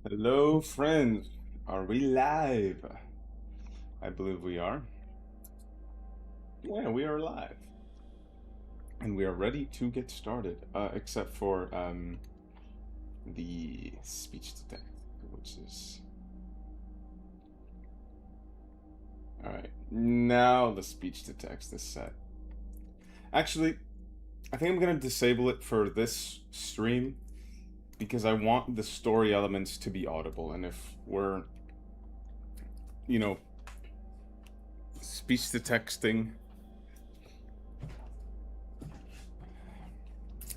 Hello, friends. Are we live? I believe we are. Yeah, we are live. And we are ready to get started, except for the speech to text, which is. Alright, now the speech to text is set. Actually, I think I'm going to disable it for this stream because I want the story elements to be audible. And if we're, you know, speech to texting.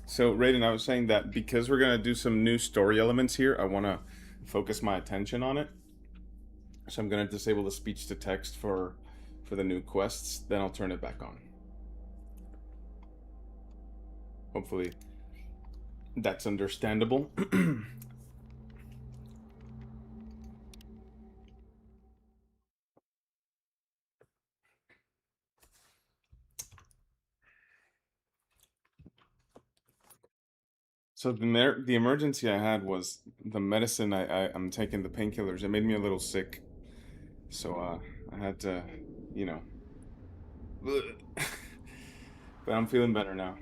So, Raiden, I was saying that because we're going to do some new story elements here, I want to focus my attention on it. So I'm going to disable the speech to text for the new quests, then I'll turn it back on. Hopefully that's understandable. So the emergency I had was the medicine I'm taking, the painkillers. It made me a little sick. So I had to, you know. But I'm feeling better now.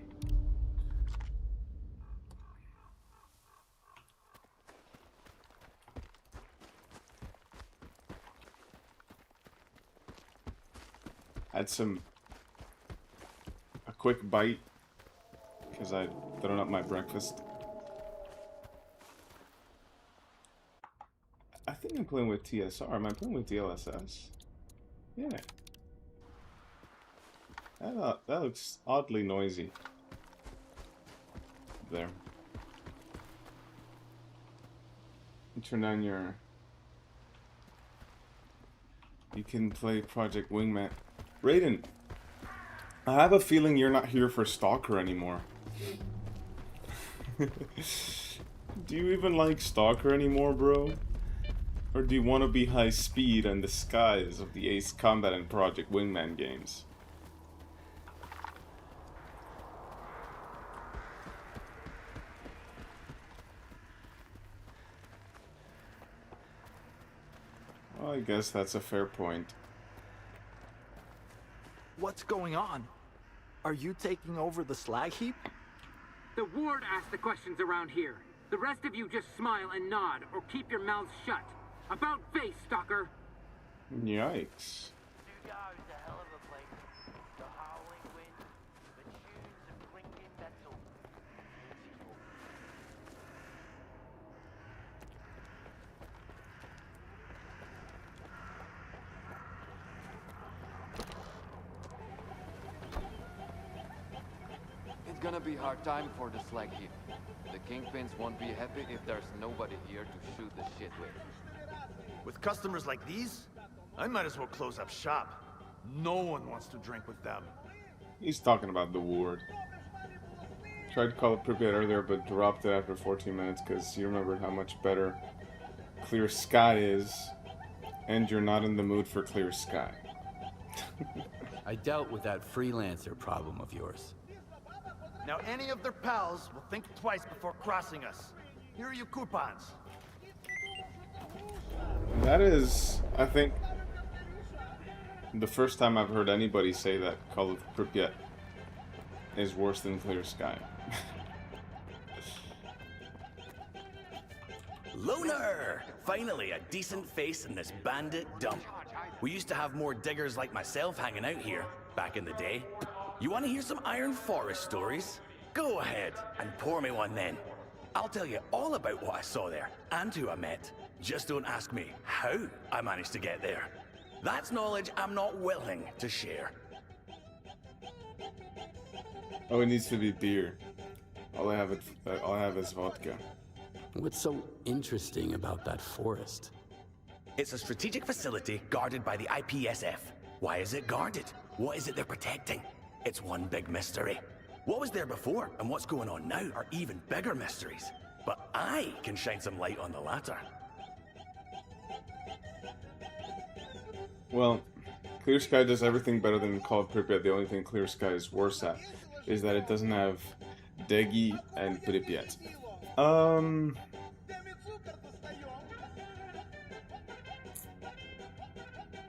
Had a quick bite because I'd thrown up my breakfast. I think I'm playing with TSR. Am I playing with DLSS? Yeah. That looks oddly noisy. There. You turn on your... You can play Project Wingman. Raiden, I have a feeling you're not here for Stalker anymore. Do you even like Stalker anymore, bro? Or do you want to be high speed and the skies of the Ace Combat and Project Wingman games? Well, I guess that's a fair point. What's going on? Are you taking over the slag heap? The ward asks the questions around here. The rest of you just smile and nod, or keep your mouths shut. About face, stalker! Yikes. Studio is a hell of a place. The howling wind, the tunes of clinking metal. Beautiful. It's gonna be hard time for the slag heap. The kingpins won't be happy if there's nobody here to shoot the shit with. With customers like these, I might as well close up shop. No one wants to drink with them. He's talking about the ward. Tried to call it Pripyat earlier, but dropped it after 14 minutes because you remembered how much better Clear Sky is, and you're not in the mood for Clear Sky. I dealt with that freelancer problem of yours. Now any of their pals will think twice before crossing us. Here are your coupons. That is, I think, the first time I've heard anybody say that Call of Pripyat is worse than Clear Sky. Lunar! Finally, a decent face in this bandit dump. We used to have more diggers like myself hanging out here, back in the day. You want to hear some Iron Forest stories? Go ahead, and pour me one then. I'll tell you all about what I saw there, and who I met. Just don't ask me how I managed to get there. That's knowledge I'm not willing to share. Oh, it needs to be beer. All I have is vodka. What's so interesting about that forest? It's a strategic facility guarded by the IPSF. Why is it guarded? What is it they're protecting? It's one big mystery. What was there before and what's going on now are even bigger mysteries. But I can shine some light on the latter. Well, Clear Sky does everything better than Call of Pripyat. The only thing Clear Sky is worse at is that it doesn't have Degi and Pripyat.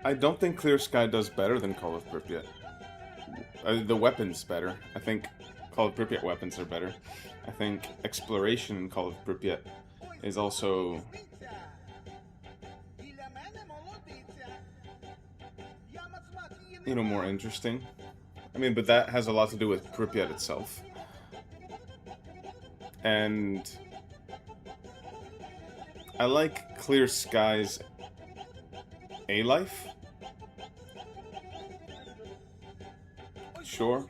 I don't think Clear Sky does better than Call of Pripyat. The weapons better. I think Call of Pripyat weapons are better. I think exploration in Call of Pripyat is also more interesting. I mean, but that has a lot to do with Pripyat itself. And I like Clear Sky's A-Life. Sure.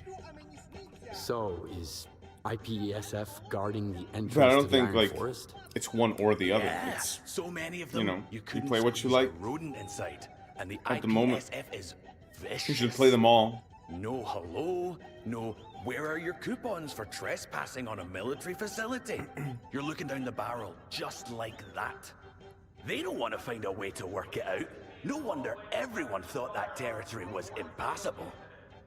So, is IPESF guarding the entrance But I don't to the think, Iron like, Forest? it's one or the other. Yeah, It's, so many of them. you couldn't play what you squeeze like. a rodent inside, and the At the moment, IPSF is vicious. you should play them all. No hello, no where are your coupons for trespassing on a military facility? You're looking down the barrel just like that. They don't want to find a way to work it out. No wonder everyone thought that territory was impassable.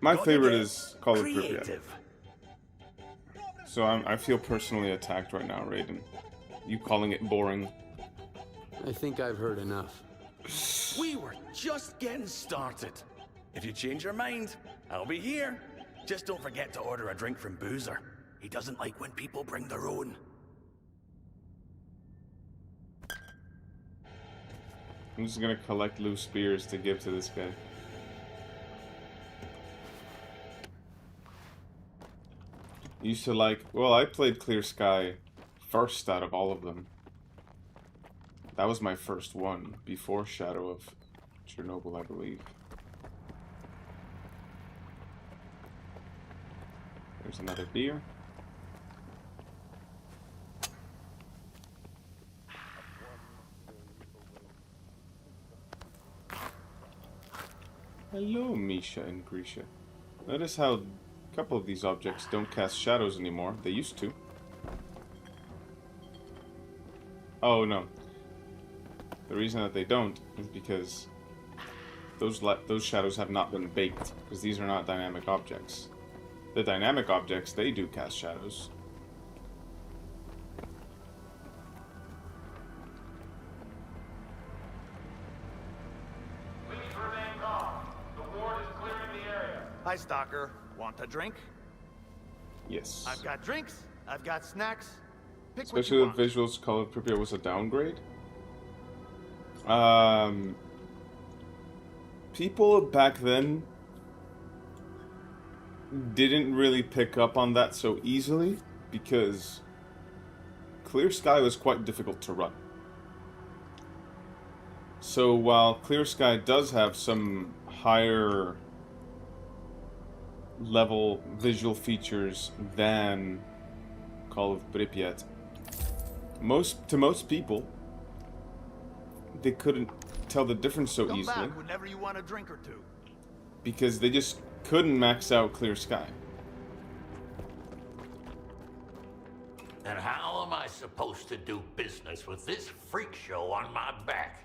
My Gotta favorite get is Call of Pripyat. creative. So I feel personally attacked right now, Raiden. You calling it boring. I think I've heard enough. We were just getting started. If you change your mind, I'll be here. Just don't forget to order a drink from Boozer. He doesn't like when people bring their own. I'm just gonna collect loose spears to give to this guy. Used to like... Well, I played Clear Sky first out of all of them. That was my first one, before Shadow of Chernobyl, I believe. There's another beer. Hello, Misha and Grisha. Notice how a couple of these objects don't cast shadows anymore. They used to. Oh, no. The reason that they don't is because those shadows have not been baked, because these are not dynamic objects. The dynamic objects, they do cast shadows. Please remain calm. The ward is clearing the area. Hi, Stalker. Want a drink? Yes. I've got drinks. I've got snacks. Pick Especially what the you want. visuals, Call of Pripyat was a downgrade. People back then didn't really pick up on that so easily because Clear Sky was quite difficult to run. So while Clear Sky does have some higher level visual features than Call of Pripyat, to most people, they couldn't tell the difference so Come easily back whenever you want a drink or two. because they just couldn't max out Clear Sky. And how am I supposed to do business with this freak show on my back?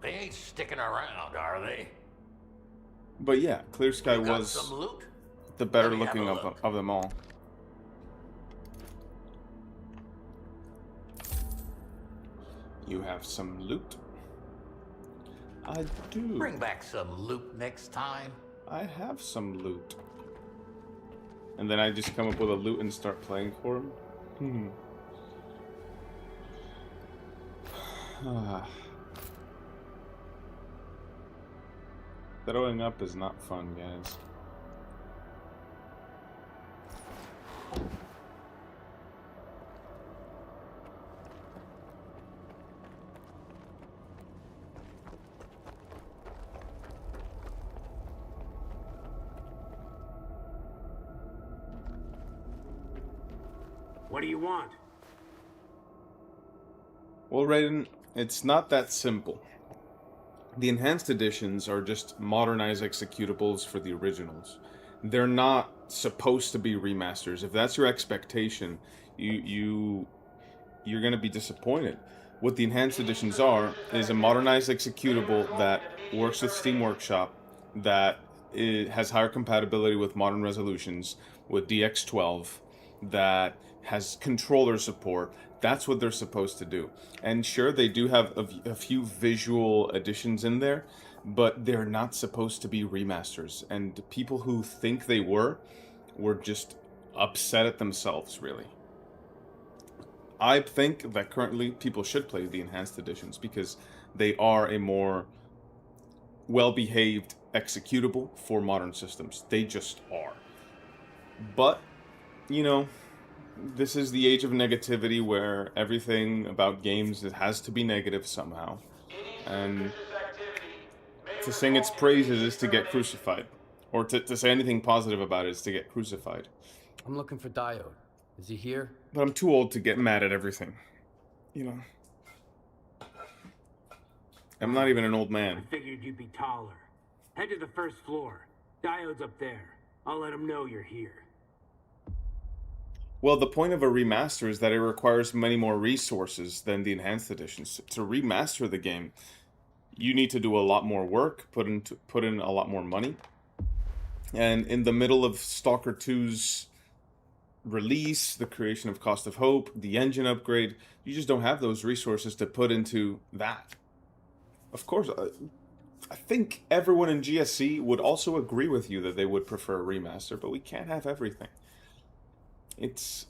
They ain't sticking around, are they? But yeah, Clear Sky You got was some loot? the better Let me have looking a of look. them all. You have some loot? I do. Bring back some loot next time. I have some loot. And then I just come up with a loot and start playing for him? Throwing up is not fun, guys. What do you want? Well, Raiden, it's not that simple. The enhanced editions are just modernized executables for the originals. They're not supposed to be remasters. If that's your expectation, you're gonna be disappointed. What the enhanced editions are is a modernized executable that works with Steam Workshop, that has higher compatibility with modern resolutions, with DX12, that has controller support. That's what they're supposed to do. And sure, they do have a few visual additions in there, but they're not supposed to be remasters. And people who think they were just upset at themselves, really. I think that currently people should play the enhanced editions because they are a more well-behaved executable for modern systems. They just are. But, you know, this is the age of negativity where everything about games has to be negative somehow. And to sing its praises is to get crucified. Or to say anything positive about it is to get crucified. I'm looking for Diode. Is he here? But I'm too old to get mad at everything. You know. I'm not even an old man. I figured you'd be taller. Head to the first floor. Diode's up there. I'll let him know you're here. Well, the point of a remaster is that it requires many more resources than the enhanced editions. To remaster the game, you need to do a lot more work, put in a lot more money. And in the middle of Stalker 2's release, the creation of Cost of Hope, the engine upgrade, you just don't have those resources to put into that. Of course, I think everyone in GSC would also agree with you that they would prefer a remaster, but we can't have everything. It's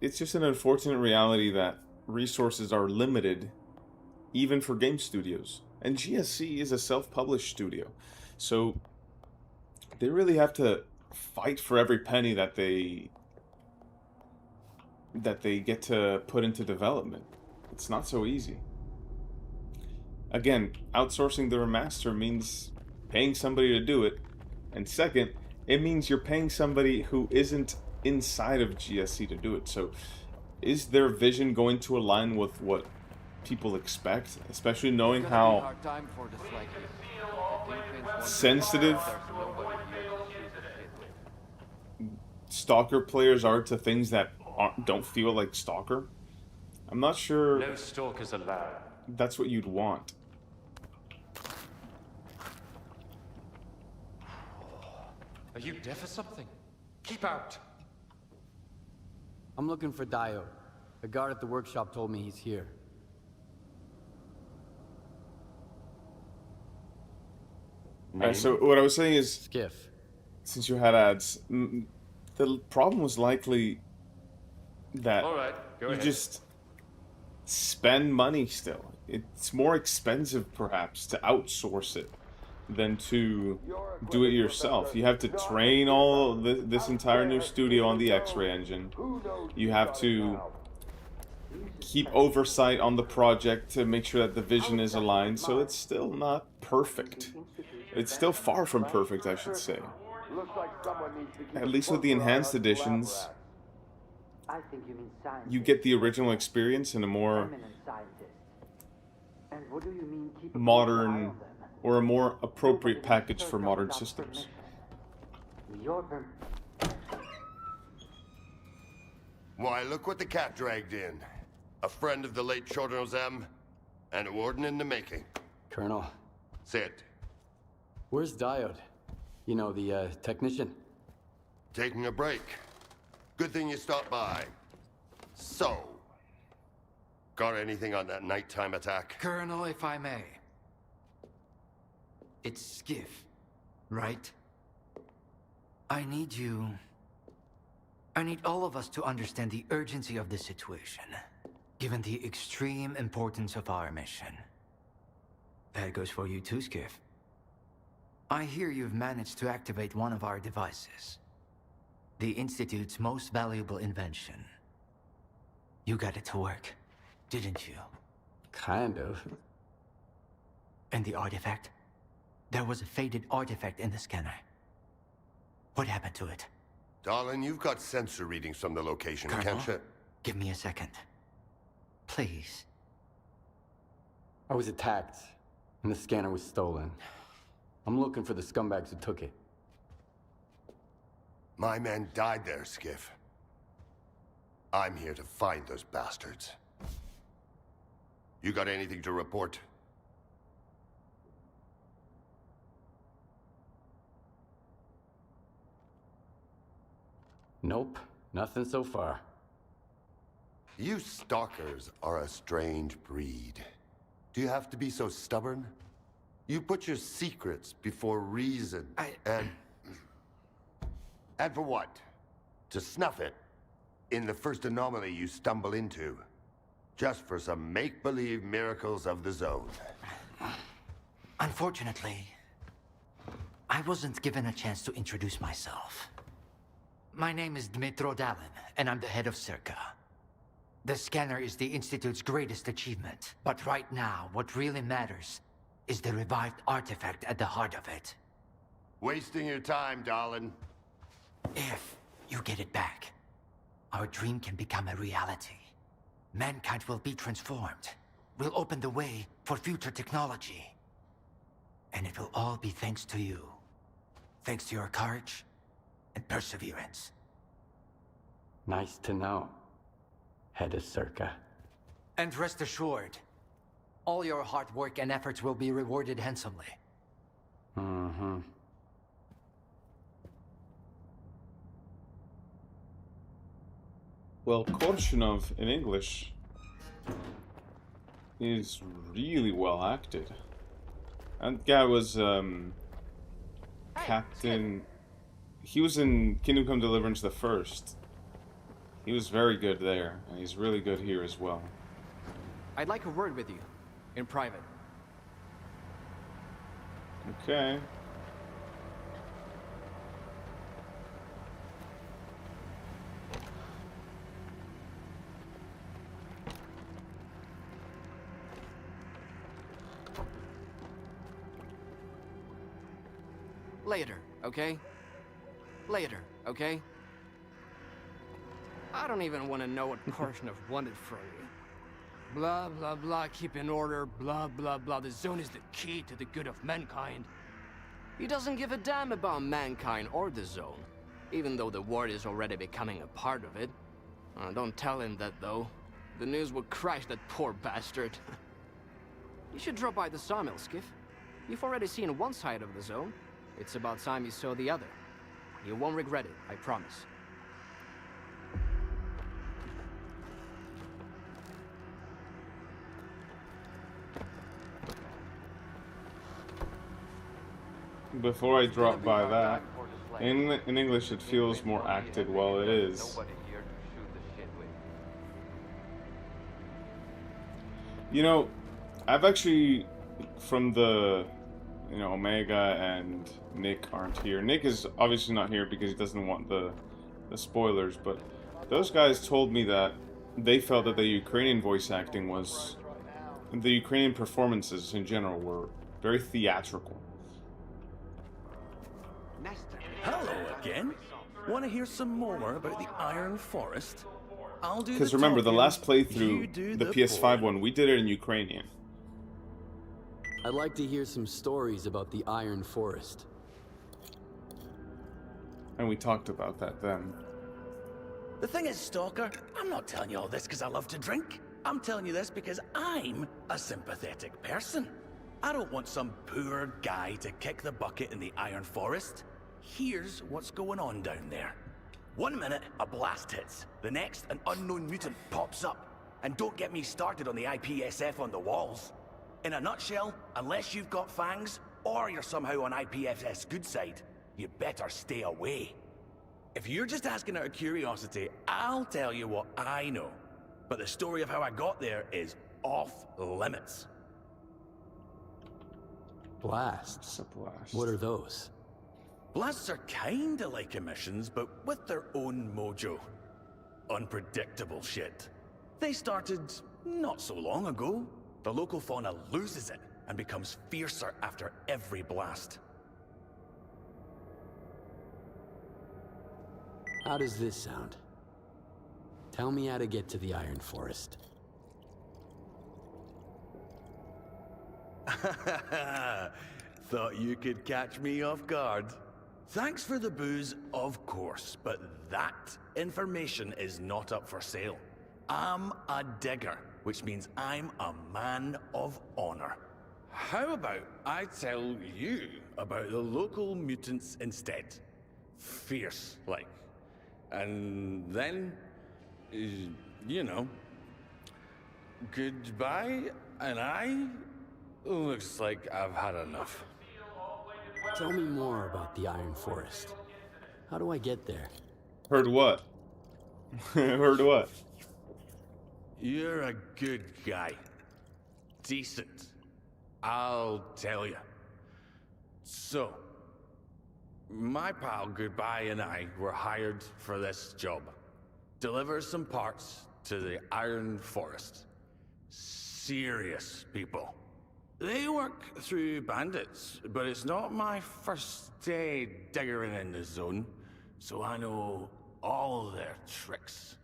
just an unfortunate reality that resources are limited, even for game studios. And GSC is a self-published studio, so they really have to fight for every penny that they get to put into development. It's not so easy. Again, outsourcing the remaster means paying somebody to do it, and second, it means you're paying somebody who isn't inside of GSC to do it. So is their vision going to align with what people expect, especially knowing how sensitive Stalker players are to things that don't feel like Stalker? I'm not sure No stalkers allowed. That's what you'd want. Are you deaf or something? Keep out. I'm looking for Diode. The guard at the workshop told me he's here. So what I was saying is, Skif. Since you had ads, the problem was likely that All right, go you ahead. just spend money still. It's more expensive, perhaps, to outsource it than to do it yourself. You have to train all this entire new studio on the X-Ray engine. You have to keep oversight on the project to make sure that the vision is aligned, so it's still not perfect. It's still far from perfect, I should say. At least with the enhanced editions, you get the original experience in a more modern or a more appropriate package for modern systems. Why, look what the cat dragged in. A friend of the late Chordnos M, and a warden in the making. Colonel. Sit. Where's Diode? You know, the technician. Taking a break. Good thing you stopped by. So, got anything on that nighttime attack? Colonel, if I may. It's Skif, right? I need all of us to understand the urgency of the situation, given the extreme importance of our mission. That goes for you too, Skif. I hear you've managed to activate one of our devices. The Institute's most valuable invention. You got it to work, didn't you? Kind of. And the artifact? There was a faded artifact in the scanner. What happened to it? Darling, you've got sensor readings from the location, Colonel, can't you? give me a second. Please. I was attacked, and the scanner was stolen. I'm looking for the scumbags who took it. My men died there, Skif. I'm here to find those bastards. You got anything to report? Nope, nothing so far. You stalkers are a strange breed. Do you have to be so stubborn? You put your secrets before reason. And for what? To snuff it in the first anomaly you stumble into. Just for some make-believe miracles of the zone. Unfortunately, I wasn't given a chance to introduce myself. My name is Dmitro Dalin, and I'm the head of Circa. The scanner is the Institute's greatest achievement. But right now, what really matters is the revived artifact at the heart of it. Wasting your time, Dalin. If you get it back, our dream can become a reality. Mankind will be transformed. We'll open the way for future technology. And it will all be thanks to you. Thanks to your courage and perseverance. Nice to know, head of Circa. And rest assured, all your hard work and efforts will be rewarded handsomely. Mm-hmm. Well, Korshunov in English is really well acted. That guy was Captain. He was in Kingdom Come Deliverance the first. He was very good there, and he's really good here as well. I'd like a word with you, in private. Okay. Later, okay? Later, okay? I don't even want to know what Korshunov wanted from you. Blah, blah, blah, keep in order, blah, blah, blah. The zone is the key to the good of mankind. He doesn't give a damn about mankind or the zone, even though the ward is already becoming a part of it. Don't tell him that, though. The news will crash that poor bastard. You should drop by the sawmill, Skif. You've already seen one side of the zone. It's about time you saw the other. You won't regret it, I promise. Before I drop by that, in English it feels more acted while it is. You know, I've actually, from the, Omega and Nick aren't here. Nick is obviously not here because he doesn't want the spoilers, but those guys told me that they felt that the Ukrainian voice acting was, the Ukrainian performances in general were very theatrical. Hello again. Want to hear some more about the Iron Forest? I'll do. Because remember, the last playthrough, the PS5 one, we did it in Ukrainian. I'd like to hear some stories about the Iron Forest. And we talked about that then. The thing is, Stalker, I'm not telling you all this because I love to drink. I'm telling you this because I'm a sympathetic person. I don't want some poor guy to kick the bucket in the Iron Forest. Here's what's going on down there. 1 minute, a blast hits. The next, an unknown mutant pops up. And don't get me started on the IPSF on the walls. In a nutshell, unless you've got fangs, or you're somehow on IPSF's good side, you better stay away. If you're just asking out of curiosity, I'll tell you what I know. But the story of how I got there is off limits. Blasts? Blast. What are those? Blasts are kinda like emissions, but with their own mojo. Unpredictable shit. They started not so long ago. The local fauna loses it and becomes fiercer after every blast. How does this sound? Tell me how to get to the Iron Forest. Thought you could catch me off guard. Thanks for the booze, of course, but that information is not up for sale. I'm a digger, which means I'm a man of honor. How about I tell you about the local mutants instead? Fierce, like. And then, goodbye, and I Looks like I've had enough. Tell me more about the Iron Forest. How do I get there? Heard what? Heard what? You're a good guy. Decent. I'll tell you. So, my pal Goodbye and I were hired for this job. Deliver some parts to the Iron Forest. Serious people. They work through bandits, but it's not my first day diggering in the zone, so I know all their tricks.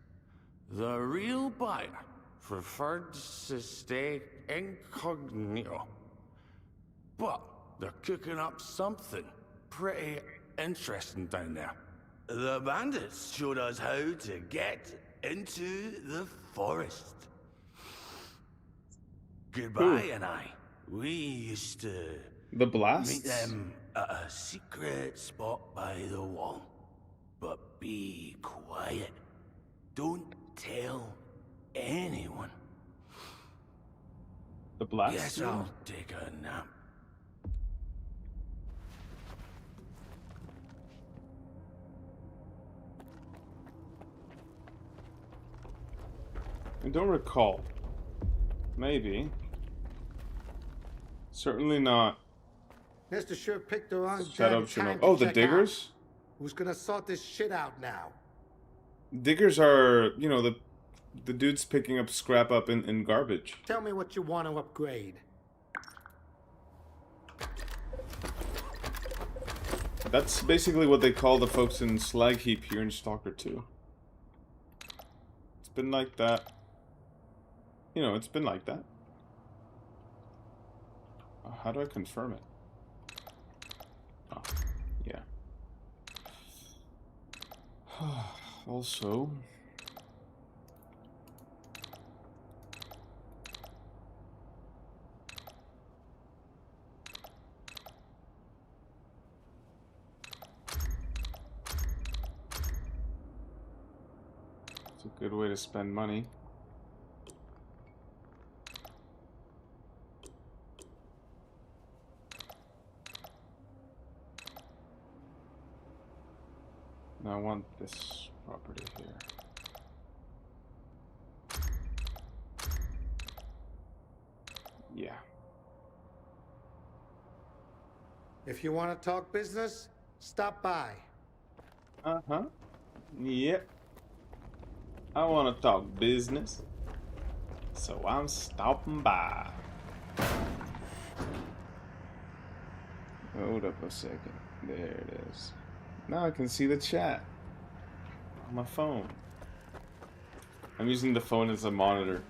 The real buyer preferred to stay incognito. But they're cooking up something pretty interesting down there. The bandits showed us how to get into the forest. Goodbye and I, we used to The blasts? meet them at a secret spot by the wall. But be quiet. Don't tell anyone. The blasts? Guess I'll take a nap. I don't recall. Maybe. Certainly not. Mister sure picked the wrong Shut damn up, time Shinobi. to Oh, the check diggers? out. Who's gonna sort this shit out now? Diggers are, you know, the dudes picking up scrap up in garbage. Tell me what you want to upgrade. That's basically what they call the folks in Slag Heap here in Stalker 2. It's been like that. You know, it's been like that. How do I confirm it? Oh, yeah. Also... it's a good way to spend money. Now I want this property here. Yeah. If you want to talk business, stop by. Uh-huh. Yep. I want to talk business. So I'm stopping by. Hold up a second. There it is. Now I can see the chat on my phone. I'm using the phone as a monitor.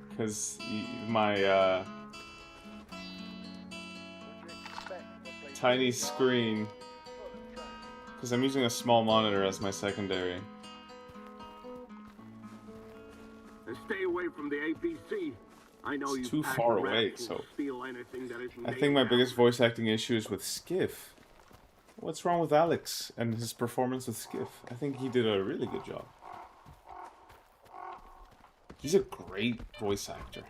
Because my tiny screen, because I'm using a small monitor as my secondary. Stay away from the APC. I know It's you too far away, so steal anything that isn't I think my named biggest voice acting issue is with Skif. What's wrong with Alex and his performance with Skif? I think he did a really good job. He's a great voice actor.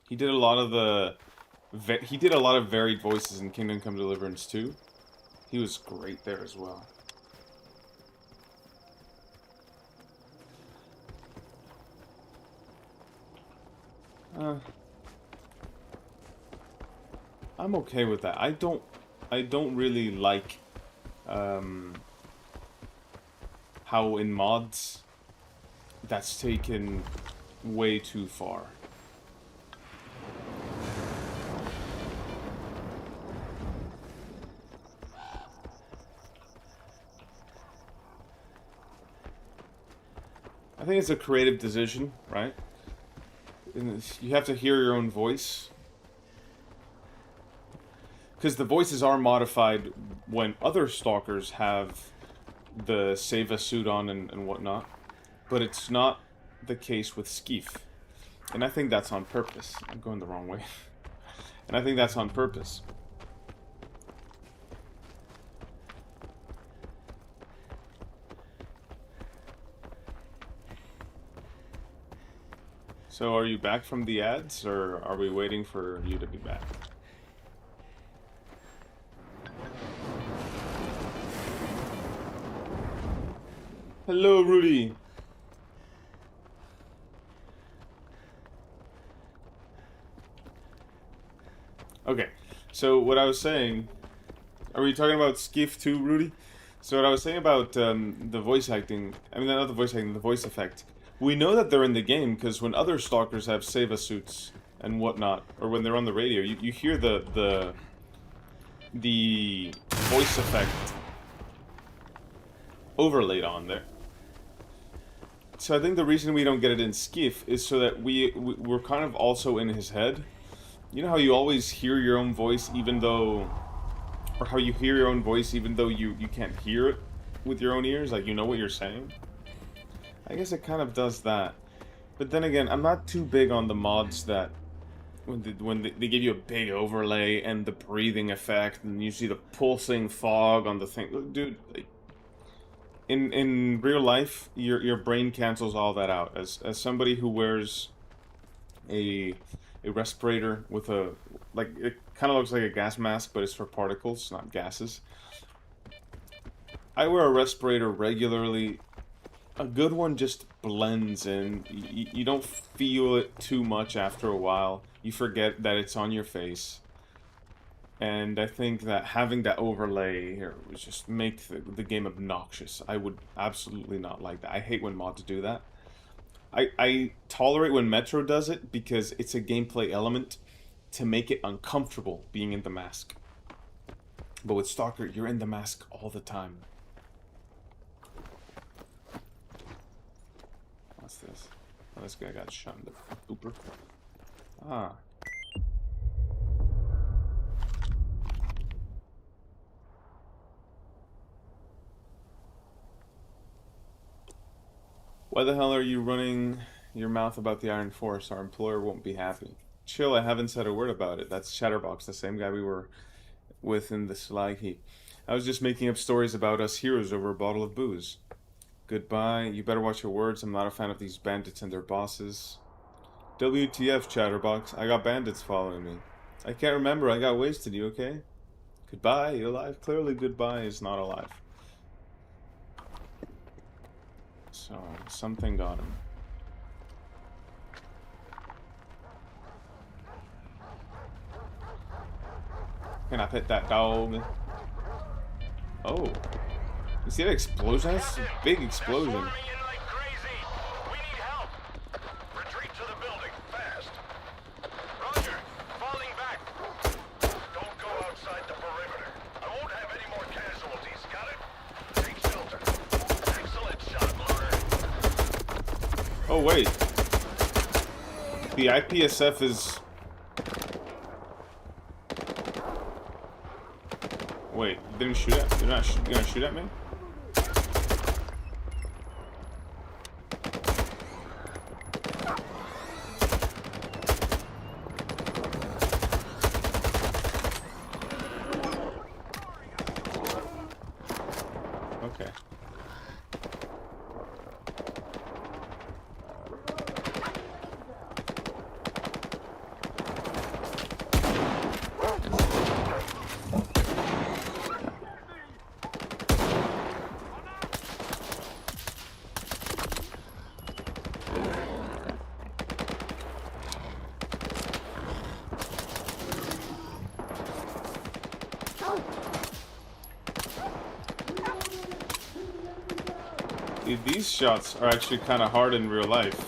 He did a lot of varied voices in Kingdom Come Deliverance 2. He was great there as well. I'm okay with that. I don't really like how in mods that's taken way too far. I think it's a creative decision, right? And you have to hear your own voice. Because the voices are modified when other stalkers have the Seva suit on and whatnot. But it's not the case with Skif. And I think that's on purpose. I'm going the wrong way. And I think that's on purpose. So are you back from the ads, or are we waiting for you to be back? Hello, Rudy. Okay, so what I was saying, are we talking about Skif 2, Rudy? So what I was saying about the voice acting, I mean not the voice acting, the voice effect. We know that they're in the game because when other stalkers have Seva suits and whatnot, or when they're on the radio, you hear the voice effect overlaid on there. So I think the reason we don't get it in Skif is so that we're kind of also in his head. You know how you always hear your own voice even though... Or how you hear your own voice even though you can't hear it with your own ears? Like, you know what you're saying? I guess it kind of does that. But then again, I'm not too big on the mods that... When they give you a big overlay and the breathing effect and you see the pulsing fog on the thing. Look, dude, like, in real life, your brain cancels all that out. As somebody who wears a respirator with a, like, it kind of looks like a gas mask, but it's for particles, not gases. I wear a respirator regularly. A good one just blends in. You don't feel it too much after a while. You forget that it's on your face. And I think that having that overlay here would just make the game obnoxious. I would absolutely not like that. I hate when mods do that. I tolerate when Metro does it because it's a gameplay element to make it uncomfortable being in the mask. But with Stalker, you're in the mask all the time. What's this? Oh, this guy got shot in the pooper. Ah. Why the hell are you running your mouth about the Iron Force? Our employer won't be happy. Chill, I haven't said a word about it. That's Chatterbox, the same guy we were with in the slag heap. I was just making up stories about us heroes over a bottle of booze. Goodbye. You better watch your words. I'm not a fan of these bandits and their bosses. WTF, Chatterbox. I got bandits following me. I can't remember. I got wasted. You okay? Goodbye. You alive? Clearly goodbye is not alive. So, something got him. Can I pet that dog? Oh. You see that explosion? That's a big explosion. Oh wait, the IPSF is... Wait, you didn't shoot at... You're not gonna shoot at me? Okay. Dude, these shots are actually kind of hard in real life.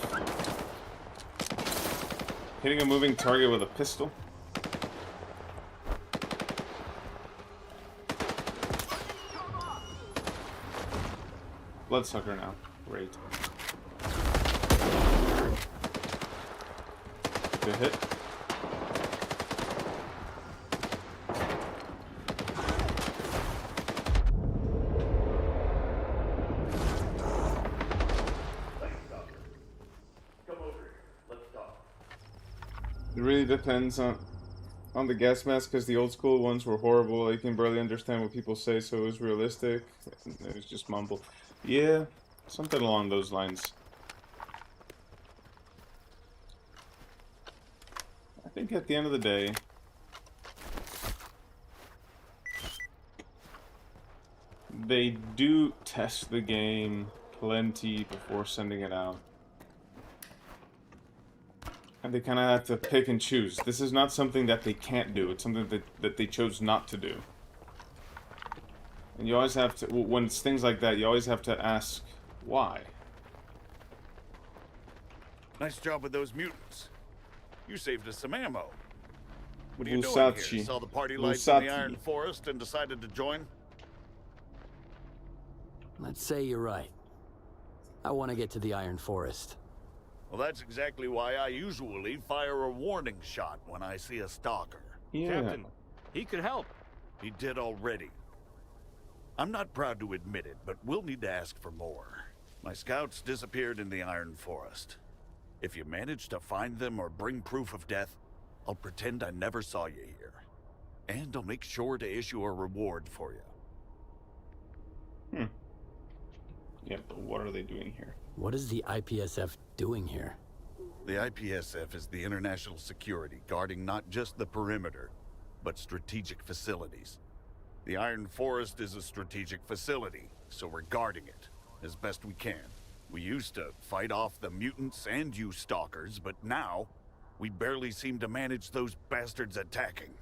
Hitting a moving target with a pistol. Bloodsucker now. Great. Good hit. It really depends on the gas mask, because the old school ones were horrible. You can barely understand what people say, so it was realistic. It was just mumble. Yeah, something along those lines. think at the end of the day, they do test the game plenty before sending it out. And they kind of have to pick and choose. This is not something that they can't do. It's something that they chose not to do. And you always have to, when it's things like that, you always have to ask, why? Nice job with those mutants. You saved us some ammo. What are you doing here? Saw the party lights in the Iron Forest and decided to join? Let's say you're right. I want to get to the Iron Forest. Well, that's exactly why I usually fire a warning shot when I see a stalker. Yeah. Captain, he could help. He did already. I'm not proud to admit it, but we'll need to ask for more. My scouts disappeared in the Iron Forest. If you manage to find them or bring proof of death, I'll pretend I never saw you here. And I'll make sure to issue a reward for you. Yeah, but what are they doing here? What is the IPSF doing here? The IPSF is the international security guarding not just the perimeter, but strategic facilities. The Iron Forest is a strategic facility, so we're guarding it as best we can. We used to fight off the mutants and you stalkers, but now we barely seem to manage those bastards attacking.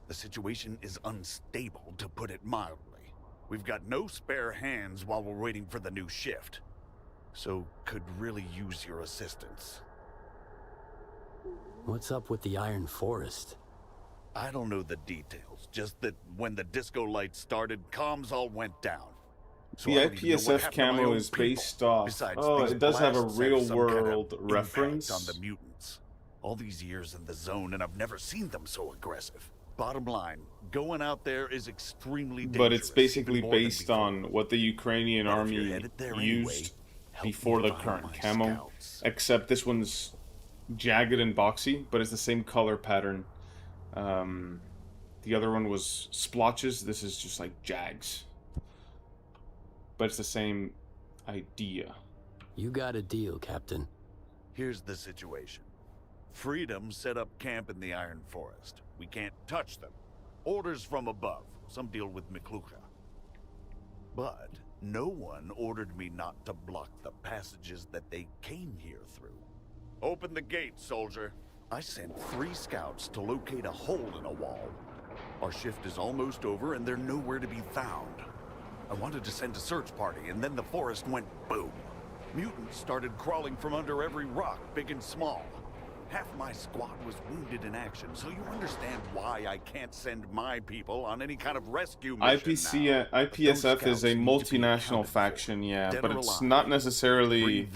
The situation is unstable, to put it mildly. We've got no spare hands while we're waiting for the new shift. So, could really use your assistance. What's up with the Iron Forest? I don't know the details, just that when the disco lights started, comms all went down. So The IPSF camo is based off... Oh, it does have a real-world reference. On the mutants. All these years in the zone, and I've never seen them so aggressive. Bottom line, going out there is extremely dangerous. But it's basically based on what the Ukrainian army used before the current camo. Except this one's jagged and boxy, but it's the same color pattern. The other one was splotches. This is just like jags. But it's the same idea. You got a deal, Captain. Here's the situation. Freedom set up camp in the Iron Forest. We can't touch them. Orders from above. Some deal with Miklucha. But no one ordered me not to block the passages that they came here through. Open the gate, soldier. I sent 3 scouts to locate a hole in a wall. Our shift is almost over and they're nowhere to be found. I wanted to send a search party and then the forest went boom. Mutants started crawling from under every rock, big and small. Half my squad was wounded in action, so you understand why I can't send my people on any kind of rescue mission IPSF is a multinational faction, yeah, but it's not necessarily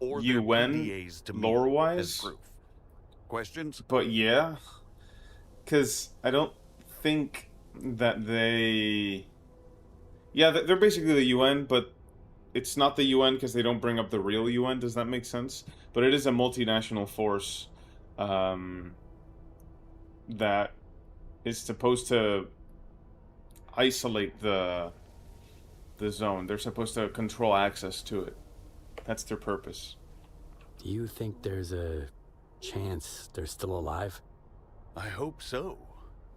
UN lore-wise. Questions? But yeah, because I don't think that they... Yeah, they're basically the UN, but it's not the UN because they don't bring up the real UN. Does that make sense? But it is a multinational force that is supposed to isolate the zone. They're supposed to control access to it. That's their purpose. Do you think there's a chance they're still alive? I hope so.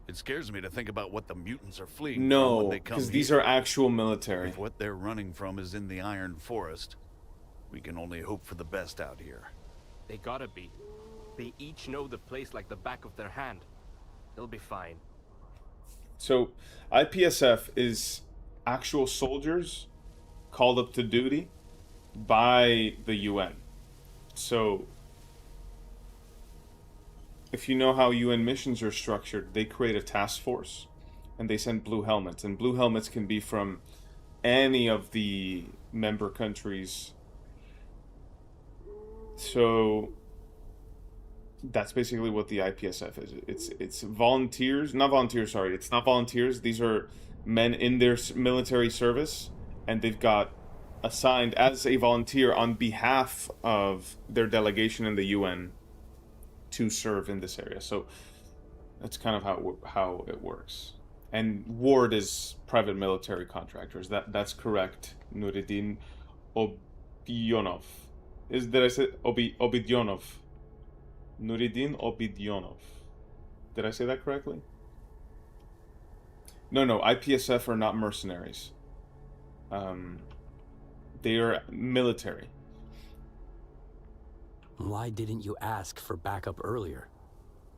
It scares me to think about what the mutants are fleeing from when No, they come because these here. are actual military. If what they're running from is in the Iron Forest, we can only hope for the best out here. They gotta be. They each know the place like the back of their hand. They'll be fine. So, IPSF is actual soldiers called up to duty by the UN. So, if you know how UN missions are structured, they create a task force and they send blue helmets. And blue helmets can be from any of the member countries. So that's basically what the IPSF is. It's volunteers, not volunteers, sorry. It's not volunteers. These are men in their military service, and they've got assigned as a volunteer on behalf of their delegation in the UN to serve in this area. So that's kind of how it works. And Ward is private military contractors. That's correct. Nureddin Obidionov. Did I say Obidionov? Nureddin Obidionov. Did I say that correctly? No, IPSF are not mercenaries. They are military. Why didn't you ask for backup earlier?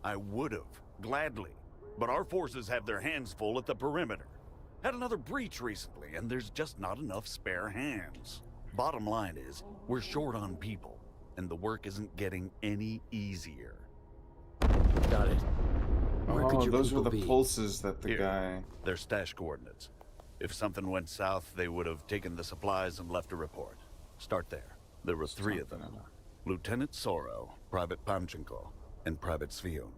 I would've, gladly. But our forces have their hands full at the perimeter. Had another breach recently, and there's just not enough spare hands. Bottom line is, we're short on people, and the work isn't getting any easier. Got it. Where could your those were people the be? pulses that the Here, guy... Their stash coordinates. If something went south, they would have taken the supplies and left a report. Start there. There were 3 of them. Lieutenant Sorrow, Private Panchenko, and Private Svion.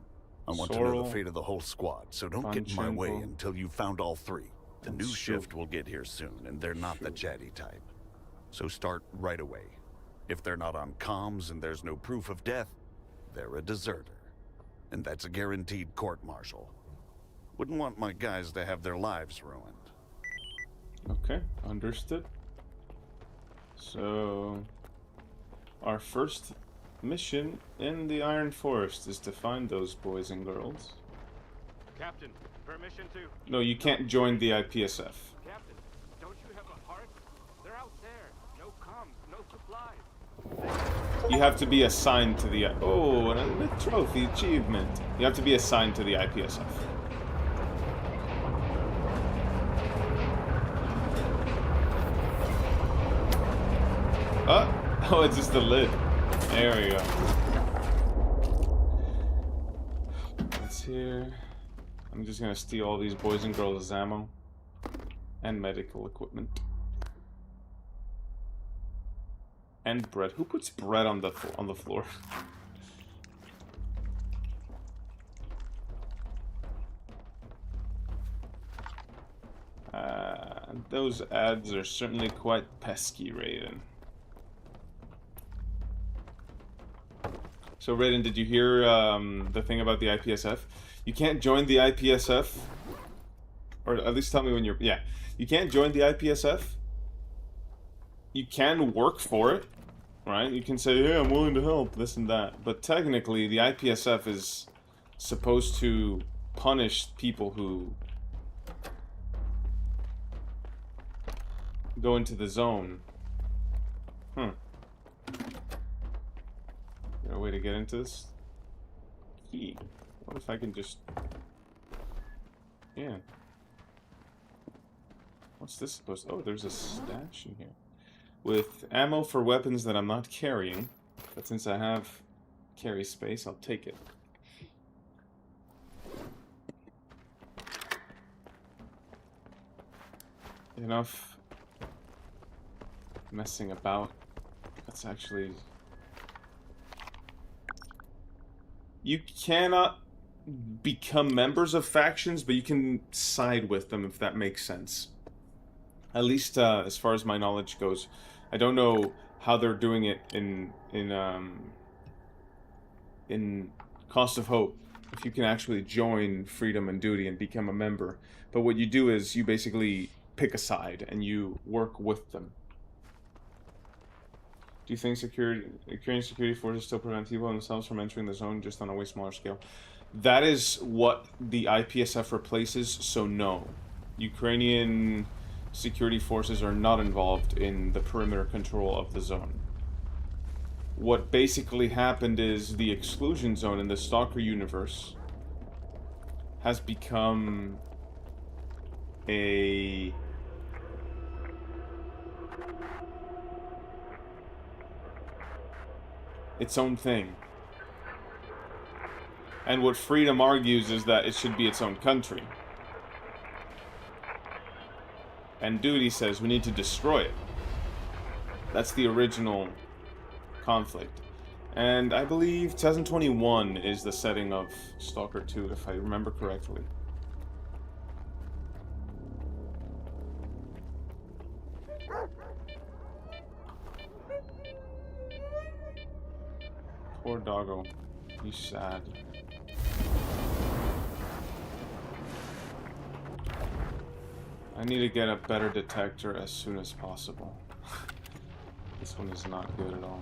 I want to know the fate of the whole squad, so don't get in my way until you've found all 3. The new shift will get here soon, and they're not the chatty type. So start right away. If they're not on comms and there's no proof of death, they're a deserter. And that's a guaranteed court-martial. Wouldn't want my guys to have their lives ruined. Okay, understood. So, our first mission in the Iron Forest is to find those boys and girls. Captain, permission to... No, you can't join the IPSF. Captain, don't you have a heart? They're out there. No comms, no supplies. You have to be assigned to the... Oh, a trophy achievement. You have to be assigned to the IPSF. Oh, it's just the lid. There we go. What's here? I'm just gonna steal all these boys and girls' ammo and medical equipment and bread. Who puts bread on the floor? Those ads are certainly quite pesky, Raiden. So, Raiden, did you hear the thing about the IPSF? You can't join the IPSF, or at least tell me when you're... Yeah, you can't join the IPSF. You can work for it, right? You can say, yeah, I'm willing to help, this and that. But technically, the IPSF is supposed to punish people who go into the zone. Got a way to get into this? Key. What if I can just... Yeah. What's this supposed to... Oh, there's a stash in here. With ammo for weapons that I'm not carrying. But since I have carry space, I'll take it. Enough messing about. Let's actually... You cannot become members of factions, but you can side with them, if that makes sense. At least as far as my knowledge goes. I don't know how they're doing it in Cost of Hope, if you can actually join Freedom and Duty and become a member. But what you do is you basically pick a side and you work with them. Do you think Ukrainian security forces still prevent people themselves from entering the zone, just on a way smaller scale? That is what the IPSF replaces, so no. Ukrainian security forces are not involved in the perimeter control of the zone. What basically happened is the exclusion zone in the Stalker universe has become its own thing. And what Freedom argues is that it should be its own country. And Duty says we need to destroy it. That's the original conflict. And I believe 2021 is the setting of Stalker 2, if I remember correctly. Poor doggo. He's sad. I need to get a better detector as soon as possible. This one is not good at all.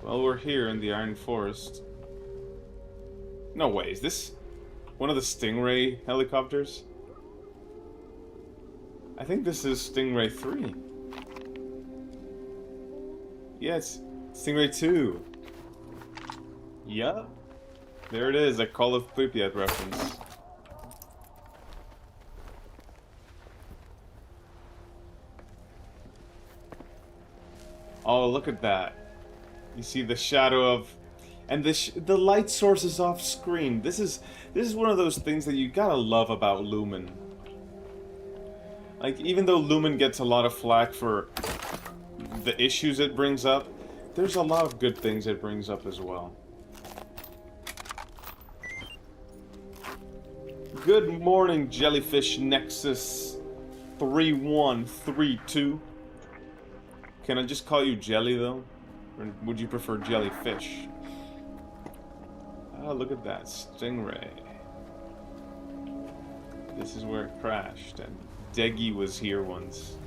Well, we're here in the Iron Forest. No way, is this one of the Stingray helicopters? I think this is Stingray 3. Yeah, it's Stingray 2. Yup. There it is, a Call of Pripyat reference. Oh, look at that. You see the shadow of... And the light source is off screen. This is one of those things that you gotta love about Lumen. Like, even though Lumen gets a lot of flack for the issues it brings up, there's a lot of good things it brings up as well. Good morning, Jellyfish Nexus 3132. Can I just call you Jelly, though? Or would you prefer Jellyfish? Oh, look at that. Stingray. This is where it crashed, and Deggy was here once.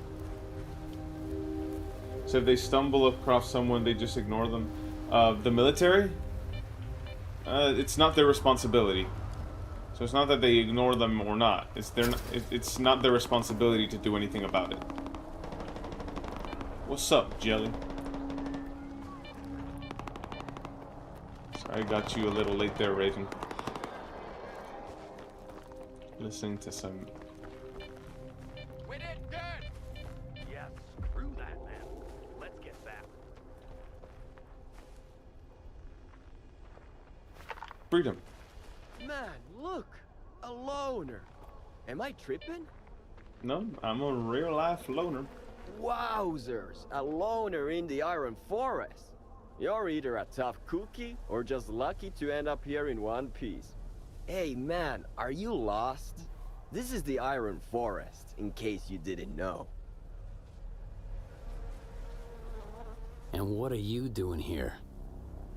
So if they stumble across someone, they just ignore them. The military? It's not their responsibility. So it's not that they ignore them or not. It's not their responsibility to do anything about it. What's up, Jelly? Sorry, I got you a little late there, Raven. Listening to some... We did good! Yeah, screw that, man. Let's get back. Freedom. Man, look! A loner. Am I tripping? No, I'm a real-life loner. Wowzers! A loner in the Iron Forest. You're either a tough cookie or just lucky to end up here in one piece. Hey man, are you lost? This is the Iron Forest, in case you didn't know. And what are you doing here?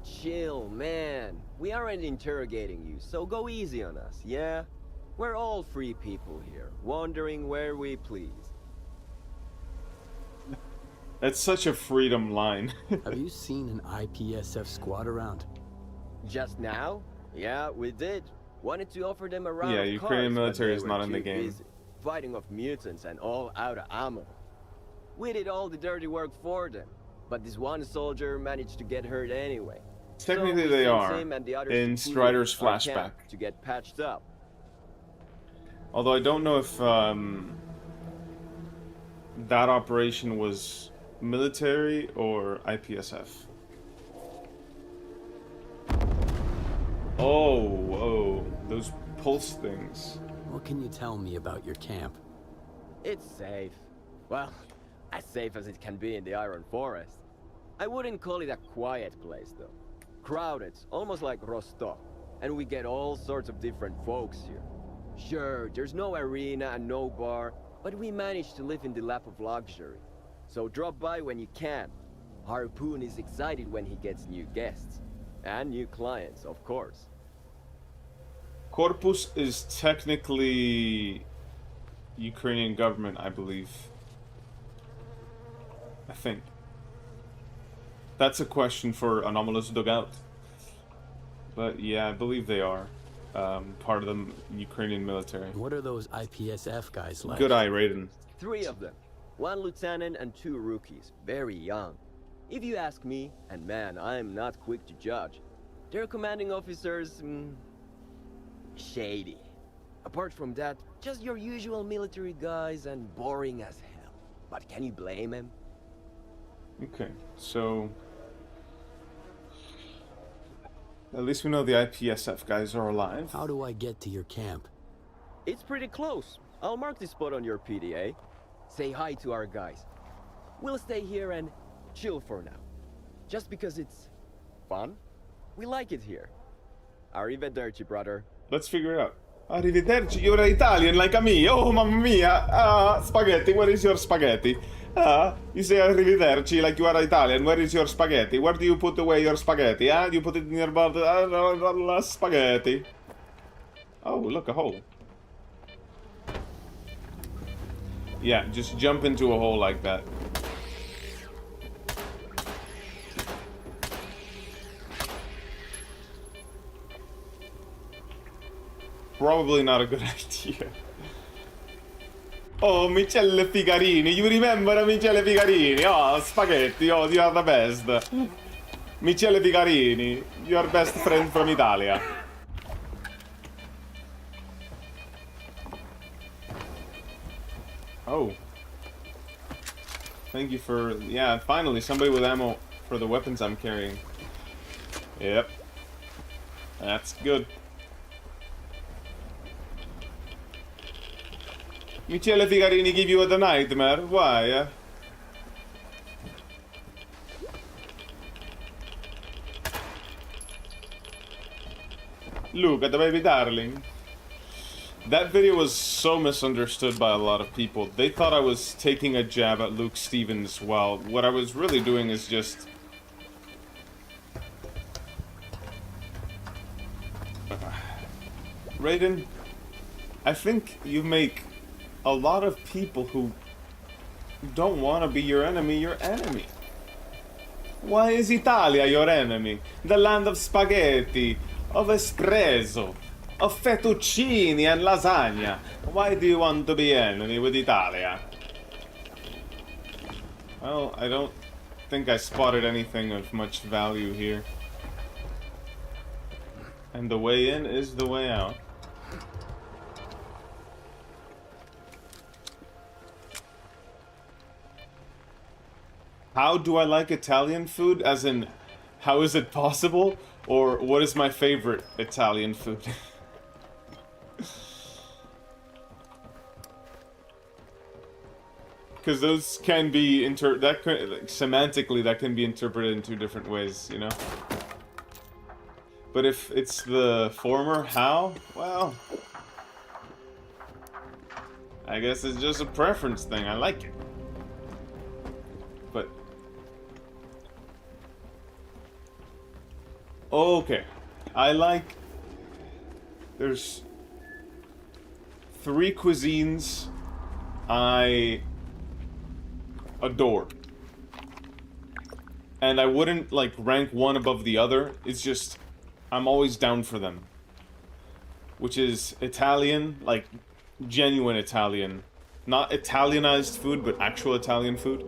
Chill, man. We aren't interrogating you, so go easy on us, yeah? We're all free people here, wandering where we please. That's such a freedom line. Have you seen an IPSF squad around? Just now? Yeah, we did. Wanted to offer them a round Yeah, of Ukrainian cards, but military they is were not in the too game. busy fighting off mutants and all out of ammo. We did all the dirty work for them, but this one soldier managed to get hurt anyway. Technically So we they sent are, him and the others in to Strider's Kiev, our flashback. camp, to get patched up. Although I don't know if that operation was military or IPSF. Oh, whoa, those pulse things. What can you tell me about your camp? It's safe. Well, as safe as it can be in the Iron Forest. I wouldn't call it a quiet place, though. Crowded, almost like Rostov. And we get all sorts of different folks here. Sure, there's no arena and no bar, but we manage to live in the lap of luxury. So drop by when you can. Harpoon is excited when he gets new guests. And new clients, of course. Corpus is technically Ukrainian government, I believe. I think. That's a question for Anomalous Dugout. But yeah, I believe they are part of the Ukrainian military. What are those IPSF guys like? Good eye, Raiden. 3 of them. 1 lieutenant and 2 rookies. Very young. If you ask me, and man, I'm not quick to judge, their commanding officers, shady. Apart from that, just your usual military guys and boring as hell. But can you blame him? Okay, so... At least we know the IPSF guys are alive. How do I get to your camp? It's pretty close. I'll mark the spot on your PDA. Say hi to our guys. We'll stay here and chill for now. Just because it's fun. We like it here. Arrivederci, brother. Let's figure it out. Arrivederci, you're Italian like me. Oh, mamma mia. Ah, spaghetti, where is your spaghetti? Ah, you say arrivederci like you are Italian. Where is your spaghetti? Where do you put away your spaghetti? Ah, you put it in your bottle. Spaghetti. Oh, look, a hole. Yeah, just jump into a hole like that. probably not a good idea. Oh, Michele Figarini, you remember Michele Figarini? Oh, spaghetti, oh, you are the best. Michele Figarini, your best friend from Italia. Oh. Thank you for... Yeah, finally, somebody with ammo for the weapons I'm carrying. Yep. That's good. Michele Figarini give you the nightmare? Why? Look at the baby darling. That video was so misunderstood by a lot of people. They thought I was taking a jab at Luke Stevens while what I was really doing is just... Raiden, I think you make a lot of people who don't want to be your enemy. Why is Italia your enemy? The land of spaghetti, of espresso, of fettuccini and lasagna. Why do you want to be enemy with Italia? Well, I don't think I spotted anything of much value here. And the way in is the way out. How do I like Italian food? As in, how is it possible? Or what is my favorite Italian food? Because those can be semantically that can be interpreted in two different ways, you know. But if it's the former, how? Well, I guess it's just a preference thing. I like it. But okay, I like. There's 3 cuisines I adore. And I wouldn't like rank one above the other. It's just I'm always down for them. Which is Italian, like genuine Italian. Not Italianized food, but actual Italian food.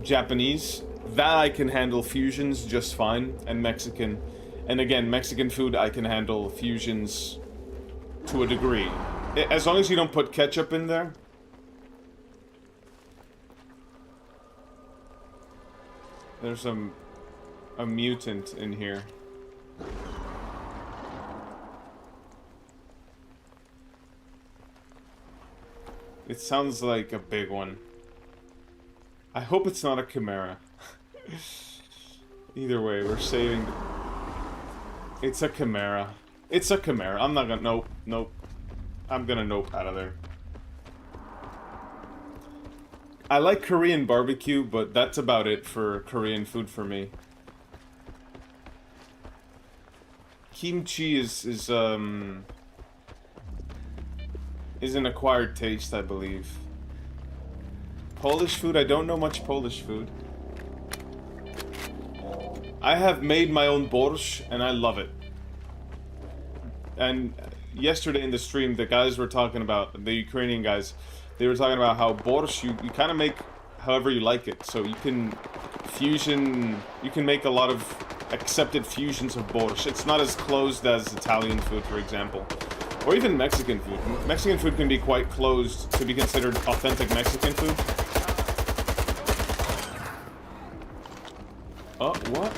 Japanese, that I can handle fusions just fine. And Mexican. And again, Mexican food I can handle fusions to a degree. As long as you don't put ketchup in there. There's a mutant in here. It sounds like a big one. I hope it's not a chimera. Either way, we're saving... It's a chimera. It's a chimera. I'm not gonna... Nope. Nope. I'm gonna nope out of there. I like Korean barbecue, but that's about it for Korean food for me. Kimchi is an acquired taste, I believe. Polish food, I don't know much Polish food. I have made my own borscht, and I love it. And yesterday in the stream, the guys were talking about, the Ukrainian guys, they were talking about how borscht, you kind of make however you like it. So you can you can make a lot of accepted fusions of borscht. It's not as closed as Italian food, for example. Or even Mexican food. Mexican food can be quite closed to be considered authentic Mexican food. Oh, what?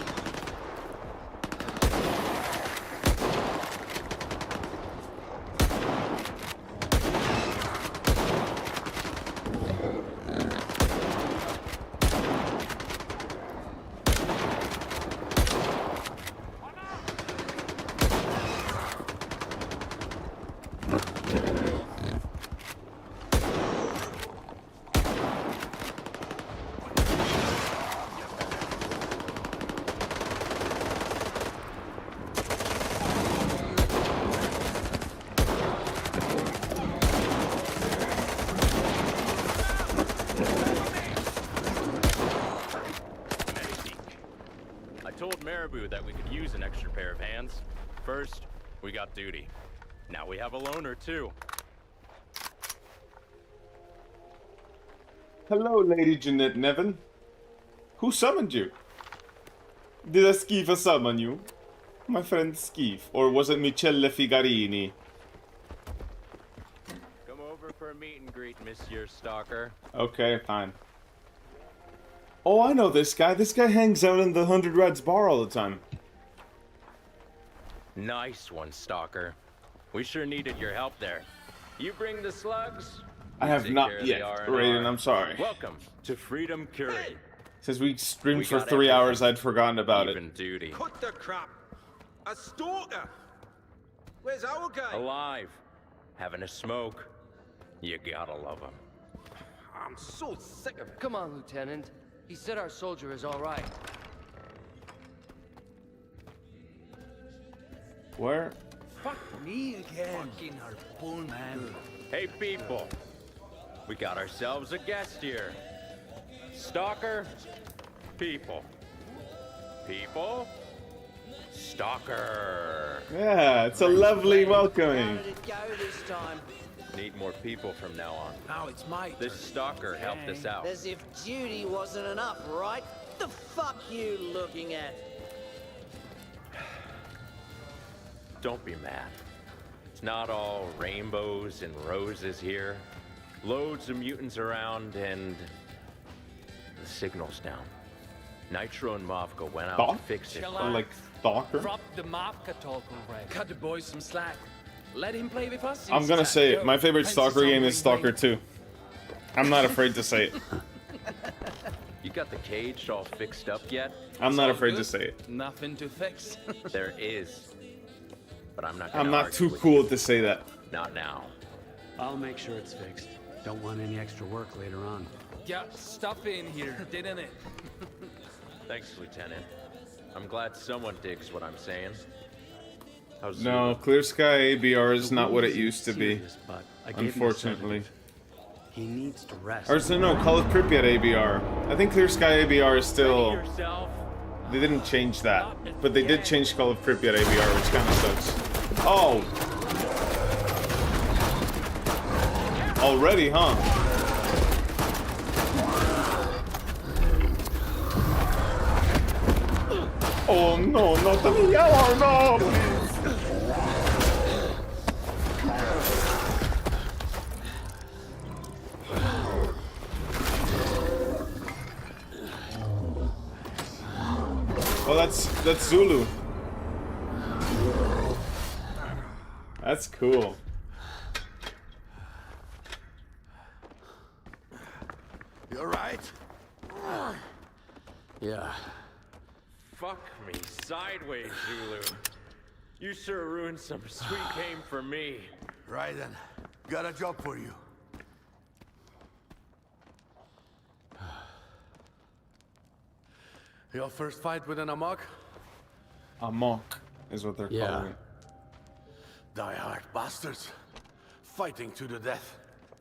That we could use an extra pair of hands. First, we got duty. Now we have a loner, too. Hello, Lady Jeanette Nevin. Who summoned you? Did a Skif summon you? My friend Skif. Or was it Michele Figarini? Come over for a meet and greet, Monsieur Stalker. Okay, fine. Oh, I know this guy. This guy hangs out in the 100 Reds bar all the time. Nice one, Stalker. We sure needed your help there. You bring the slugs? I have Take not care of yet, the R&R. Raiden, I'm sorry. Welcome to Freedom Curie. Since we streamed We for got 3 hours, everything. I'd forgotten about Even it. duty. Cut the crap! A stalker! Where's our guy? Alive. Having a smoke. You gotta love him. I'm so sick of it. Come on, Lieutenant. He said our soldier is all right. Where? Fuck me again. Fucking harpoon, man. Hey, people. We got ourselves a guest here. Stalker. People. People. Stalker. Yeah, it's a lovely welcoming. How did it go this time? Need more people from now on. Now it's my This stalker helped us out. As if duty wasn't enough, right? The fuck you looking at? Don't be mad. It's not all rainbows and roses here. Loads of mutants around and the signal's down. Nitro and Mavka went out to fix it. Or like Stalker? Drop the Mavka talk already. Cut the boys some slack. Let him play with us. I'm gonna say it. My favorite Stalker game is Stalker 2. I'm not afraid to say it. You got the cage all fixed up yet? I'm not afraid to say it. Nothing to fix. There is. But I'm not gonna I'm not argue too with cool you. to say that. Not now. I'll make sure it's fixed. Don't want any extra work later on. Got stuff in here, didn't it? Thanks, Lieutenant. I'm glad someone digs what I'm saying. How's No, Zulu? Clear Sky ABR is not what it used to be. Serious, but I gave him a Unfortunately. sedative. He needs to rest. Or no, Call of Pripyat ABR. I think Clear Sky ABR is still... Yourself. They didn't change that. But they did change Call of Pripyat ABR, which kind of sucks. Oh! Already, huh? Oh no, not the yellow, no, please! Oh, that's Zulu. That's cool. You alright? Yeah. Fuck me sideways, Zulu. You sure ruined some sweet game for me. Right then. Got a job for you. Your first fight with an Amok? Amok is what they're calling it. Die-hard bastards. Fighting to the death.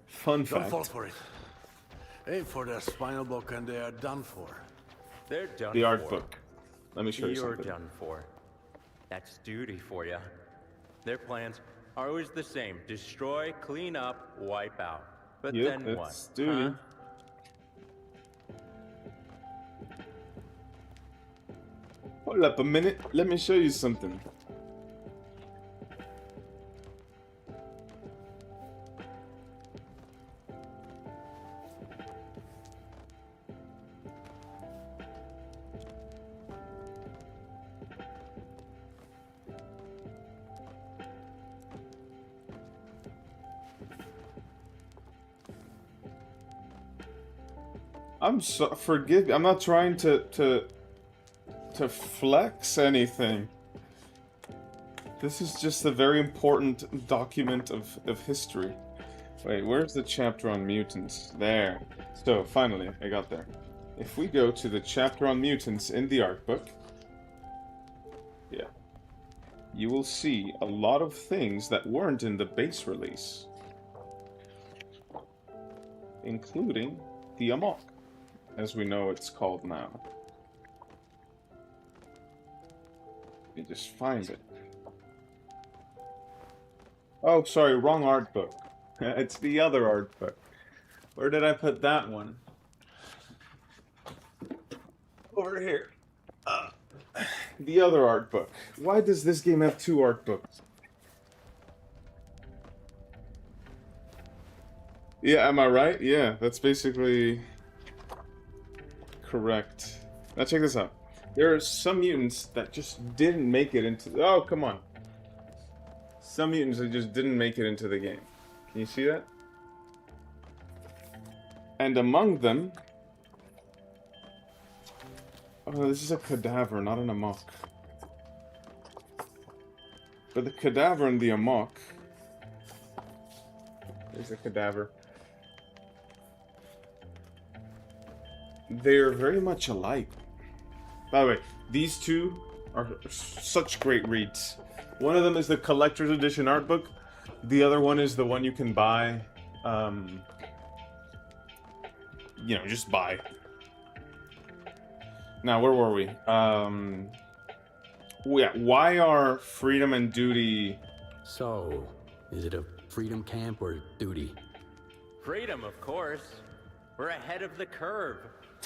Fun Don't fact. fall for it. Aim for their spinal block and they are done for. They're done The for. art book. Let me show you You're something. done for. That's duty for you. Their plans are always the same. Destroy, clean up, wipe out. But Yep, then what? it's duty. Huh? Hold up a minute. Let me show you something. I'm so forgive. I'm not trying to flex anything. This is just a very important document of history. Wait, where's the chapter on mutants? There. So finally, I got there. If we go to the chapter on mutants in the art book, yeah, you will see a lot of things that weren't in the base release, including the Amok, as we know it's called now. Let me just find it. Oh, sorry, wrong art book. It's the other art book. Where did I put that one? Over here. The other art book. Why does this game have two art books? Yeah, am I right? Yeah, that's basically correct. Now check this out. There are some mutants that just didn't make it into... Oh, come on. Some mutants that just didn't make it into the game. Can you see that? And among them... Oh, this is a cadaver, not an amok. But the cadaver and the amok... There's a cadaver. They're very much alike. By the way, these two are such great reads. One of them is the collector's edition art book. The other one is the one you can buy. You know, just buy. Now, where were we? Yeah, why are freedom and duty... So, is it a freedom camp or duty? Freedom, of course. We're ahead of the curve.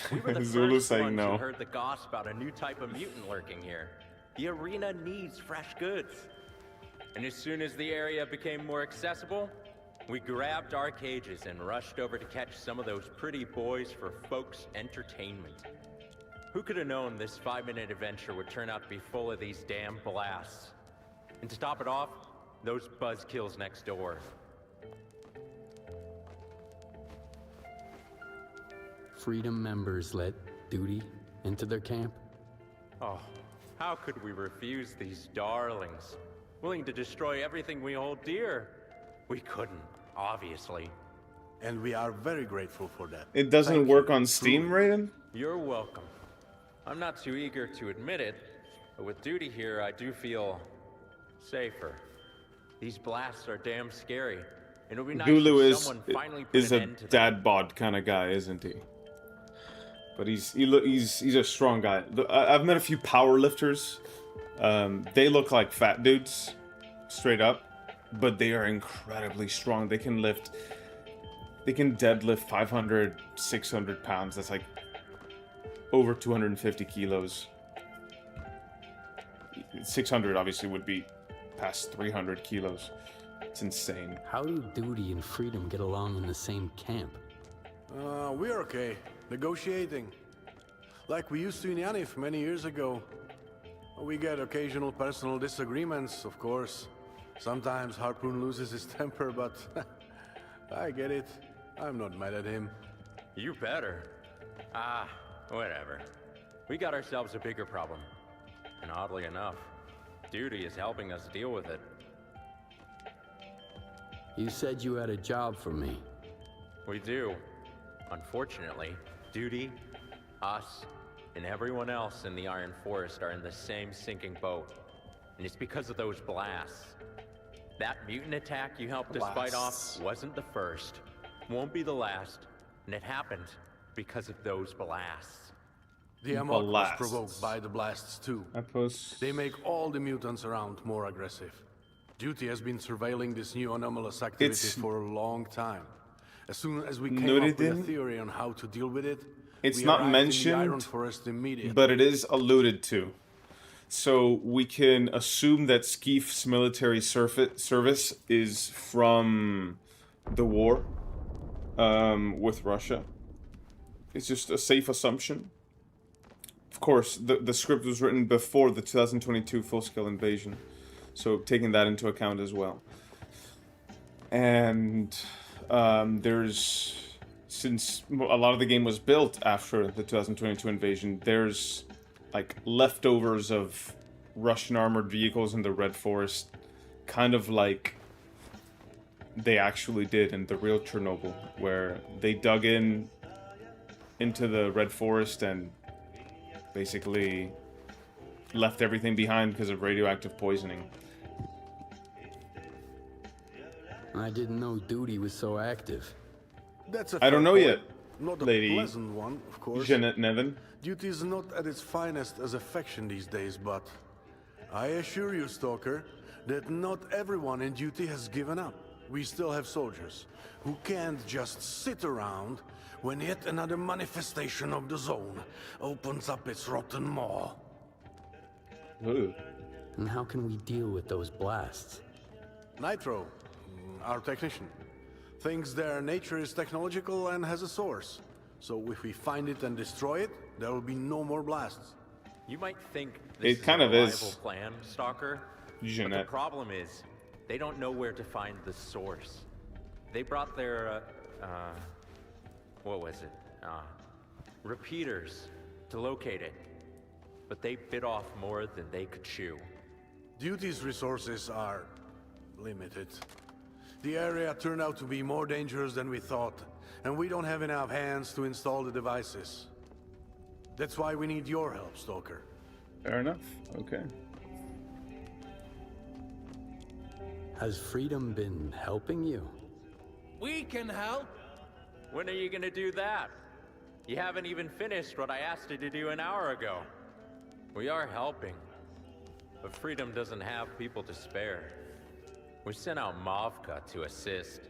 We were the Zulu first saying ones no. who heard the goss about a new type of mutant lurking here. The arena needs fresh goods. And as soon as the area became more accessible, we grabbed our cages and rushed over to catch some of those pretty boys for folks' entertainment. Who could have known this 5-minute adventure would turn out to be full of these damn blasts? And to top it off, those buzzkills next door. Freedom members let duty into their camp? Oh, how could we refuse these darlings? Willing to destroy everything we hold dear? We couldn't, obviously. And we are very grateful for that. It doesn't work on Steam, Raiden? You're welcome. I'm not too eager to admit it, but with duty here, I do feel safer. These blasts are damn scary. And it'll be nice Gulu if someone finally put is an a end to them. dad bod kind of guy, isn't he? But he's a strong guy. I've met a few power lifters. They look like fat dudes, straight up, but they are incredibly strong. They can deadlift 500, 600 pounds. That's like over 250 kilos. 600 obviously would be past 300 kilos. It's insane. How do duty and freedom get along in the same camp? We're okay. Negotiating. Like we used to in Yanif many years ago. We get occasional personal disagreements, of course. Sometimes Harpoon loses his temper, but I get it. I'm not mad at him. You better. Ah, whatever. We got ourselves a bigger problem. And oddly enough, duty is helping us deal with it. You said you had a job for me. We do. Unfortunately, duty, us, and everyone else in the Iron Forest are in the same sinking boat. And it's because of those blasts. That mutant attack you helped us fight off wasn't the first, won't be the last, and it happened because of those blasts. The Amok was provoked by the blasts too. They make all the mutants around more aggressive. Duty has been surveilling this new anomalous activity for a long time. As soon as we came up with a theory on how to deal with it, it's we not arrived in the Iron mentioned, Forest immediately. but it is alluded to. So we can assume that Skif's military service is from the war with Russia. It's just a safe assumption. Of course, the script was written before the 2022 full-scale invasion, so taking that into account as well. And there's, since a lot of the game was built after the 2022 invasion, there's like leftovers of Russian armored vehicles in the Red Forest, kind of like they actually did in the real Chernobyl, where they dug into the Red Forest and basically left everything behind because of radioactive poisoning. I didn't know duty was so active. That's I don't know yet, Not a Lady pleasant one, of course. Jeanette Nevin. Duty is not at its finest as affection these days, but I assure you, Stalker, that not everyone in duty has given up. We still have soldiers who can't just sit around when yet another manifestation of the zone opens up its rotten maw. Ooh. And how can we deal with those blasts? Nitro, our technician, thinks their nature is technological and has a source. So if we find it and destroy it, there will be no more blasts. You might think this It kind is of a is. reliable plan, Stalker. But the Jeanette. problem is, they don't know where to find the source. They brought their, what was it? Repeaters to locate it. But they bit off more than they could chew. Duty's resources are limited. The area turned out to be more dangerous than we thought, and we don't have enough hands to install the devices. That's why we need your help, Stalker. Fair enough. Okay. Has Freedom been helping you? We can help. When are you gonna do that? You haven't even finished what I asked you to do an hour ago. We are helping, but Freedom doesn't have people to spare. We sent out Mavka to assist.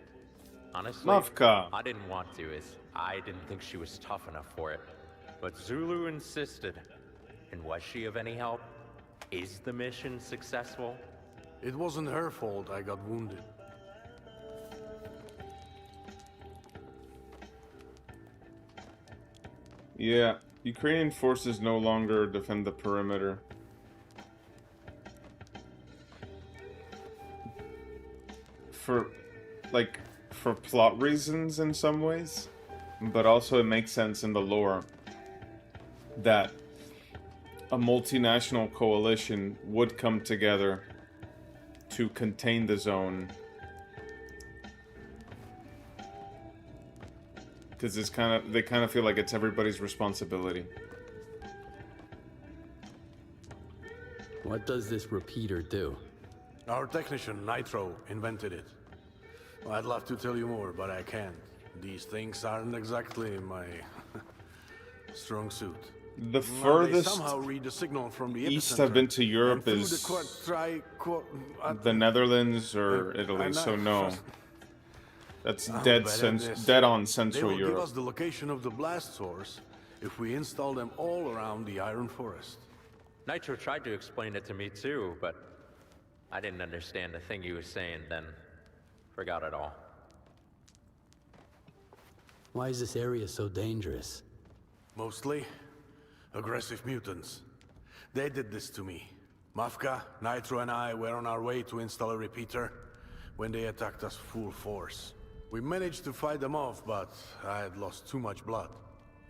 Honestly, Mavka. I didn't want to, as I didn't think she was tough enough for it. But Zulu insisted. And was she of any help? Is the mission successful? It wasn't her fault I got wounded. Yeah, Ukrainian forces no longer defend the perimeter. For plot reasons in some ways, but also it makes sense in the lore that a multinational coalition would come together to contain the zone. Because they kind of feel like it's everybody's responsibility. What does this repeater do? Our technician, Nitro, invented it. Well, I'd love to tell you more, but I can't. These things aren't exactly my strong suit. The Well, furthest they somehow read the signal from the east epicenter, I've been to Europe and through is the the Netherlands or Italy, so no. That's dead on Central They will Europe. give us the location of the blast source if we install them all around the Iron Forest. Nitro tried to explain it to me too, but I didn't understand a thing he was saying then. Forgot it all. Why is this area so dangerous? Mostly aggressive mutants. They did this to me. Mafka, Nitro, and I were on our way to install a repeater when they attacked us full force. We managed to fight them off, but I had lost too much blood.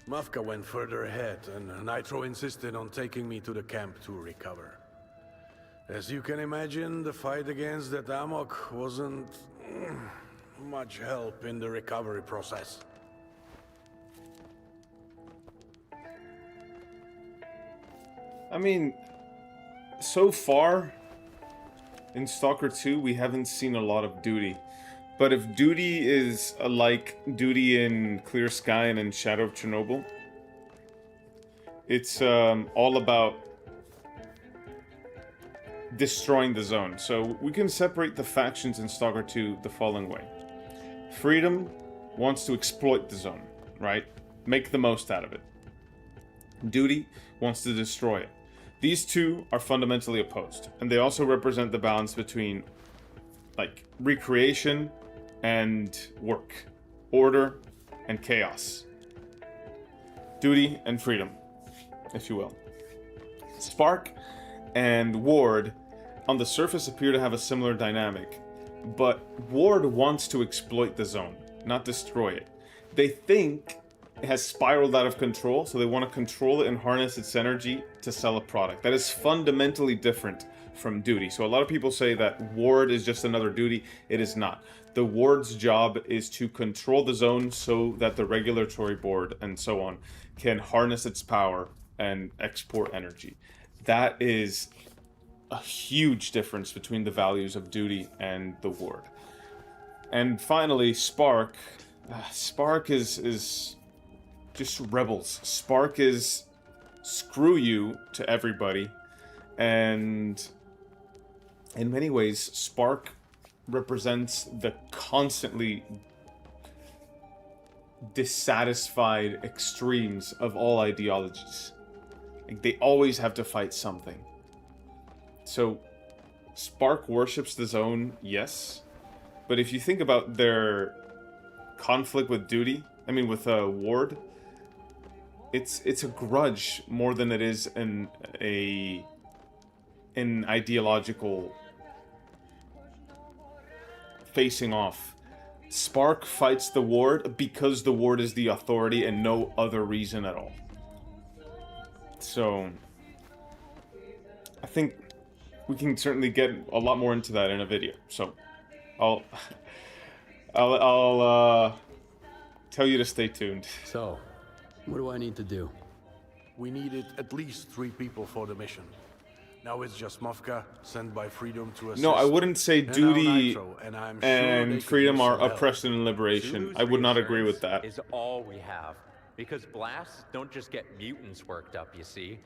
Mafka went further ahead, and Nitro insisted on taking me to the camp to recover. As you can imagine, the fight against that Amok wasn't much help in the recovery process. I mean, so far in Stalker 2, we haven't seen a lot of duty. But if duty is like duty in Clear Sky and in Shadow of Chernobyl, it's all about destroying the zone. So we can separate the factions in Stalker 2 the following way. Freedom wants to exploit the zone, right? Make the most out of it. Duty wants to destroy it. These two are fundamentally opposed, and they also represent the balance between, like, recreation and work, order and chaos, duty and freedom, if you will. Spark and Ward on the surface appear to have a similar dynamic, but Ward wants to exploit the zone, not destroy it. They think it has spiraled out of control, so they want to control it and harness its energy to sell a product. That is fundamentally different from duty. So a lot of people say that Ward is just another duty. It is not. The Ward's job is to control the zone so that the regulatory board and so on can harness its power and export energy. That is a huge difference between the values of duty and the Ward. And finally, Spark. Spark is just rebels. Spark is screw you to everybody, and in many ways, Spark represents the constantly dissatisfied extremes of all ideologies. Like, they always have to fight something. So, Spark worships the Zone, yes. But if you think about their conflict with Duty, with Ward, it's a grudge more than it is an ideological facing off. Spark fights the Ward because the Ward is the authority and no other reason at all. So, I think we can certainly get a lot more into that in a video. So, I'll tell you to stay tuned. So, what do I need to do? We needed at least 3 people for the mission. Now it's just Mafka, sent by Freedom to assist. No, I wouldn't say and now Duty Nitro, and I'm sure they could Freedom use are some help. oppression and liberation. Zulu's I would not agree with that. reassurance is all we have. Because blasts don't just get mutants worked up, you see.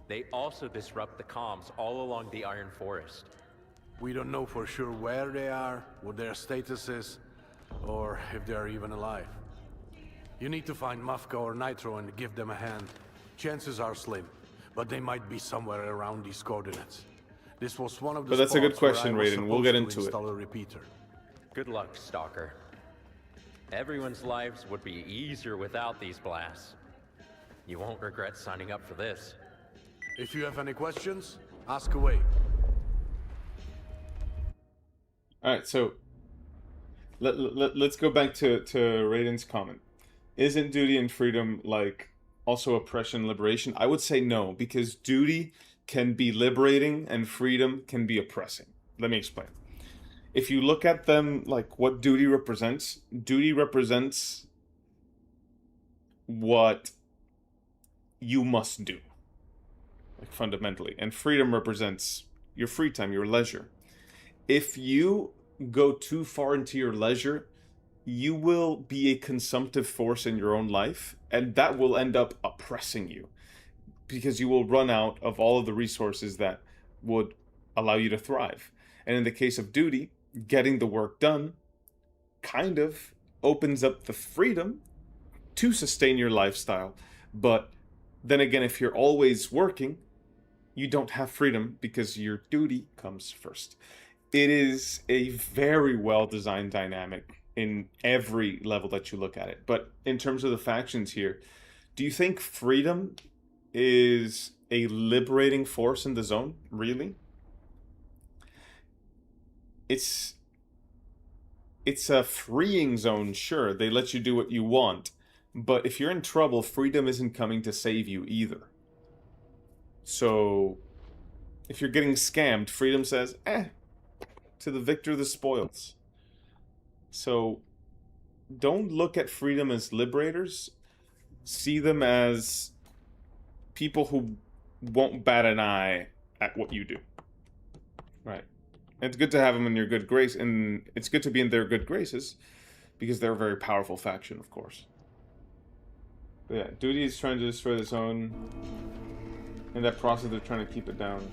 They also disrupt the comms all along the Iron Forest. We don't know for sure where they are, what their status is, or if they're even alive. You need to find Mafka or Nitro and give them a hand. Chances are slim, but they might be somewhere around these coordinates. This was one of the But that's a good spots where question, I was Raiden. We'll get supposed to into it. install a repeater. Good luck, Stalker. Everyone's lives would be easier without these blasts. You won't regret signing up for this. If you have any questions, ask away. Alright, so let's go back to Raiden's comment. Isn't Duty and Freedom like also oppression and liberation? I would say no, because Duty can be liberating and Freedom can be oppressing. Let me explain. If you look at them, like what Duty represents what you must do, like fundamentally, and Freedom represents your free time, your leisure. If you go too far into your leisure, you will be a consumptive force in your own life, and that will end up oppressing you because you will run out of all of the resources that would allow you to thrive. And in the case of Duty, getting the work done kind of opens up the freedom to sustain your lifestyle. But then again, if you're always working, you don't have freedom because your duty comes first. It is a very well-designed dynamic in every level that you look at it. But in terms of the factions here, do you think Freedom is a liberating force in the Zone? Really? It's a freeing zone, sure. They let you do what you want. But if you're in trouble, Freedom isn't coming to save you either. So, if you're getting scammed, Freedom says, to the victor the spoils. So, don't look at Freedom as liberators. See them as people who won't bat an eye at what you do. Right. It's good to have them in your good grace, and it's good to be in their good graces, because they're a very powerful faction, of course. But yeah, Duty is trying to destroy the Zone. In that process, they're trying to keep it down.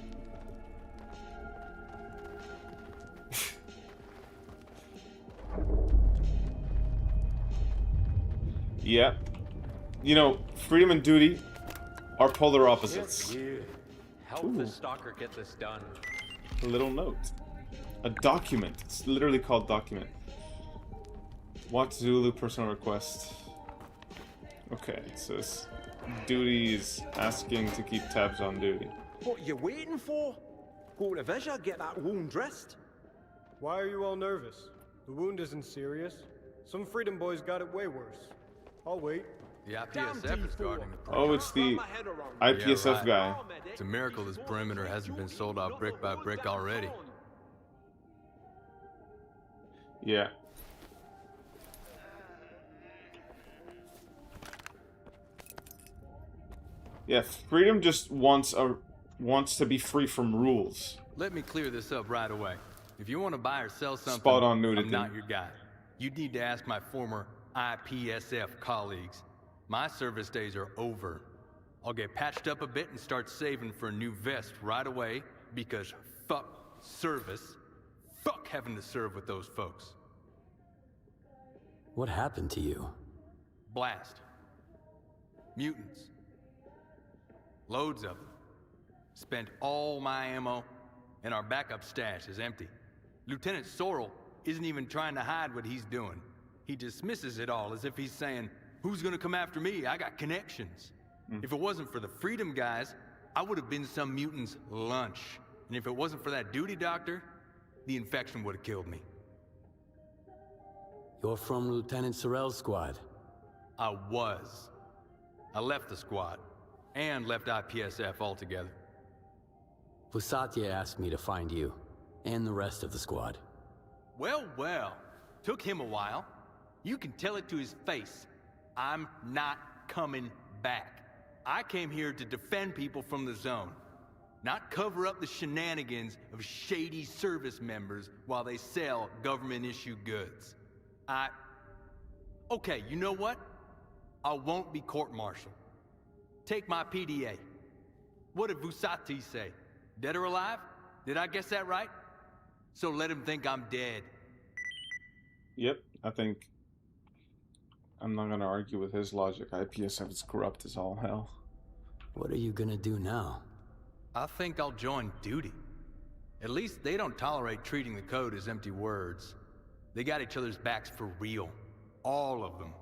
Yeah. You know, Freedom and Duty are polar opposites. Help the Stalker get this done. A little note. A document. It's literally called document. Watch Zulu personal request. Okay, it says Duty is asking to keep tabs on Duty. What you waiting for? Go to Visha, get that wound dressed. Why are you all nervous? The wound isn't serious. Some Freedom boys got it way worse. I'll wait. The IPSF is guarding the perimeter. Oh, it's the IPSF guy. It's a miracle this perimeter hasn't been sold out brick by brick already. Yeah. Yeah, Freedom just wants to be free from rules. Let me clear this up right away. If you want to buy or sell something, Spot on nudity. I'm not your guy. You'd need to ask my former IPSF colleagues. My service days are over. I'll get patched up a bit and start saving for a new vest right away, because fuck service. Fuck having to serve with those folks. What happened to you? Blast. Mutants. Loads of them. Spent all my ammo, and our backup stash is empty. Lieutenant Sorrell isn't even trying to hide what he's doing. He dismisses it all as if he's saying, who's gonna come after me? I got connections. If it wasn't for the Freedom guys, I would have been some mutant's lunch. And if it wasn't for that duty doctor, the infection would have killed me. You're from Lieutenant Sorrell's squad. I was. I left the squad, and left IPSF altogether. Vusatya asked me to find you, and the rest of the squad. Well, well. Took him a while. You can tell it to his face. I'm not coming back. I came here to defend people from the zone, not cover up the shenanigans of shady service members while they sell government-issued goods. Okay, you know what? I won't be court-martialed. Take my PDA. What did Vusati say? Dead or alive? Did I guess that right? So let him think I'm dead. Yep, I think I'm not gonna argue with his logic. IPSF is corrupt as all hell. What are you gonna do now? I think I'll join duty. At least they don't tolerate treating the code as empty words. They got each other's backs for real. All of them.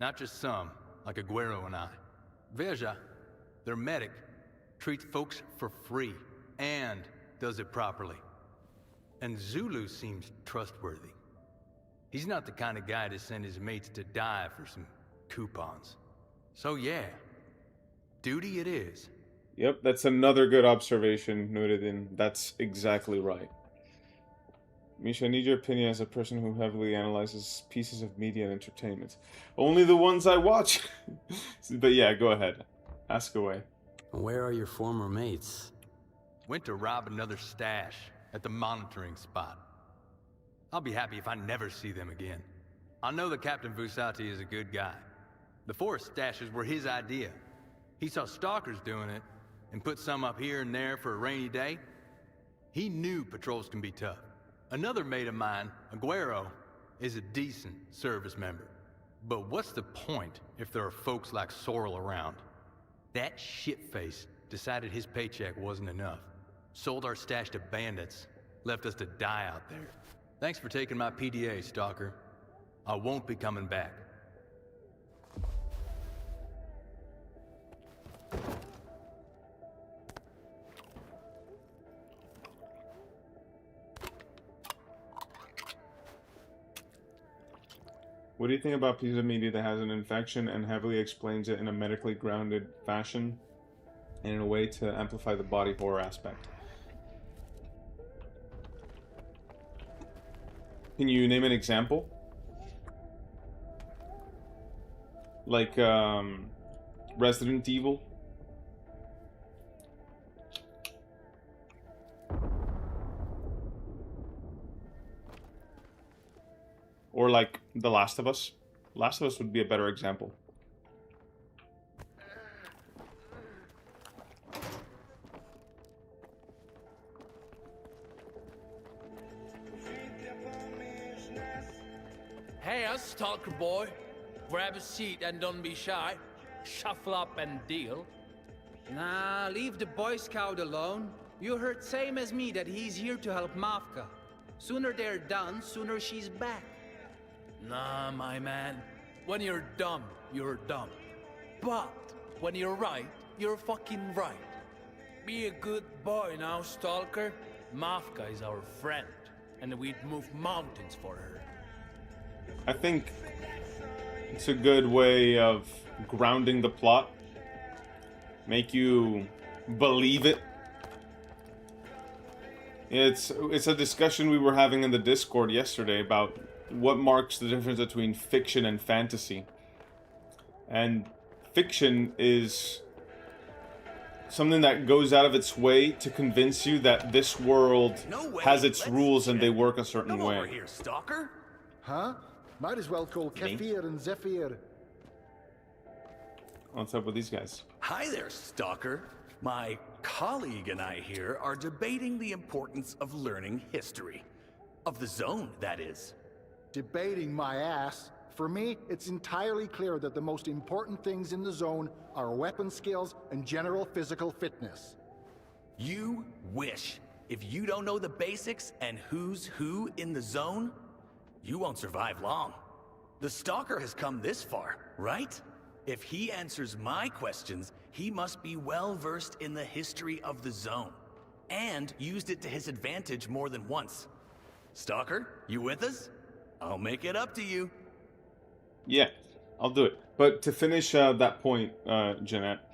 Not just some, like Aguero and I. Veja, their medic, treats folks for free, and does it properly. And Zulu seems trustworthy. He's not the kind of guy to send his mates to die for some coupons. So yeah, duty it is. Yep, that's another good observation, Nuruddin. That's exactly right. Misha, I need your opinion as a person who heavily analyzes pieces of media and entertainment. Only the ones I watch! But yeah, go ahead. Ask away. Where are your former mates? Went to rob another stash at the monitoring spot. I'll be happy if I never see them again. I know that Captain Vusati is a good guy. The forest stashes were his idea. He saw stalkers doing it, and put some up here and there for a rainy day. He knew patrols can be tough. Another mate of mine, Aguero, is a decent service member. But what's the point if there are folks like Sorrel around? That shitface decided his paycheck wasn't enough. Sold our stash to bandits. Left us to die out there. Thanks for taking my PDA, Stalker. I won't be coming back. What do you think about pieces of media that has an infection and heavily explains it in a medically grounded fashion and in a way to amplify the body horror aspect? Can you name an example? Like, Resident Evil? Or like The Last of Us. Last of Us would be a better example. Hey, us, Stalker boy. Grab a seat and don't be shy. Shuffle up and deal. Nah, leave the Boy Scout alone. You heard same as me that he's here to help Mafka. Sooner they're done, sooner she's back. Nah, my man. When you're dumb, you're dumb. But when you're right, you're fucking right. Be a good boy now, Stalker. Mafka is our friend, and we'd move mountains for her. I think it's a good way of grounding the plot. Make you believe it. It's a discussion we were having in the Discord yesterday about what marks the difference between fiction and fantasy. And fiction is something that goes out of its way to convince you that this world has its rules and they work a certain way. Over here, Stalker. Huh? Might as well call Kefir and Zephyr. What's up with these guys? Hi there, Stalker. My colleague and I here are debating the importance of learning history. Of the zone, that is. Debating my ass. For me, it's entirely clear that the most important things in the zone are weapon skills and general physical fitness. You wish. If you don't know the basics and who's who in the zone, you won't survive long. The Stalker has come this far, right? If he answers my questions, he must be well versed in the history of the zone, and used it to his advantage more than once. Stalker, you with us? I'll make it up to you. Yeah, I'll do it. But to finish that point, Jeanette,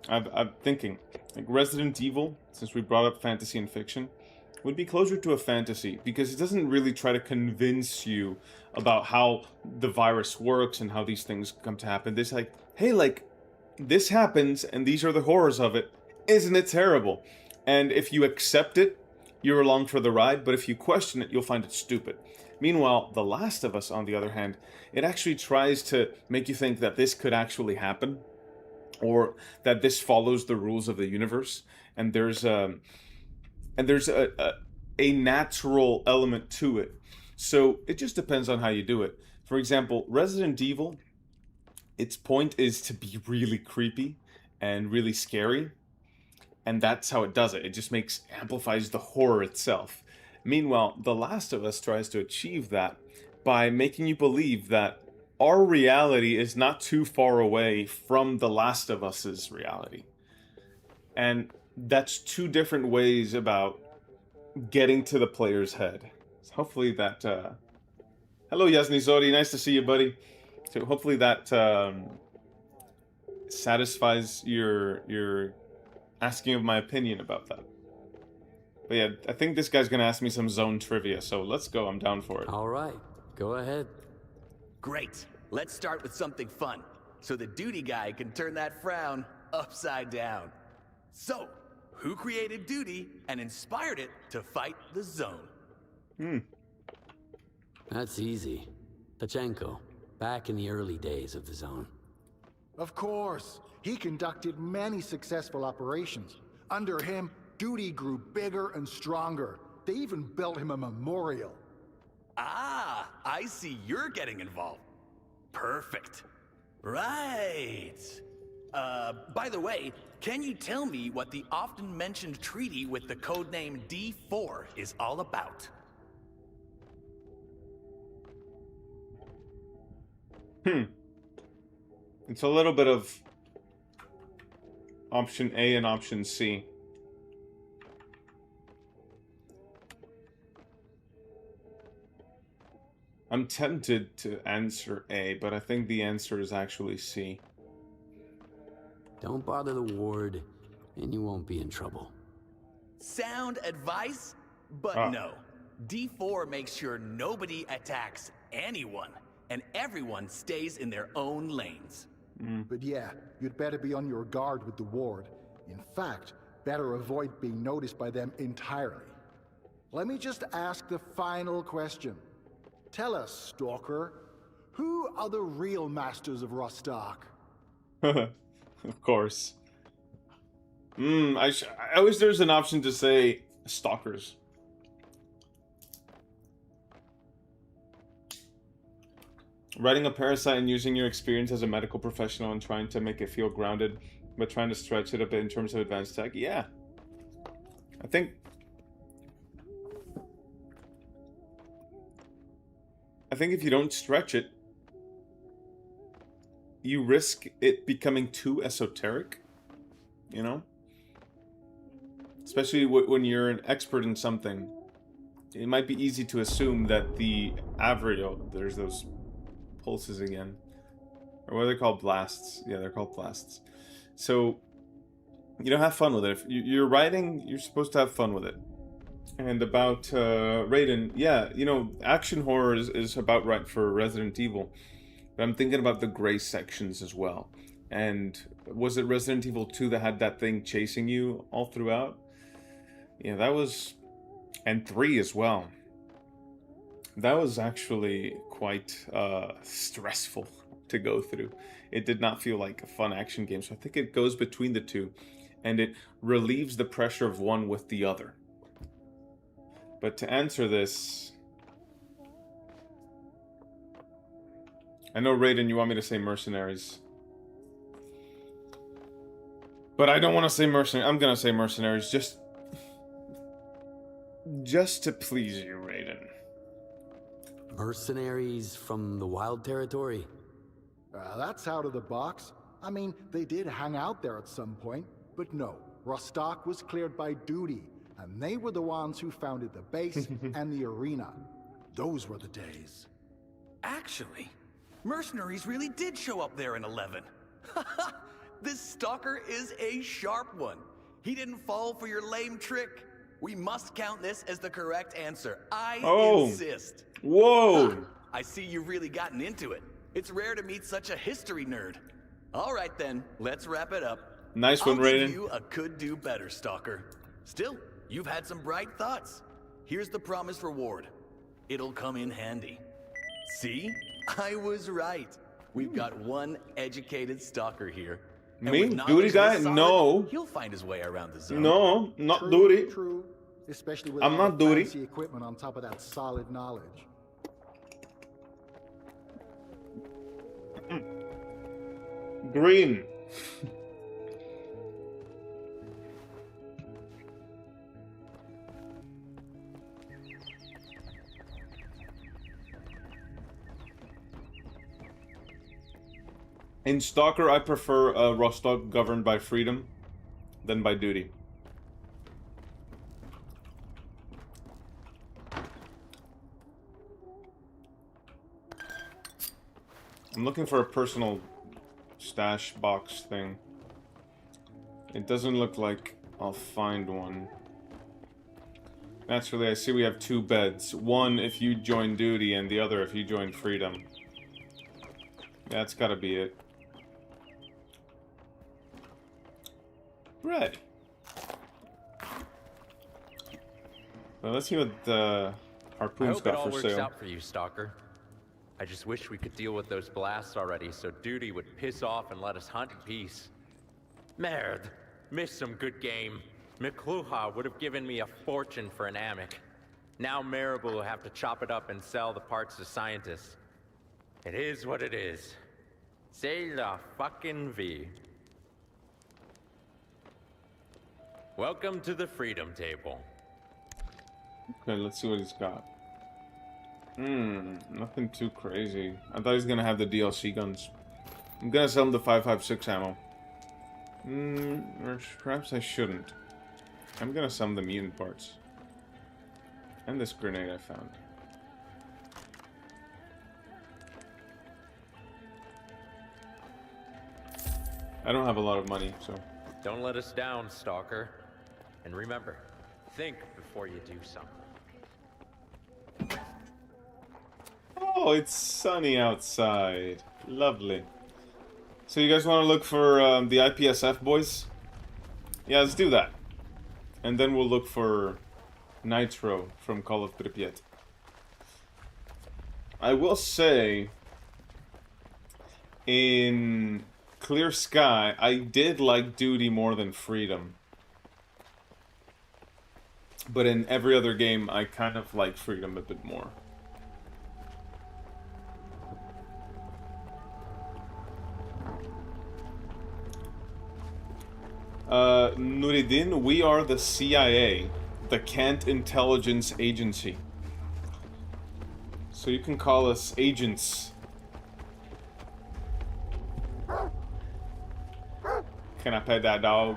I'm thinking, like Resident Evil, since we brought up fantasy and fiction, would be closer to a fantasy, because it doesn't really try to convince you about how the virus works and how these things come to happen. This like, hey, like, this happens and these are the horrors of it. Isn't it terrible? And if you accept it, you're along for the ride, but if you question it, you'll find it stupid. Meanwhile, The Last of Us, on the other hand, it actually tries to make you think that this could actually happen, or that this follows the rules of the universe, and there's a natural element to it. So it just depends on how you do it. For example, Resident Evil, its point is to be really creepy and really scary, and that's how it does it. It just amplifies the horror itself. Meanwhile, The Last of Us tries to achieve that by making you believe that our reality is not too far away from The Last of Us's reality. And that's two different ways about getting to the player's head. So hopefully that... Hello, Yasni Zodi. Nice to see you, buddy. So hopefully that satisfies your asking of my opinion about that. But yeah, I think this guy's gonna ask me some zone trivia, so let's go. I'm down for it. All right, go ahead. Great. Let's start with something fun, so the duty guy can turn that frown upside down. So, who created duty and inspired it to fight the zone? That's easy. Pachenko, back in the early days of the zone. Of course. He conducted many successful operations. Under him, duty grew bigger and stronger. They even built him a memorial. Ah, I see you're getting involved. Perfect. Right. By the way, can you tell me what the often mentioned treaty with the codename D4 is all about? It's a little bit of option A and option C. I'm tempted to answer A, but I think the answer is actually C. Don't bother the ward, and you won't be in trouble. Sound advice? But no. D4 makes sure nobody attacks anyone, and everyone stays in their own lanes. But yeah, you'd better be on your guard with the ward. In fact, better avoid being noticed by them entirely. Let me just ask the final question. Tell us, Stalker, who are the real masters of Rostock? Of course. I wish there was an option to say stalkers. Writing a parasite and using your experience as a medical professional and trying to make it feel grounded, but trying to stretch it a bit in terms of advanced tech. Yeah. I think if you don't stretch it, you risk it becoming too esoteric, you know? Especially when you're an expert in something. It might be easy to assume that the average... Oh, there's those pulses again. Or what are they called? Blasts. Yeah, they're called blasts. So, you know, have fun with it. If you're writing, you're supposed to have fun with it. And about Raiden, yeah, you know, action horror is about right for Resident Evil. But I'm thinking about the gray sections as well. And was it Resident Evil 2 that had that thing chasing you all throughout? Yeah, that was... And 3 as well. That was actually quite stressful, to go through. It did not feel like a fun action game, so I think it goes between the two, and it relieves the pressure of one with the other. But to answer this, I know, Raiden, you want me to say Mercenaries. But I don't want to say Mercenaries. I'm going to say Mercenaries just to please you, Raiden. Mercenaries from the Wild Territory? That's out of the box. I mean, they did hang out there at some point, but no. Rostock was cleared by duty, and they were the ones who founded the base and the arena. Those were the days. Actually, mercenaries really did show up there in 11. This stalker is a sharp one. He didn't fall for your lame trick. We must count this as the correct answer. I insist. Whoa! I see you've really gotten into it. It's rare to meet such a history nerd. All right then, let's wrap it up. Nice one, I'll give Raiden. you a could do better, stalker. Still, you've had some bright thoughts. Here's the promised reward. It'll come in handy. See? I was right. We've got one educated stalker here. And Me? with knowledge Duty guy? this solid, No. He'll find his way around the zone. No, not True, duty. True. Especially with I'm all not the duty. fancy equipment on top of that solid knowledge. Green. In Stalker, I prefer Rostock governed by freedom than by duty. I'm looking for a personal stash box thing. It doesn't look like I'll find one. Naturally, I see we have two beds. One if you join duty, and the other if you join freedom. That's gotta be it. Bread. Well, let's see what the I Harpoon's hope it got all for works sale. out for you, Stalker. I just wish we could deal with those blasts already so Duty would piss off and let us hunt in peace. Merde. Missed some good game. McLuha would have given me a fortune for an Amic. Now Marabou will have to chop it up and sell the parts to scientists. It is what it is. C'est la fucking vie. Welcome to the Freedom Table. Okay, let's see what he's got. Nothing too crazy. I thought he was gonna have the DLC guns. I'm gonna sell him the 5.56 ammo. Or perhaps I shouldn't. I'm gonna sell him the mutant parts. And this grenade I found. I don't have a lot of money, so... Don't let us down, Stalker. And remember, think before you do something. Oh, it's sunny outside. Lovely. So you guys want to look for the IPSF boys? Yeah, let's do that. And then we'll look for Nitro from Call of Pripyat. I will say, in Clear Sky, I did like Duty more than Freedom. But in every other game, I kind of like Freedom a bit more. Nuruddin, we are the CIA, the Kant Intelligence Agency. So you can call us agents. Can I pet that dog?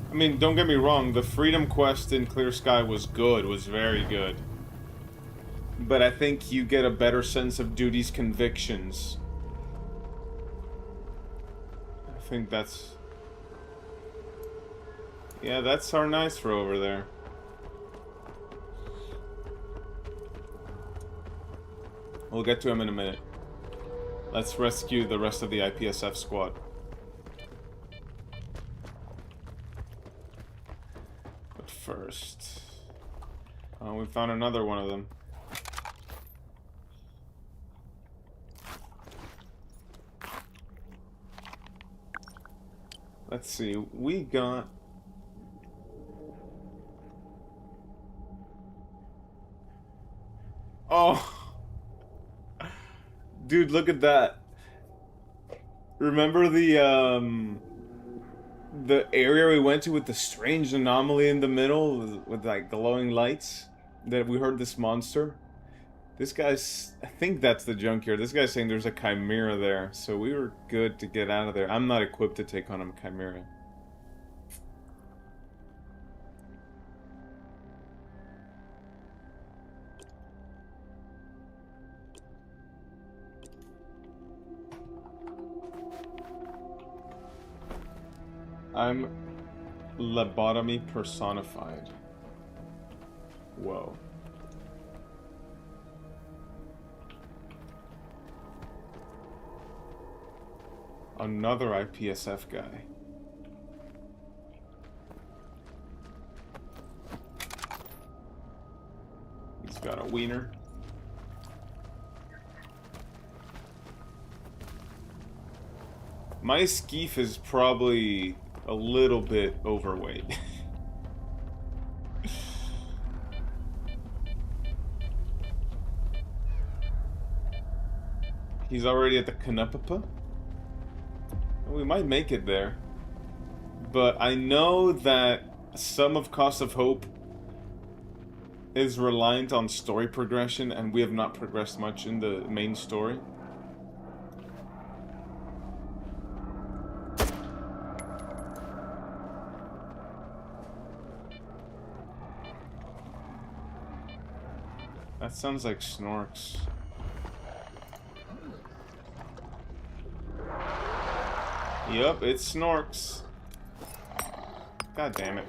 I mean, don't get me wrong, the Freedom Quest in Clear Sky was good, was very good. But I think you get a better sense of Duty's convictions. I think that's... Yeah, that's our Nitro over there. We'll get to him in a minute. Let's rescue the rest of the IPSF squad. But first... Oh, we found another one of them. Let's see, we got... Oh! Dude, look at that. Remember the area we went to with the strange anomaly in the middle with like glowing lights? That we heard this monster? This guy's... I think that's the junkyard. This guy's saying there's a chimera there, so we were good to get out of there. I'm not equipped to take on a chimera. I'm lobotomy personified. Whoa. Another IPSF guy. He's got a wiener. My Skif is probably a little bit overweight. He's already at the Canupapa. We might make it there. But I know that some of Cost of Hope is reliant on story progression, and we have not progressed much in the main story. That sounds like Snorks. Yup, it's Snorks. God damn it.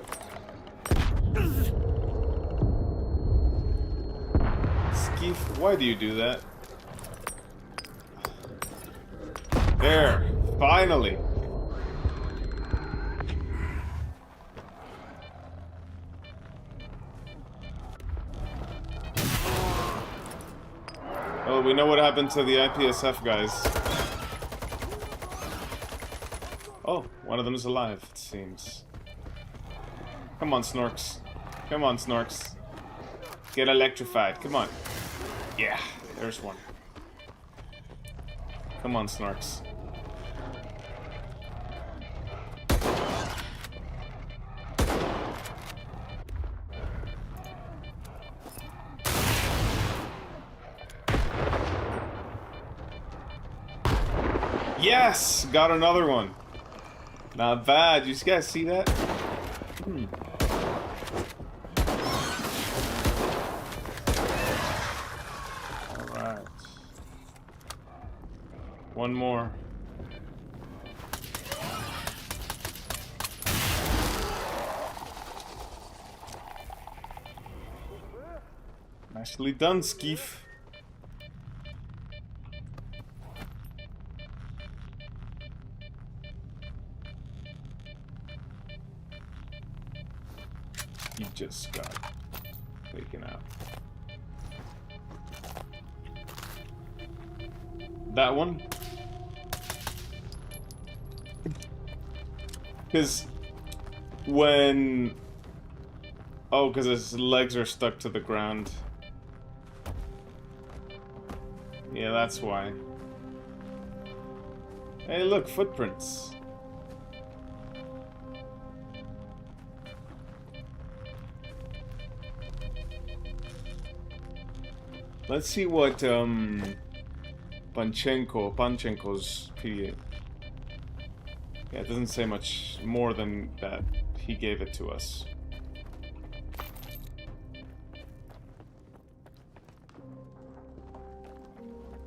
Skif, why do you do that? There, finally. Oh, we know what happened to the IPSF guys. Oh, one of them is alive, it seems. Come on, Snorks. Come on, Snorks. Get electrified. Come on. Yeah, there's one. Come on, Snorks. Yes! Got another one. Not bad. You guys see that? Alright. One more. Nicely done, Skif. He just got taken out. That one? Because when... Oh, because his legs are stuck to the ground. Yeah, that's why. Hey, look, footprints. Let's see what Panchenko's PDA. Yeah, it doesn't say much more than that. He gave it to us.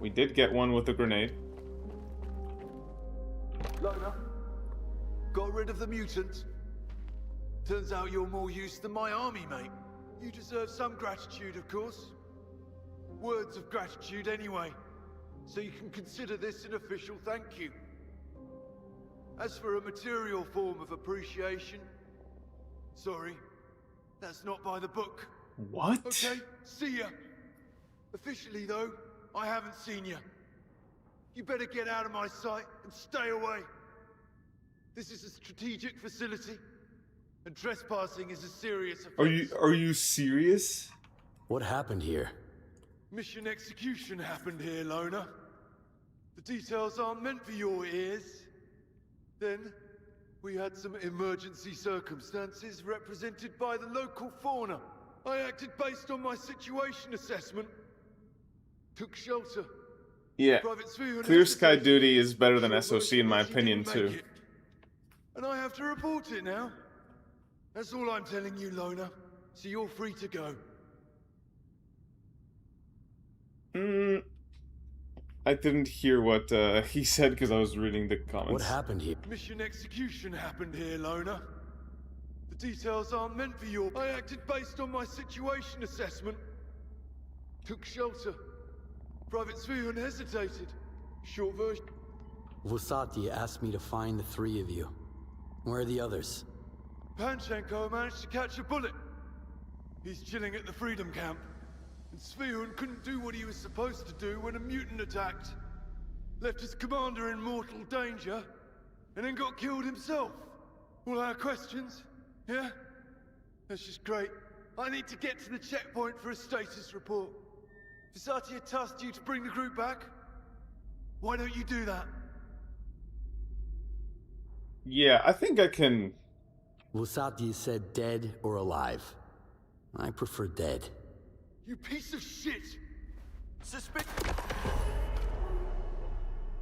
We did get one with a grenade. Loner, got rid of the mutant. Turns out you're more use than my army, mate. You deserve some gratitude, of course. Words of gratitude, anyway. so you can consider this an official thank you. As for a material form of appreciation, sorry, that's not by the book. What? Okay, see ya. Officially, though, I haven't seen you. You better get out of my sight and stay away. This is a strategic facility, and trespassing is a serious offense. Are you serious? What happened here? Mission execution happened here, Loner. The details aren't meant for your ears. Then, we had some emergency circumstances represented by the local fauna. I acted based on my situation assessment. Took shelter. Yeah. Private Svion Clear sky hesitated. duty is better than Short SOC in my version was he opinion didn't too. make it. And I have to report it now. That's all I'm telling you, Loner. So you're free to go. I didn't hear what he said because I was reading the comments. What happened here? Mission execution happened here, Loner. The details aren't meant for your... I acted based on my situation assessment. Took shelter. Private Svion hesitated. Short version... Vusati asked me to find the three of you. Where are the others? Panchenko managed to catch a bullet. He's chilling at the Freedom Camp. And Svion couldn't do what he was supposed to do when a mutant attacked. Left his commander in mortal danger, and then got killed himself. All our questions, yeah? That's just great. I need to get to the checkpoint for a status report. Visati had tasked you to bring the group back. Why don't you do that? Yeah, I think I can... Vusati said dead or alive. I prefer dead. You piece of shit!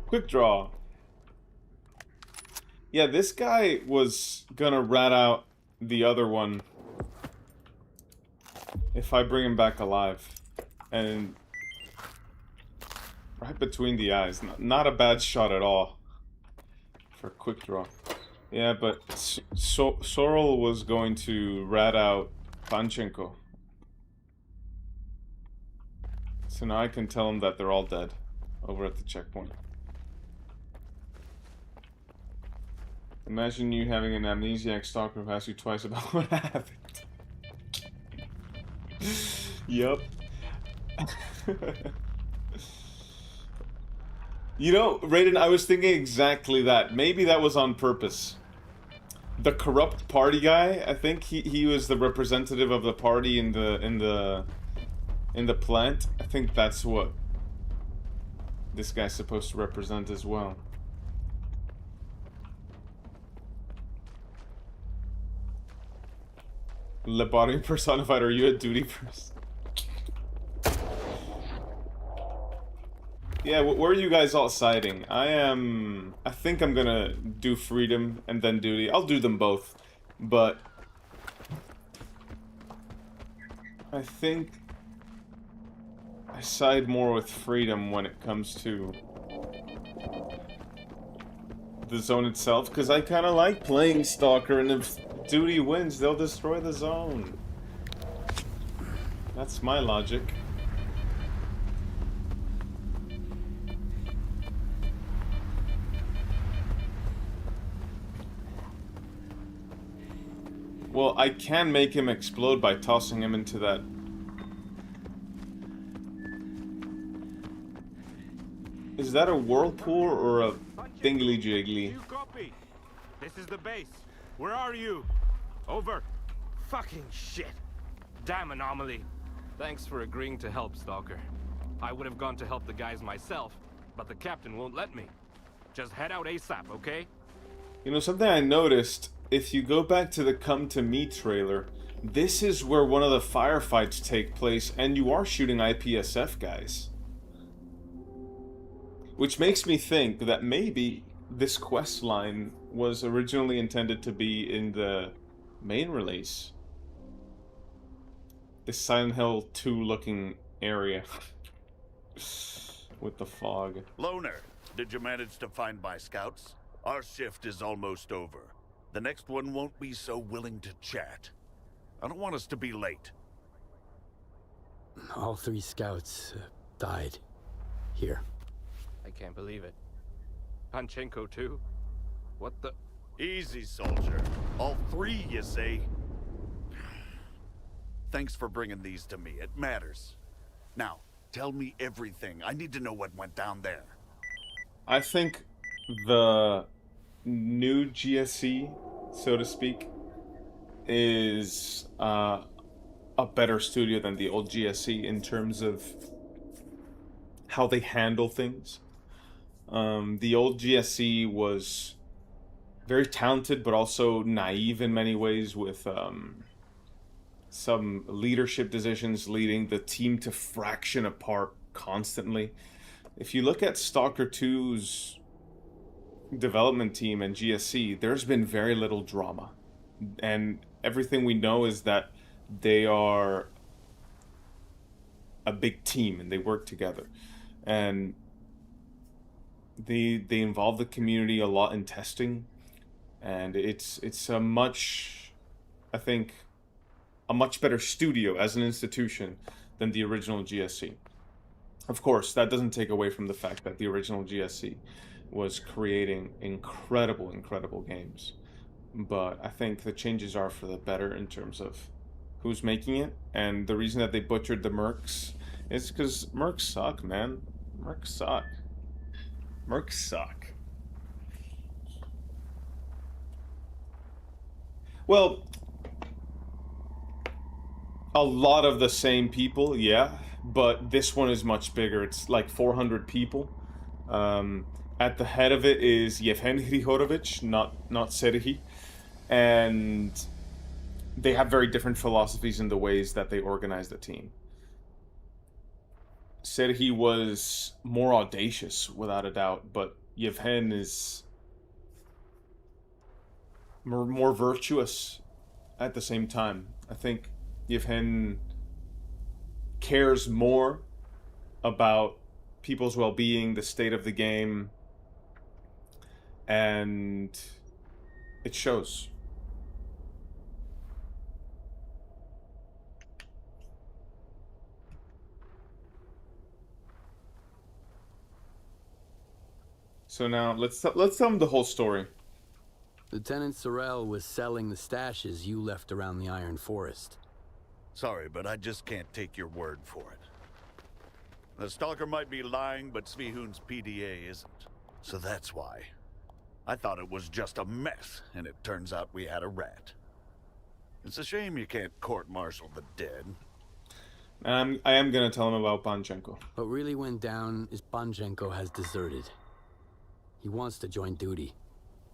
Quick draw. Yeah, this guy was gonna rat out the other one if I bring him back alive. And right between the eyes. Not a bad shot at all for a quick draw. Yeah, but Sorrel was going to rat out Panchenko. So now I can tell him that they're all dead over at the checkpoint. Imagine you having an amnesiac stalker who asks you twice about what happened. Yup. You know, Raiden, I was thinking exactly that. Maybe that was on purpose. The corrupt party guy, I think he was the representative of the party in the plant. I think that's what this guy's supposed to represent as well. Lobotomy personified, are you a duty person? Yeah, where are you guys all siding? I think I'm gonna do freedom and then duty. I'll do them both, but I think I side more with freedom when it comes to the zone itself, because I kind of like playing Stalker, and if duty wins, they'll destroy the zone. That's my logic. Well, I can make him explode by tossing him into that. Is that a whirlpool or a dingly jiggly? You copy? This is the base. Where are you? Over. Fucking shit. Damn anomaly. Thanks for agreeing to help, Stalker. I would have gone to help the guys myself, but the captain won't let me. Just head out ASAP, okay? You know, something I noticed, if you go back to the Come To Me trailer, this is where one of the firefights take place, and you are shooting IPSF guys. Which makes me think that maybe this quest line was originally intended to be in the main release. This Silent Hill 2 looking area. With the fog. Loner, did you manage to find my scouts? Our shift is almost over. The next one won't be so willing to chat. I don't want us to be late. All 3 scouts died here. I can't believe it. Panchenko too? What the? Easy, soldier. All three, you say? Thanks for bringing these to me. It matters. Now, tell me everything. I need to know what went down there. I think the new GSC, so to speak, is a better studio than the old GSC in terms of how they handle things. The old GSC was very talented, but also naive in many ways, with some leadership decisions leading the team to fraction apart constantly. If you look at Stalker 2's development team and GSC, there's been very little drama. And everything we know is that they are a big team and they work together. And they involve the community a lot in testing. And it's a much, I think, a much better studio as an institution than the original GSC. Of course, that doesn't take away from the fact that the original GSC was creating incredible, incredible games. But I think the changes are for the better in terms of who's making it. And the reason that they butchered the Mercs is because Mercs suck, man. Mercs suck. Mercs suck. Well, a lot of the same people, yeah, but this one is much bigger. It's like 400 people. At the head of it is Yevhen Hrihorovich, not Serhiy, and they have very different philosophies in the ways that they organize the team. Serhiy was more audacious, without a doubt, but Yevhen is more virtuous at the same time. I think Yevhen cares more about people's well-being, the state of the game, and it shows. So now let's tell them the whole story. Lieutenant Sorrell was selling the stashes you left around the Iron Forest. Sorry, but I just can't take your word for it. The Stalker might be lying, but Svihun's PDA isn't. So that's why. I thought it was just a mess, and it turns out we had a rat. It's a shame you can't court-martial the dead. I am gonna tell him about Panchenko. What really went down is Panchenko has deserted. He wants to join duty.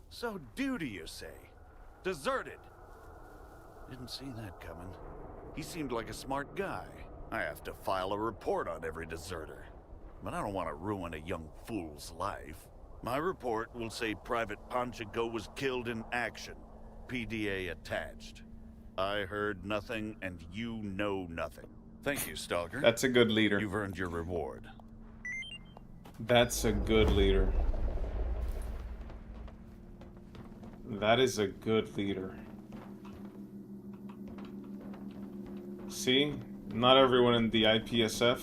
So duty, you say? Deserted? Didn't see that coming. He seemed like a smart guy. I have to file a report on every deserter. But I don't want to ruin a young fool's life. My report will say Private Panchenko was killed in action. PDA attached. I heard nothing, and you know nothing. Thank you, Stalker. That's a good leader. You've earned your reward. That's a good leader. That is a good leader. See? Not everyone in the IPSF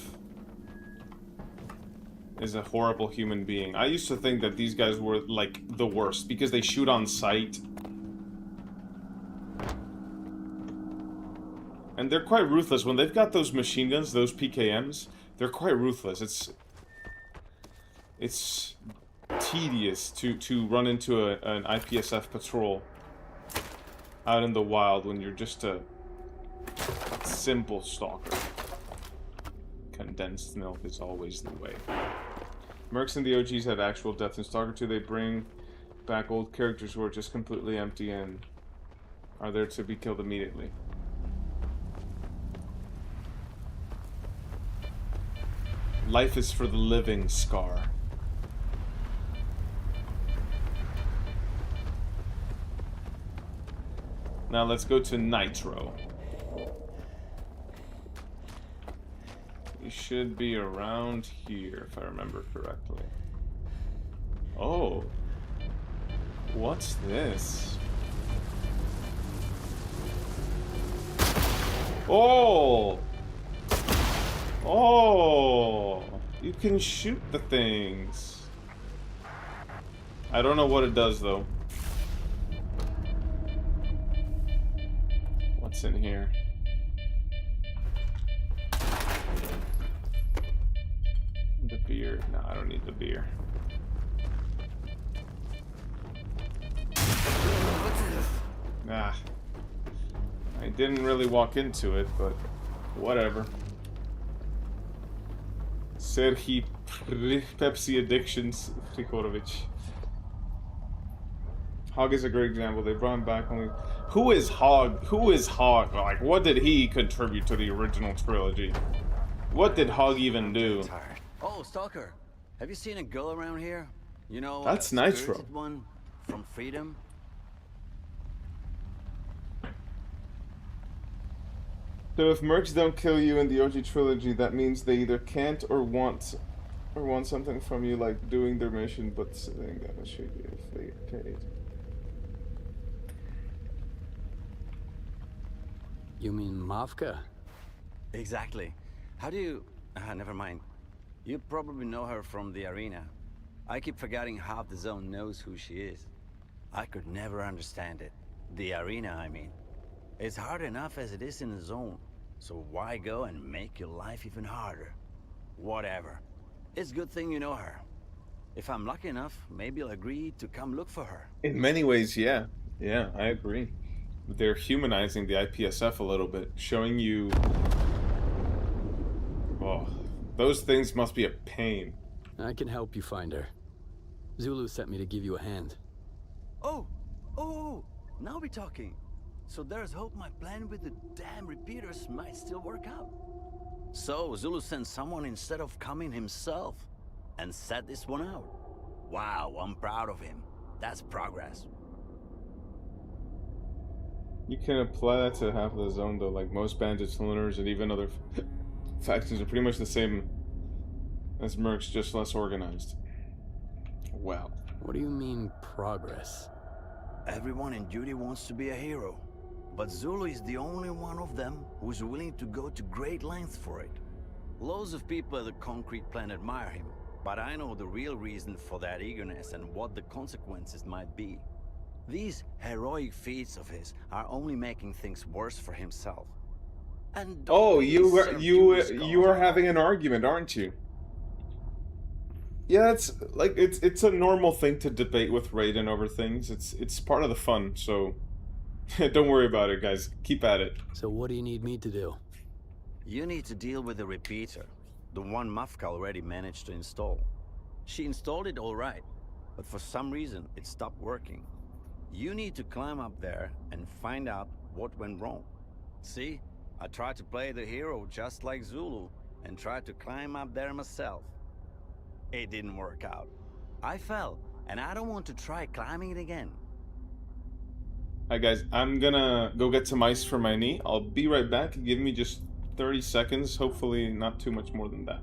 is a horrible human being. I used to think that these guys were, like, the worst, because they shoot on sight. And they're quite ruthless. When they've got those machine guns, those PKMs, they're quite ruthless. It's tedious to run into an IPSF patrol out in the wild when you're just a simple stalker. Condensed milk is always the way. Mercs and the OGs have actual depth. In Stalker 2, they bring back old characters who are just completely empty and are there to be killed immediately. Life is for the living, Scar. Now let's go to Nitro. He should be around here, if I remember correctly. Oh. What's this? Oh! Oh! You can shoot the things. I don't know what it does, though. What's in here? The beer. No, I don't need the beer. Nah. I didn't really walk into it, but whatever. Serhi Pepsi Addictions Frikorovic. Hog is a great example. They brought him back only. Who is Hog? Who is Hog? Like, what did he contribute to the original trilogy? What did Hog even do? Oh, Stalker, have you seen a girl around here? You know, That's a Nitro. spirited one from Freedom? So if mercs don't kill you in the OG trilogy, that means they either can't or want something from you, like doing their mission, but saying that it should be if they get paid. You mean Mavka? Exactly. How do you... never mind. You probably know her from the arena. I keep forgetting half the zone knows who she is. I could never understand it. The arena, I mean. It's hard enough as it is in the zone. So why go and make your life even harder? Whatever. It's a good thing you know her. If I'm lucky enough, maybe I'll agree to come look for her. In many ways, yeah. Yeah, I agree. They're humanizing the IPSF a little bit, showing you... Oh, those things must be a pain. I can help you find her. Zulu sent me to give you a hand. Oh, now we're talking. So there's hope my plan with the damn repeaters might still work out. So Zulu sent someone instead of coming himself and set this one out. Wow, I'm proud of him. That's progress. You can apply that to half of the zone, though. Like, most bandits, lunars, and even other factions are pretty much the same as mercs, just less organized. Well. What do you mean, progress? Everyone in duty wants to be a hero. But Zulu is the only one of them who's willing to go to great lengths for it. Loads of people at the concrete plant admire him, but I know the real reason for that eagerness and what the consequences might be. These heroic feats of his are only making things worse for himself. And oh, you are having an argument, aren't you? Yeah, it's like it's a normal thing to debate with Raiden over things. It's part of the fun, so don't worry about it, guys. Keep at it. So what do you need me to do? You need to deal with the repeater, the one Mafka already managed to install. She installed it all right, but for some reason it stopped working. You need to climb up there and find out what went wrong. See, I tried to play the hero just like Zulu and tried to climb up there myself. It didn't work out. I fell, and I don't want to try climbing it again. Hi guys, I'm gonna go get some ice for my knee. I'll be right back. Give me just 30 seconds, hopefully not too much more than that.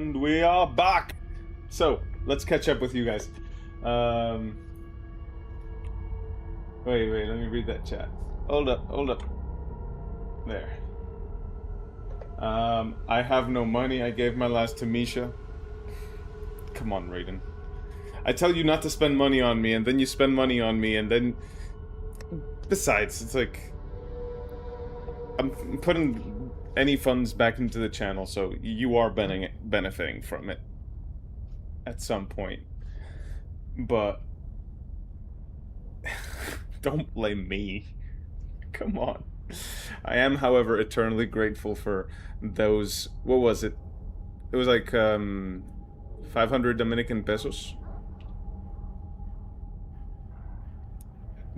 And we are back! So, let's catch up with you guys. Wait, let me read that chat. Hold up. There. I have no money. I gave my last to Misha. Come on, Raiden. I tell you not to spend money on me, and then you spend money on me, and then... Besides, it's like... I'm putting any funds back into the channel, so you are benefiting from it. At some point. But... Don't blame me. Come on. I am, however, eternally grateful for those... What was it? It was like, 500 Dominican pesos?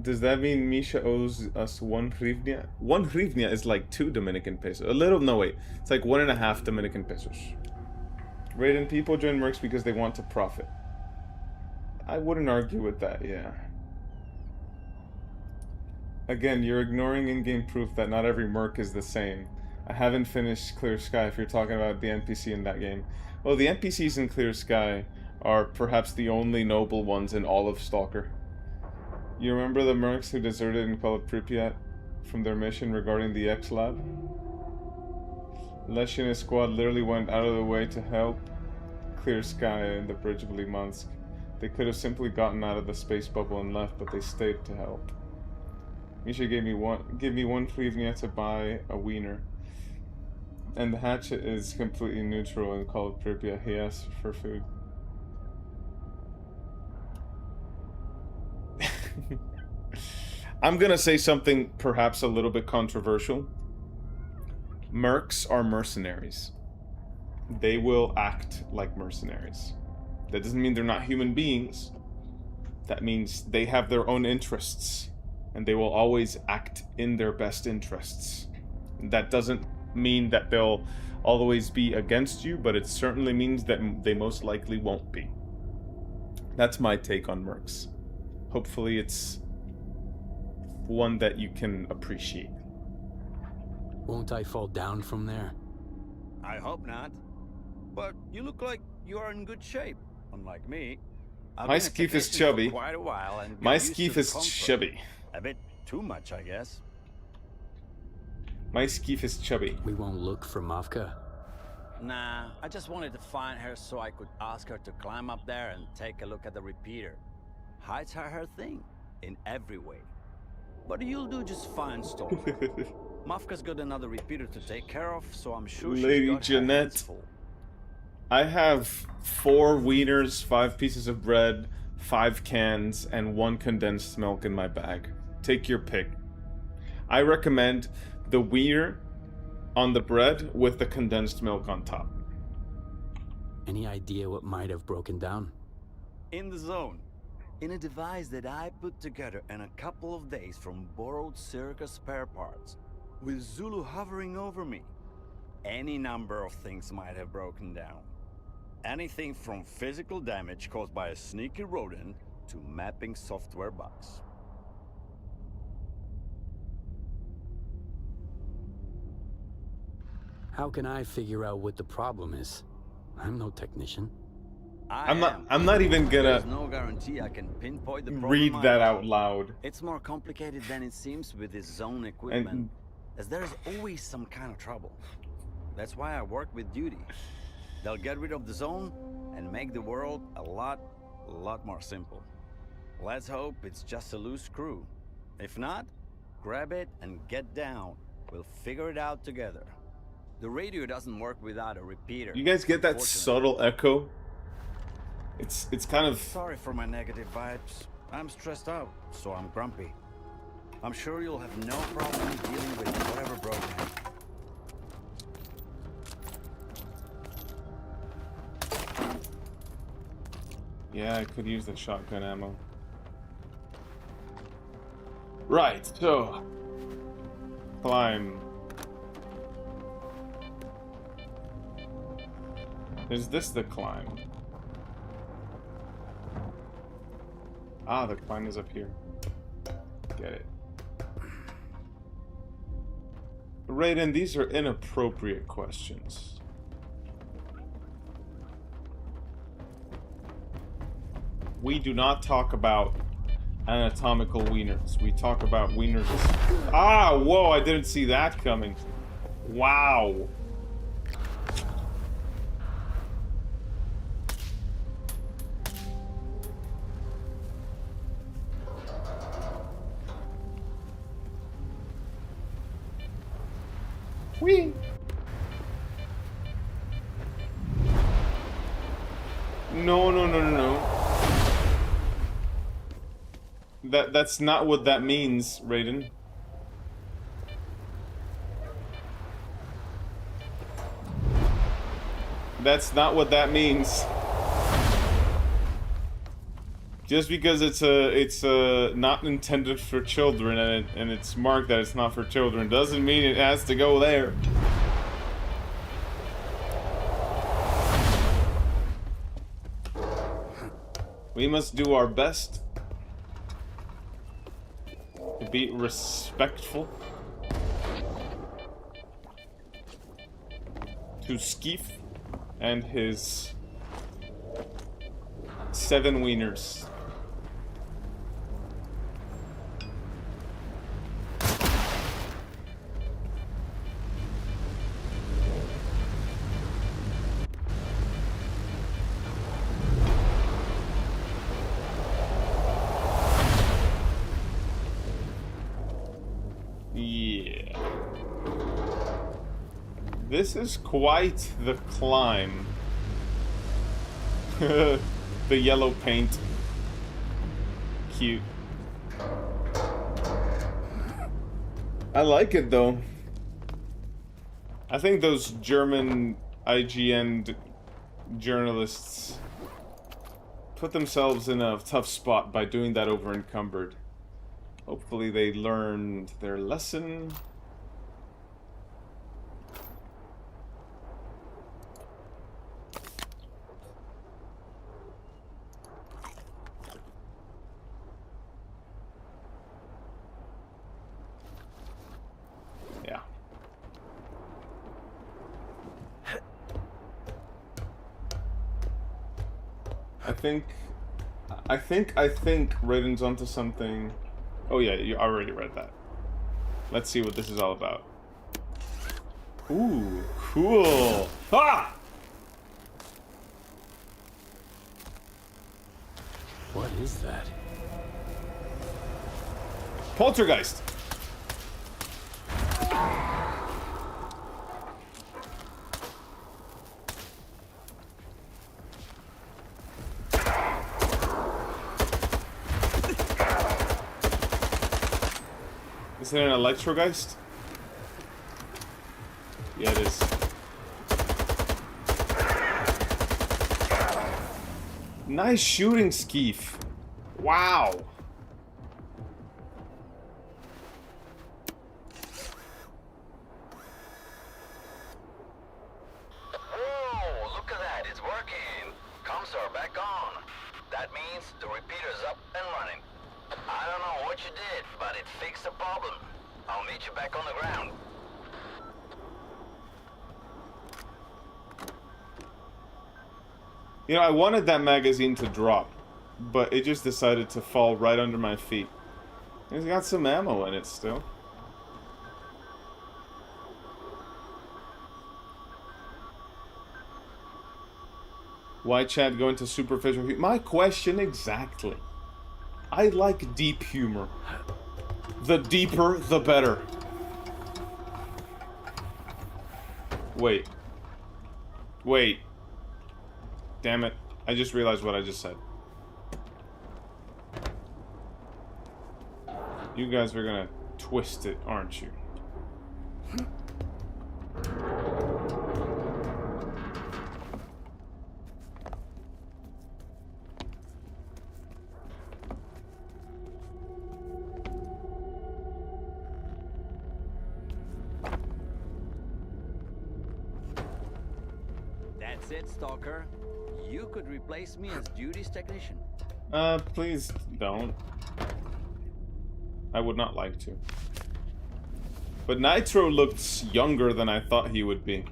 Does that mean Misha owes us 1 hryvnia? 1 hryvnia is like 2 Dominican pesos. No wait. It's like 1.5 Dominican pesos. Raiden, people join mercs because they want to profit. I wouldn't argue with that, yeah. Again, you're ignoring in-game proof that not every merc is the same. I haven't finished Clear Sky if you're talking about the NPC in that game. Well, the NPCs in Clear Sky are perhaps the only noble ones in all of Stalker. You remember the mercs who deserted in Call of Pripyat from their mission regarding the X-Lab? Lesh and his squad literally went out of the way to help Clear Sky and the bridge of Limansk. They could have simply gotten out of the space bubble and left, but they stayed to help. Misha give me 1 hryvnia to buy a wiener. And the hatchet is completely neutral in Call of Pripyat. He asked for food. I'm gonna say something perhaps a little bit controversial. Mercs are mercenaries. They will act like mercenaries. That doesn't mean they're not human beings. That means they have their own interests. And they will always act in their best interests. That doesn't mean that they'll always be against you, but it certainly means that they most likely won't be. That's my take on mercs. Hopefully it's one that you can appreciate. Won't I fall down from there? I hope not. But you look like you are in good shape, unlike me. My Skif is chubby. Quite a while and My got used Skif to the is comfort. chubby. A bit too much, I guess. My Skif is chubby. We won't look for Mavka. Nah, I just wanted to find her so I could ask her to climb up there and take a look at the repeater. Heights are her thing, in every way. But you'll do just fine, Storm. Mavka's got another repeater to take care of, so I'm sure she's Lady got her hands Jeanette. full. I have 4 wieners, 5 pieces of bread, 5 cans, and 1 condensed milk in my bag. Take your pick. I recommend the wiener on the bread with the condensed milk on top. Any idea what might have broken down? In the zone. In a device that I put together in a couple of days from borrowed circus spare parts, with Zulu hovering over me. Any number of things might have broken down. Anything from physical damage caused by a sneaky rodent to mapping software bugs. How can I figure out what the problem is? I'm no technician. I'm not even gonna There's no guarantee I can pinpoint the problem read that either. out loud. It's more complicated than it seems with this zone equipment, as there's always some kind of trouble. That's why I work with Duty. They'll get rid of the zone and make the world a lot more simple. Let's hope it's just a loose screw. If not, grab it and get down. We'll figure it out together. The radio doesn't work without a repeater. You guys get that unfortunately. subtle echo? It's kind of... Sorry for my negative vibes. I'm stressed out, so I'm grumpy. I'm sure you'll have no problem dealing with whatever broke down. Yeah, I could use the shotgun ammo. Right, so... Climb. Is this the climb? Ah, the climb is up here. Get it. Raiden, these are inappropriate questions. We do not talk about anatomical wieners. We talk about wieners. Ah, whoa, I didn't see that coming. Wow. Whee! No, no, no, no, no. That's not what that means, Raiden. That's not what that means. Just because it's not intended for children and it's marked that it's not for children doesn't mean it has to go there. We must do our best to be respectful to Skif and his 7 wieners. Yeah. This is quite the climb. The yellow paint. Cute. I like it though. I think those German IGN journalists put themselves in a tough spot by doing that over encumbered. Hopefully they learned their lesson. Yeah. I think Raiden's onto something. Oh yeah, you already read that. Let's see what this is all about. Ooh, cool. Ah! What is that? Poltergeist. Is it an Electrogeist? Yeah, it is. Nice shooting, Skif. Wow. Whoa, look at that, it's working. Comms are back on. That means the repeater's up and running. I don't know what you did, but it fixed the problem. I'll meet you back on the ground. You know, I wanted that magazine to drop, but it just decided to fall right under my feet. It's got some ammo in it still. Why Chad go into superficial humor? My question exactly. I like deep humor. The deeper, the better. Wait. Wait. Damn it. I just realized what I just said. You guys are gonna twist it, aren't you? That's it, Stalker. You could replace me as duties technician. Please don't. I would not like to. But Nitro looks younger than I thought he would be.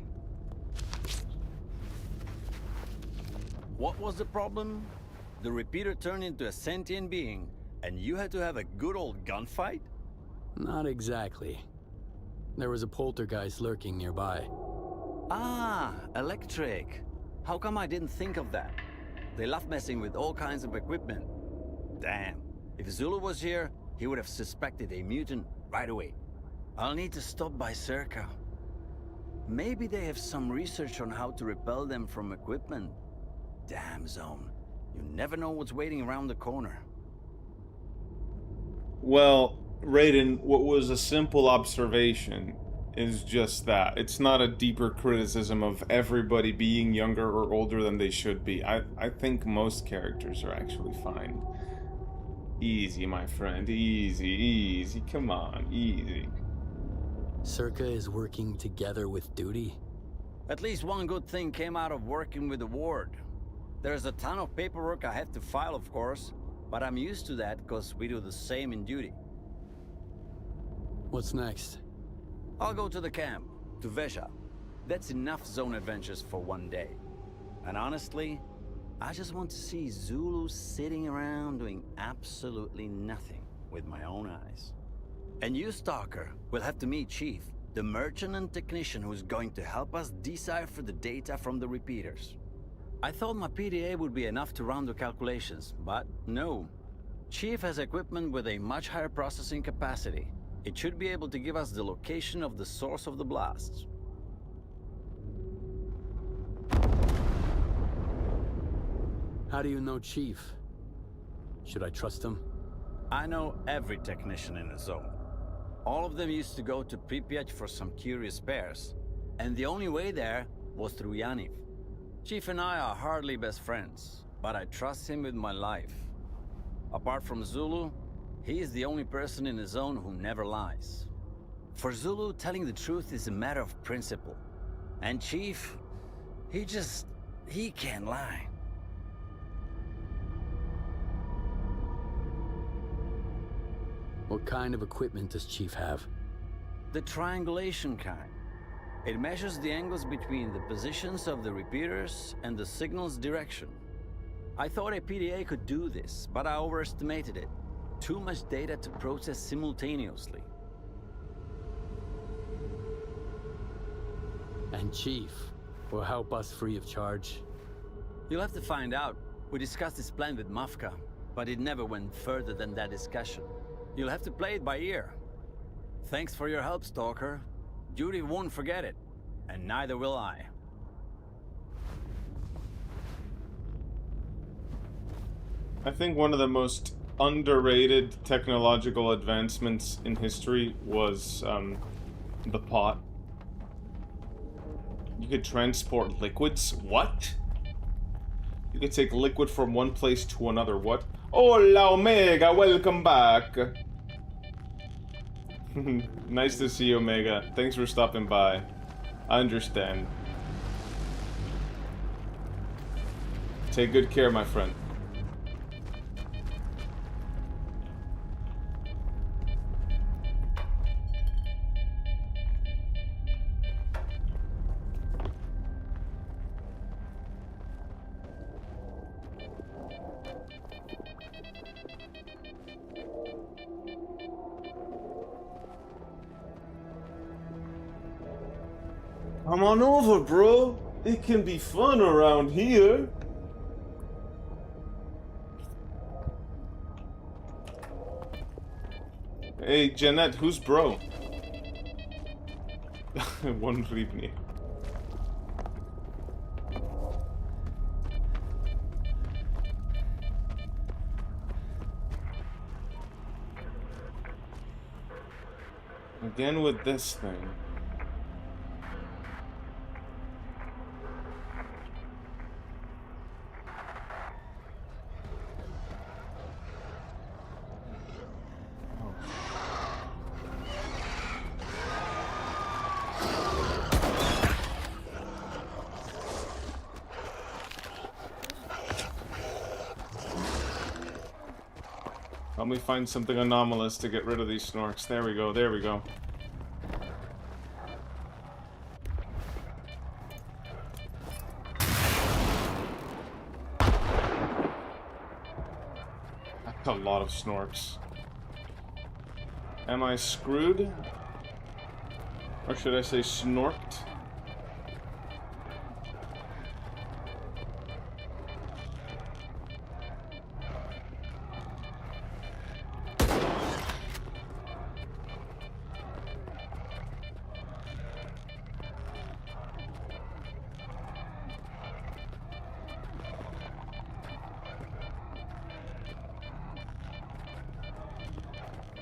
What was the problem? The repeater turned into a sentient being, and you had to have a good old gunfight? Not exactly. There was a poltergeist lurking nearby. Ah, electric. How come I didn't think of that? They love messing with all kinds of equipment. Damn. If Zulu was here, he would have suspected a mutant right away. I'll need to stop by Circa. Maybe they have some research on how to repel them from equipment. Damn, Zone. You never know what's waiting around the corner. Well, Raiden, what was a simple observation is just that. It's not a deeper criticism of everybody being younger or older than they should be. I think most characters are actually fine. Easy, my friend. Easy, easy. Come on, easy. Circa is working together with duty? At least one good thing came out of working with the ward. There's a ton of paperwork I have to file, of course, but I'm used to that because we do the same in duty. What's next? I'll go to the camp, to Veja. That's enough zone adventures for one day. And honestly, I just want to see Zulu sitting around doing absolutely nothing with my own eyes. And you, Stalker, will have to meet Chief, the merchant and technician who's going to help us decipher the data from the repeaters. I thought my PDA would be enough to run the calculations, but no. Chief has equipment with a much higher processing capacity. It should be able to give us the location of the source of the blasts. How do you know Chief? Should I trust him? I know every technician in the zone. All of them used to go to Pripyat for some curious spares, and the only way there was through Yaniv. Chief and I are hardly best friends, but I trust him with my life. Apart from Zulu, he is the only person in the zone who never lies. For Zulu, telling the truth is a matter of principle. And Chief, he can't lie. What kind of equipment does Chief have? The triangulation kind. It measures the angles between the positions of the repeaters and the signal's direction. I thought a PDA could do this, but I overestimated it. Too much data to process simultaneously. And Chief will help us free of charge? You'll have to find out. We discussed this plan with Mafka, but it never went further than that discussion. You'll have to play it by ear. Thanks for your help, Stalker. Judy won't forget it, and neither will I. I think one of the most underrated technological advancements in history was the pot. You could transport liquids? What? You could take liquid from one place to another. What? Hola, Omega, welcome back. Nice to see you, Omega. Thanks for stopping by. I understand. Take good care, my friend. Come on over, bro. It can be fun around here. Hey, Jeanette, who's bro? One Ribni. Again with this thing. Help me find something anomalous to get rid of these snorks. There we go, there we go. lot of snorks. Am I screwed? Or should I say snorked?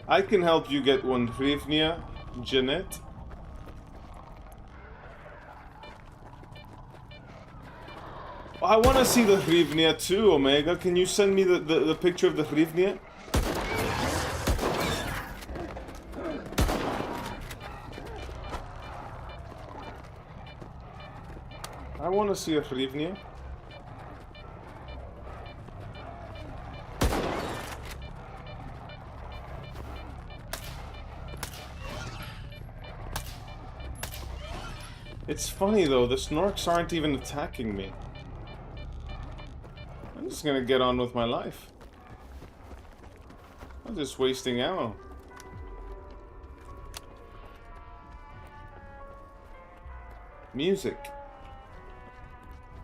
I can help you get one hryvnia, Janet. I want to see the hryvnia too, Omega. Can you send me the picture of the hryvnia? I want to see a hryvnia. It's funny though, the snorks aren't even attacking me. I'm just gonna get on with my life. I'm just wasting ammo. Music.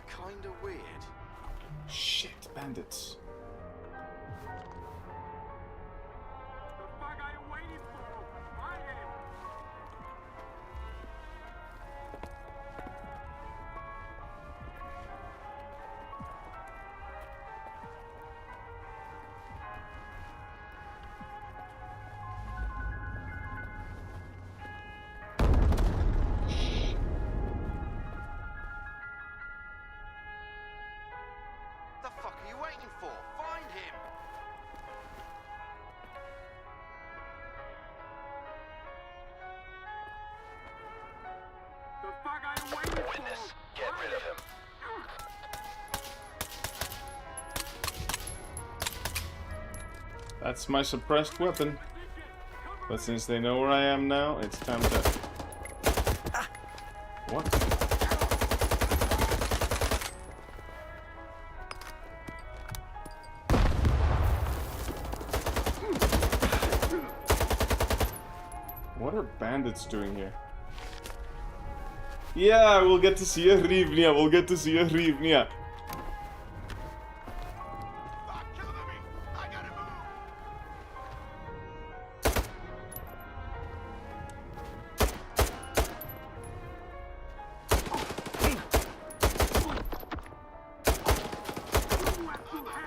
Kinda weird. Shit, bandits. That's my suppressed weapon. But since they know where I am now, it's time to... What? What are bandits doing here? Yeah, we'll get to see a hryvnia. We'll get to see a hryvnia.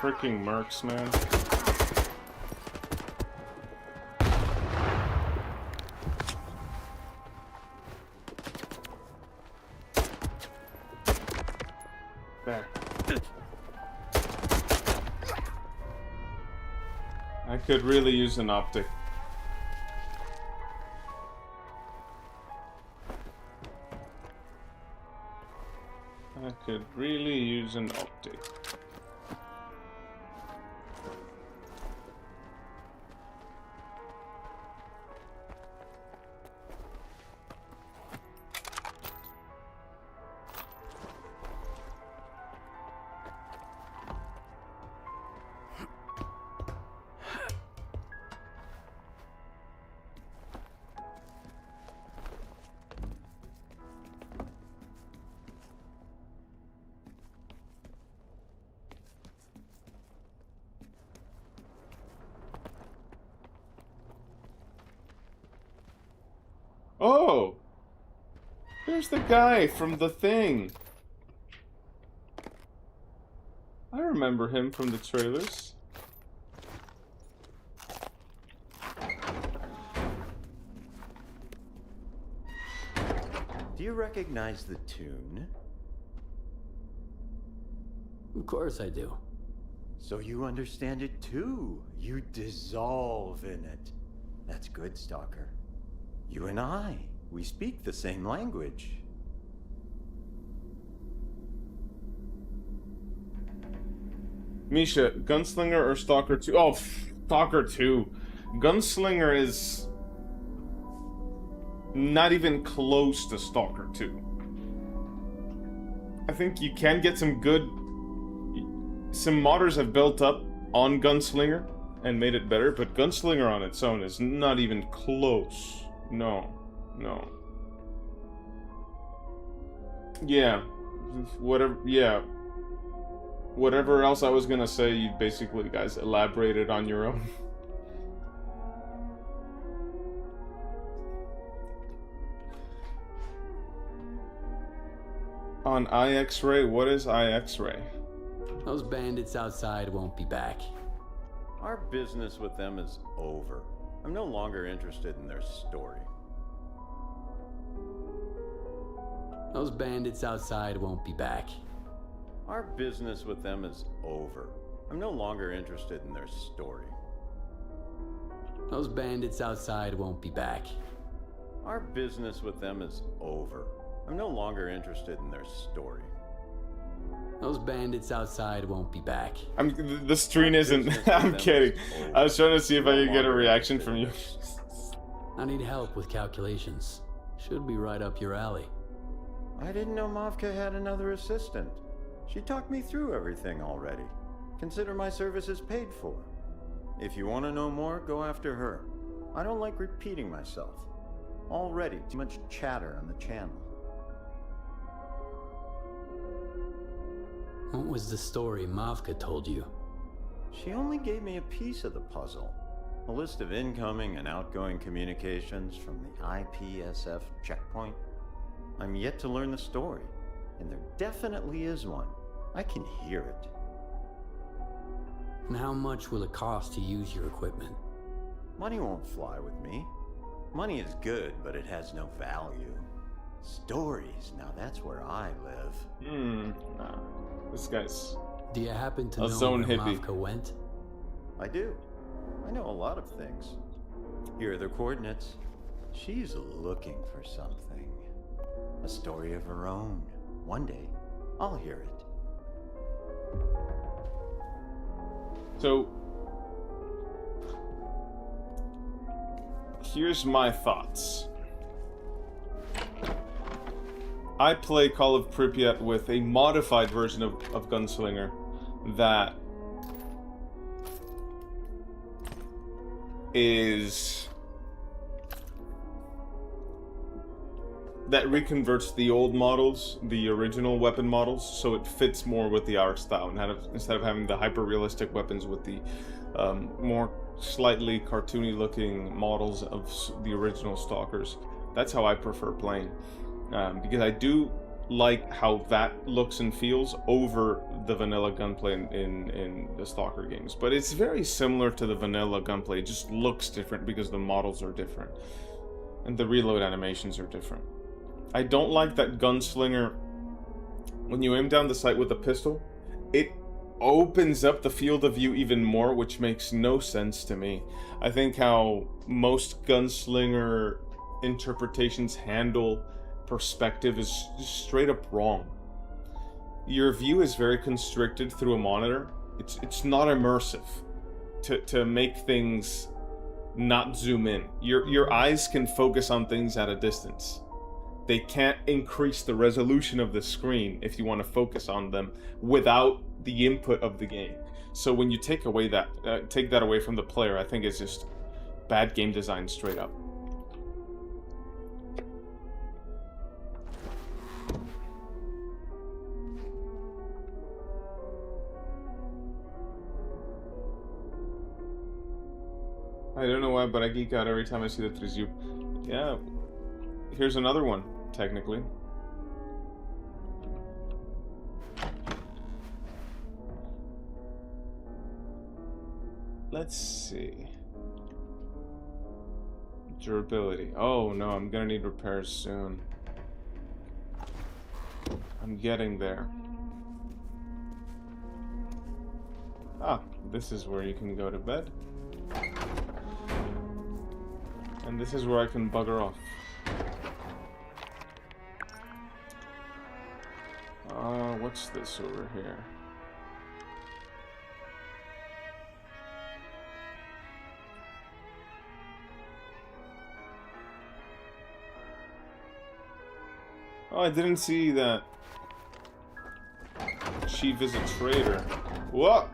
Freaking mercs, man. There. I could really use an optic. I could really use an optic. Oh! There's the guy from the thing. I remember him from the trailers. Do you recognize the tune? Of course I do. So you understand it too. You dissolve in it. That's good, Stalker. You and I, we speak the same language. Misha, Gunslinger or Stalker 2? Oh, Stalker 2. Gunslinger is not even close to Stalker 2. I think you can get some good... Some modders have built up on Gunslinger and made it better, but Gunslinger on its own is not even close. No. No. Yeah. Whatever, yeah. Whatever else I was gonna say, you basically, guys, elaborated on your own. On IX-Ray? What is IX-Ray? Those bandits outside won't be back. Our business with them is over. I'm no longer interested in their story. Those bandits outside won't be back. Our business with them is over. I'm no longer interested in their story. Those bandits outside won't be back. Our business with them is over. I'm no longer interested in their story. Those bandits outside won't be back. The stream isn't. I'm kidding. I was trying to see if I could get a reaction from you. I need help with calculations. Should be right up your alley. I didn't know Mavka had another assistant. She talked me through everything already. Consider my services paid for. If you want to know more, go after her. I don't like repeating myself. Already too much chatter on the channel. What was the story Mavka told you? She only gave me a piece of the puzzle. A list of incoming and outgoing communications from the IPSF checkpoint. I'm yet to learn the story, and there definitely is one. I can hear it. And how much will it cost to use your equipment? Money won't fly with me. Money is good, but it has no value. Stories, now that's where I live. This guy's Do you happen to a know zone where hippie. Mavka went? I do. I know a lot of things. Here are their coordinates. She's looking for something. A story of her own. One day, I'll hear it. So, here's my thoughts. I play Call of Pripyat with a modified version of Gunslinger that reconverts the old models, the original weapon models, so it fits more with the art style, and instead of having the hyper-realistic weapons with the more slightly cartoony-looking models of the original Stalkers. That's how I prefer playing. Because I do like how that looks and feels over the vanilla gunplay in the Stalker games. But it's very similar to the vanilla gunplay, it just looks different because the models are different. And the reload animations are different. I don't like that Gunslinger, when you aim down the sight with a pistol, it opens up the field of view even more, which makes no sense to me. I think how most Gunslinger interpretations handle perspective is just straight up wrong. Your view is very constricted through a monitor. It's not immersive to make things not zoom in. Your eyes can focus on things at a distance. They can't increase the resolution of the screen if you want to focus on them without the input of the game. So when you take that away from the player, I think it's just bad game design straight up. I don't know why, but I geek out every time I see the Trizu. Yeah, here's another one, technically. Let's see. Durability. Oh no, I'm gonna need repairs soon. I'm getting there. Ah, this is where you can go to bed. And this is where I can bugger off. What's this over here? Oh, I didn't see that. Chief is a traitor. What?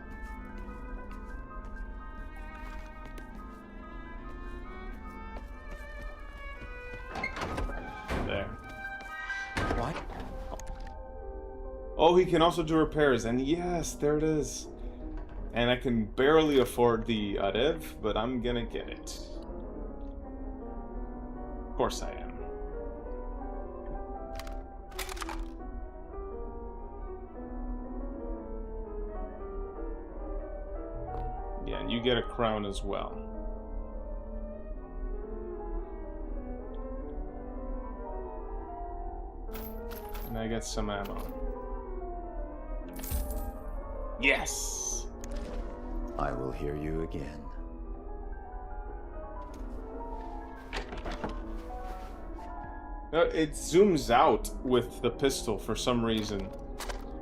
Oh, he can also do repairs, and yes, there it is. And I can barely afford the Arev, but I'm gonna get it. Of course I am. Yeah, and you get a crown as well. And I get some ammo. Yes! I will hear you again. It zooms out with the pistol for some reason.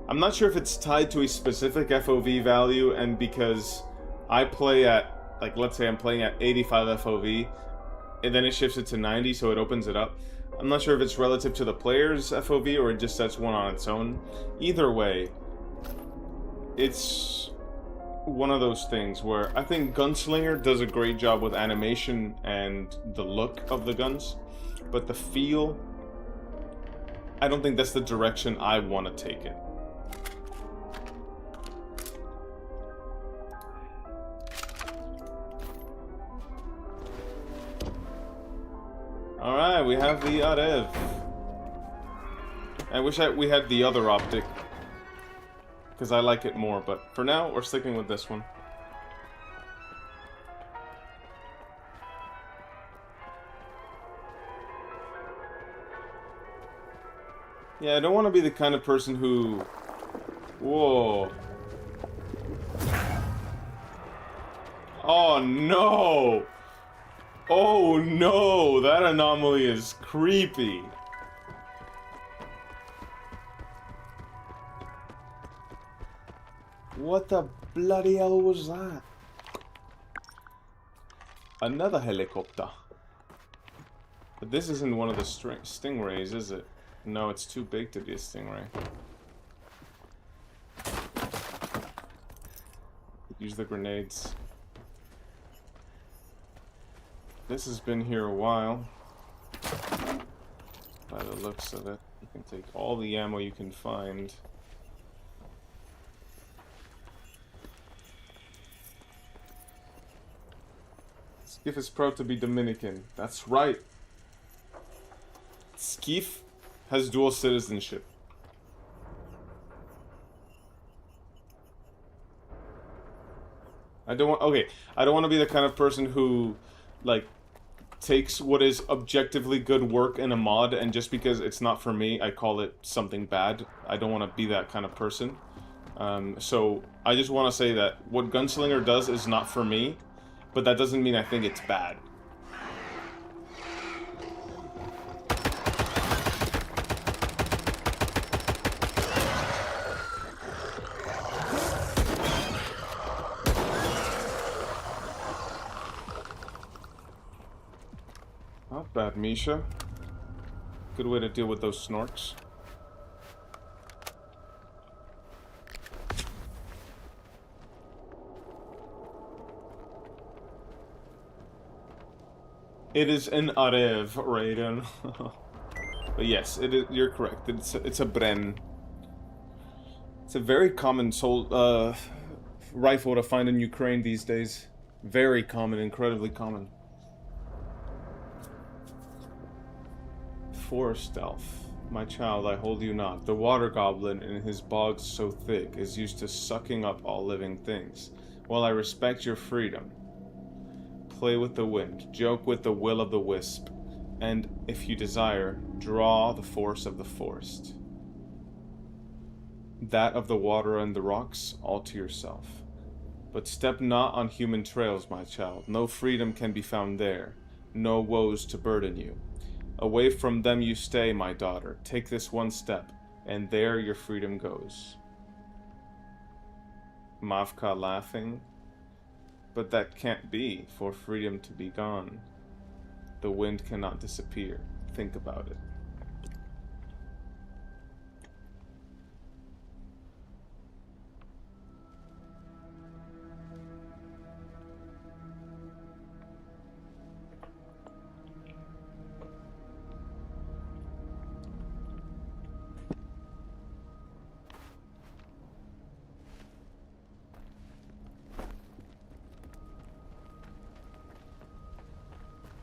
I'm not sure if it's tied to a specific FOV value, and because I play at, like, let's say I'm playing at 85 FOV, and then it shifts it to 90, so it opens it up. I'm not sure if it's relative to the player's FOV or it just sets one on its own. Either way, it's one of those things where I think Gunslinger does a great job with animation and the look of the guns, but the feel, I don't think that's the direction I want to take it. Alright, we have the Arev. I wish we had the other optic, because I like it more, but for now, we're sticking with this one. Yeah, I don't want to be the kind of person who... Whoa. Oh no! Oh no! That anomaly is creepy. What the bloody hell was that? Another helicopter. But this isn't one of the stingrays, is it? No, it's too big to be a stingray. Use the grenades. This has been here a while. By the looks of it. You can take all the ammo you can find. Skif is proud to be Dominican. That's right. Skif has dual citizenship. I don't want to be the kind of person who, like, takes what is objectively good work in a mod and just because it's not for me, I call it something bad. I don't want to be that kind of person. So I just want to say that what Gunslinger does is not for me, but that doesn't mean I think it's bad. Not bad, Misha. Good way to deal with those snorks. It is an Arev, Raiden. But yes, it is, you're correct. It's a Bren. It's a very common rifle to find in Ukraine these days. Very common, incredibly common. Forest elf, my child, I hold you not. The water goblin in his bogs so thick is used to sucking up all living things. While I respect your freedom, play with the wind, joke with the will of the wisp, and, if you desire, draw the force of the forest. That of the water and the rocks, all to yourself. But step not on human trails, my child. No freedom can be found there, no woes to burden you. Away from them you stay, my daughter. Take this one step, and there your freedom goes. Mavka laughing. But that can't be, for freedom to be gone. The wind cannot disappear. Think about it.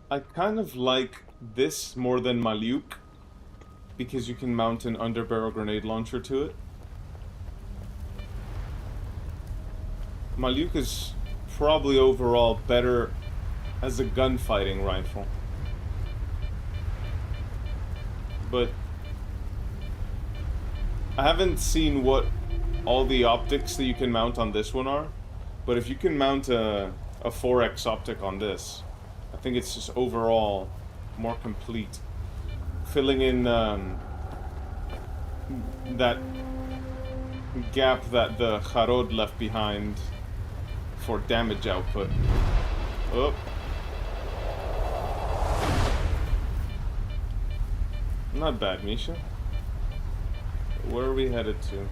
I kind of like this more than Malyuk, because you can mount an underbarrel grenade launcher to it. Malyuk is probably overall better as a gunfighting rifle. But I haven't seen what all the optics that you can mount on this one are. But if you can mount a 4x optic on this, I think it's just overall more complete. Filling in that gap that the Harod left behind for damage output. Oh. Not bad, Misha. Where are we headed to?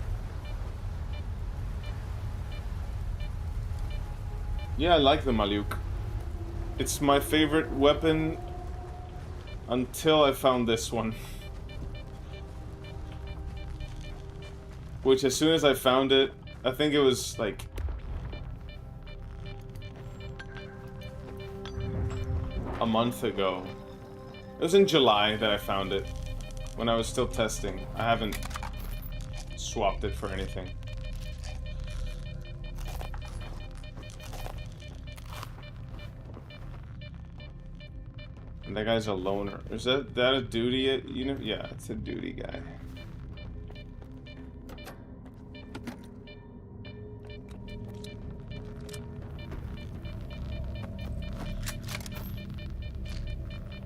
Yeah, I like the Malyuk. It's my favorite weapon until I found this one. Which, as soon as I found it, I think it was like a month ago. It was in July that I found it, when I was still testing. I haven't swapped it for anything. And that guy's a loner. Is that a duty? You know, yeah, it's a duty guy.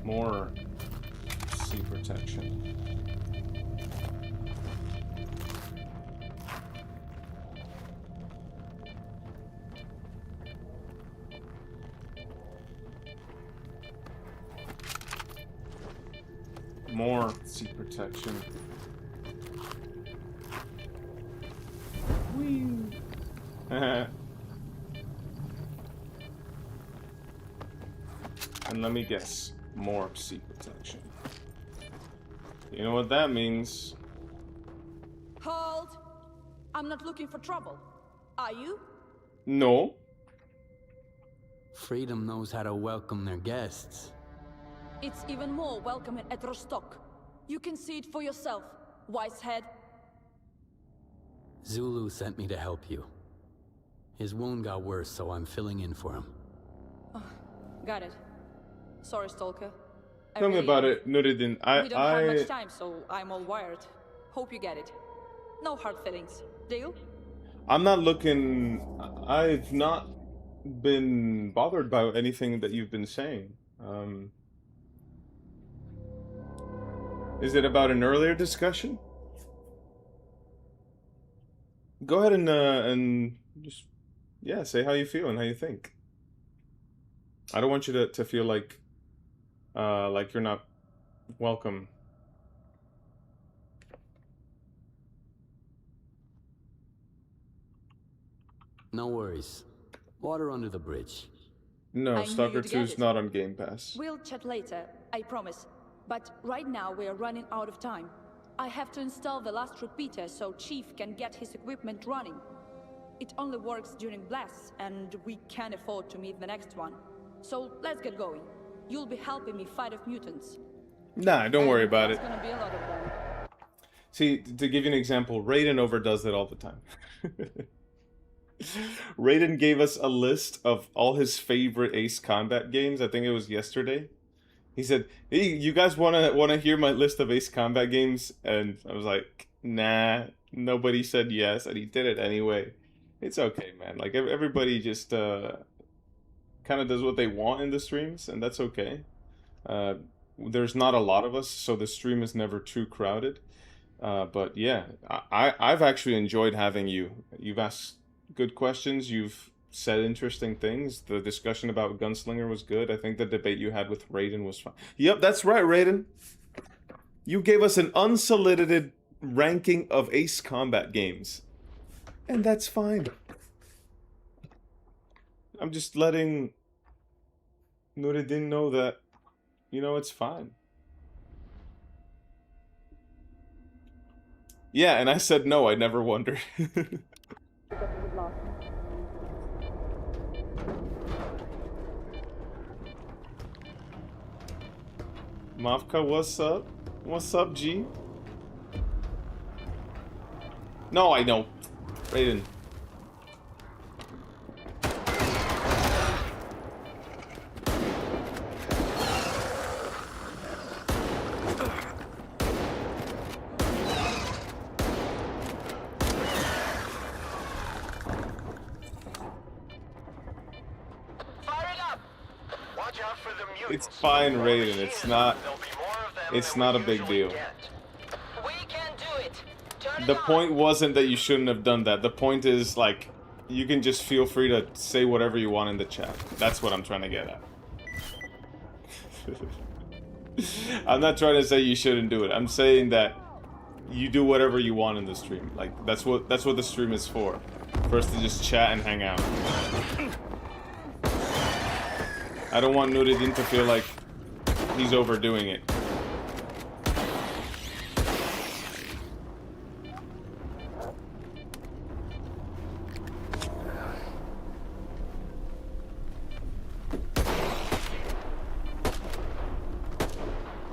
More sea protection. More sea protection. Whee! And let me guess. More sea protection. You know what that means? Hold! I'm not looking for trouble. Are you? No. Freedom knows how to welcome their guests. It's even more welcoming at Rostok. You can see it for yourself, wise head. Zulu sent me to help you. His wound got worse, so I'm filling in for him. Oh, got it. Sorry, Stalker. Tell me about it, Nuruddin. We don't have much time, so I'm all wired. Hope you get it. No hard feelings. Deal? I'm not looking... I've not been bothered by anything that you've been saying. Is it about an earlier discussion? Go ahead and just, yeah, say how you feel and how you think. I don't want you to feel like you're not welcome. No worries. Water under the bridge. No, Stalker 2 is not on Game Pass. We'll chat later, I promise. But right now we are running out of time. I have to install the last repeater so Chief can get his equipment running. It only works during blasts, and we can't afford to meet the next one. So let's get going. You'll be helping me fight off mutants. Nah, don't worry about it. There's gonna be a lot of them. See, to give you an example, Raiden overdoes it all the time. Raiden gave us a list of all his favorite Ace Combat games. I think it was yesterday. He said, "Hey, you guys wanna hear my list of Ace Combat games?" And I was like, "Nah." Nobody said yes, and he did it anyway. It's okay, man. Like everybody just kind of does what they want in the streams, and that's okay. There's not a lot of us, so the stream is never too crowded. But yeah, I've actually enjoyed having you. You've asked good questions. You've said interesting things. The discussion about Gunslinger was good. I think the debate you had with Raiden was fun. Yep, that's right, Raiden. You gave us an unsolicited ranking of Ace Combat games. And that's fine. I'm just letting Nuruddin know that, you know, it's fine. Yeah, and I said no, I never wondered. Mavka, what's up? What's up, G? No, I know. Raiden. It's fine, Raiden. It's not a big deal. The point wasn't that you shouldn't have done that. The point is, like, you can just feel free to say whatever you want in the chat. That's what I'm trying to get at. I'm not trying to say you shouldn't do it. I'm saying that you do whatever you want in the stream. Like, that's what the stream is for. For us to just chat and hang out. I don't want Nuruddin to feel like he's overdoing it.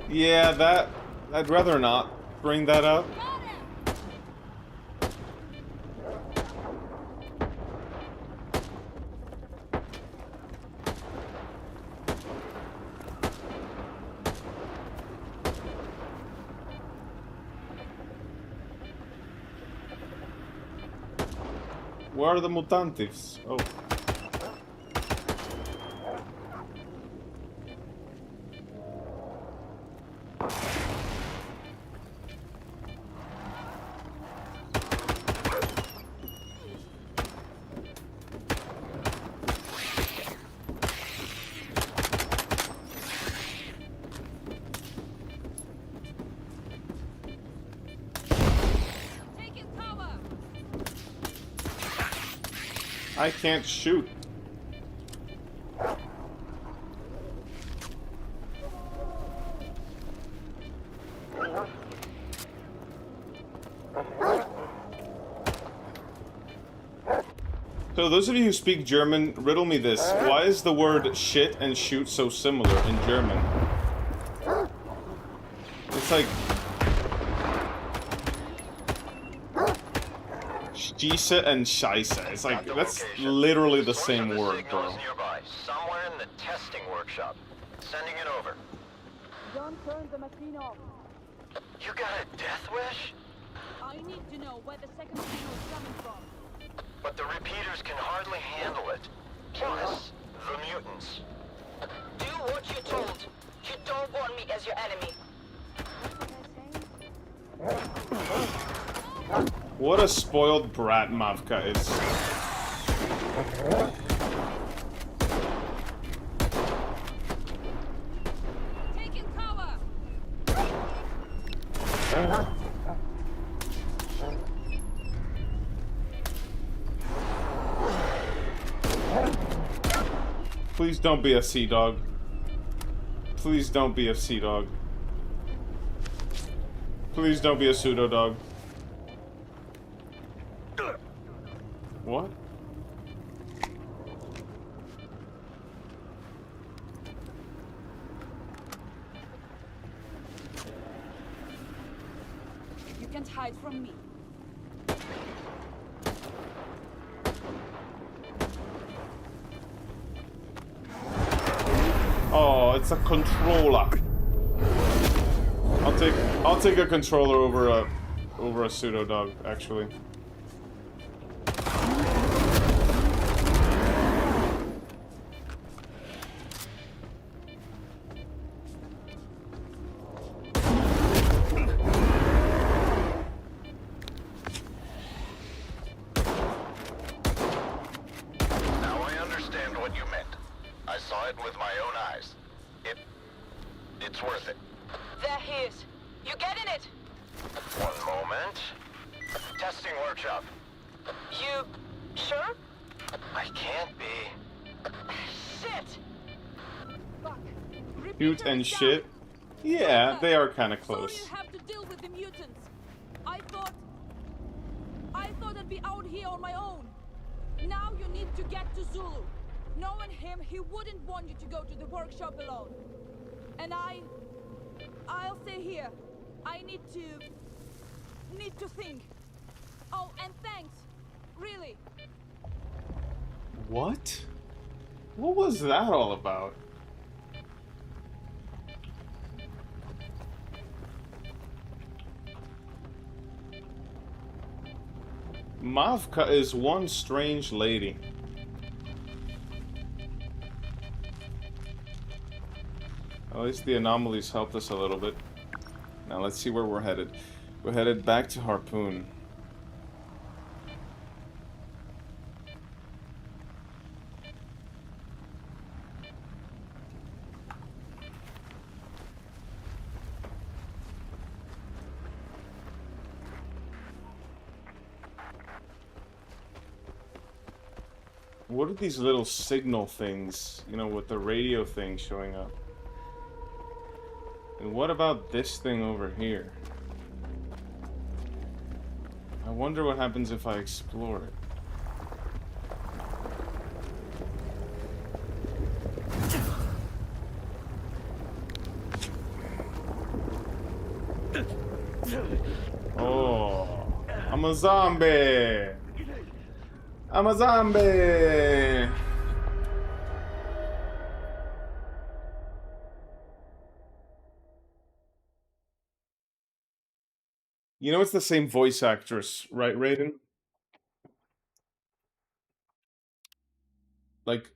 Yeah, that... I'd rather not bring that up. Where are the mutantes? Oh. I can't shoot. So those of you who speak German, riddle me this. Why is the word shit and shoot so similar in German? It's like... Schieße and Scheiße. It's like, that's literally the same word, bro. Nearby, somewhere in the testing workshop. Sending it over. Don't turn the machine off. You got a death wish? I need to know where the second signal is coming from. But the repeaters can hardly handle it. Plus, the mutants. Do what you're told. You don't want me as your enemy. What a spoiled brat Mavka is. Taking cover. Please don't be a sea dog. Please don't be a sea dog. Please don't be a pseudo dog. What? You can't hide from me. Oh, it's a controller. I'll take a controller over a pseudo dog, actually. It's worth it. There he is. You getting it? One moment. Testing workshop. You sure? I can't be. Shit! Fuck. Cute and shit. Yeah, they are kind of So close. you have to deal with the mutants. I thought I'd be out here on my own. Now you need to get to Zulu. Knowing him, he wouldn't want you to go to the workshop alone. And I I'll stay here. I need to think. Oh, and thanks. Really. What? What was that all about? Mavka is one strange lady. At least the anomalies helped us a little bit. Now let's see where we're headed. We're headed back to Harpoon. What are these little signal things, you know, with the radio thing showing up? And what about this thing over here? I wonder what happens if I explore it. Oh, I'm a zombie! I'm a zombie! You know it's the same voice actress, right, Raiden? Like,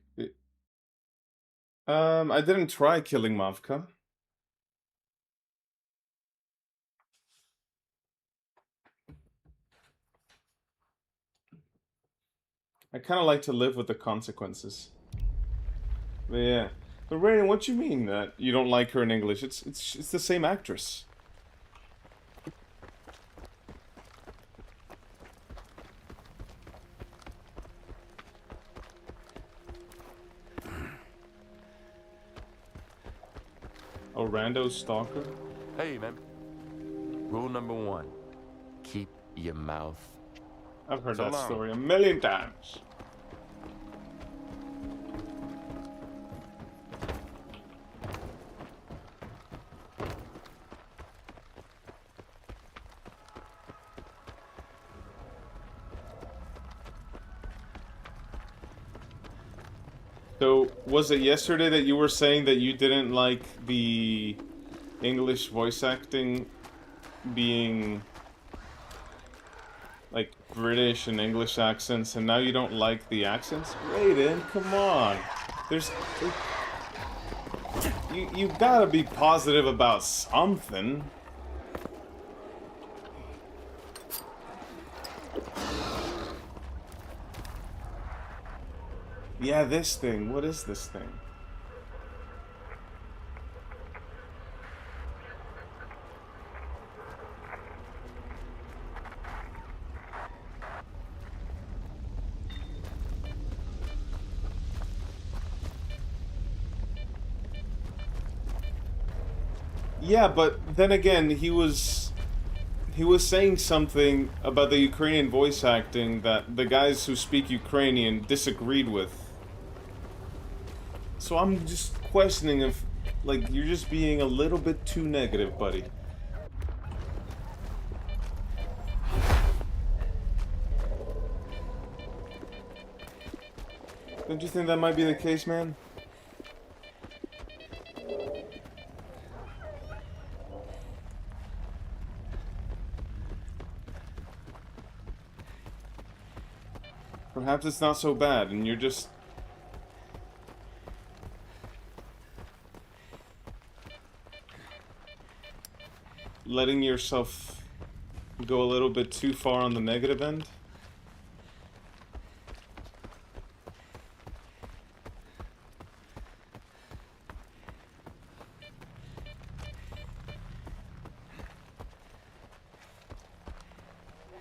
I didn't try killing Mavka. I kind of like to live with the consequences. But yeah. But Raiden, what you mean that you don't like her in English? It's the same actress. A rando stalker? Hey, man. Rule number 1. Keep your mouth. I've heard So that long. story a million times. So, was it yesterday that you were saying that you didn't like the English voice acting being like British and English accents, and now you don't like the accents? Raiden, come on. You gotta be positive about something. Yeah, this thing. What is this thing? Yeah, but then again, he was saying something about the Ukrainian voice acting that the guys who speak Ukrainian disagreed with. So I'm just questioning if, like, you're just being a little bit too negative, buddy. Don't you think that might be the case, man? Perhaps it's not so bad, and you're just letting yourself go a little bit too far on the negative end.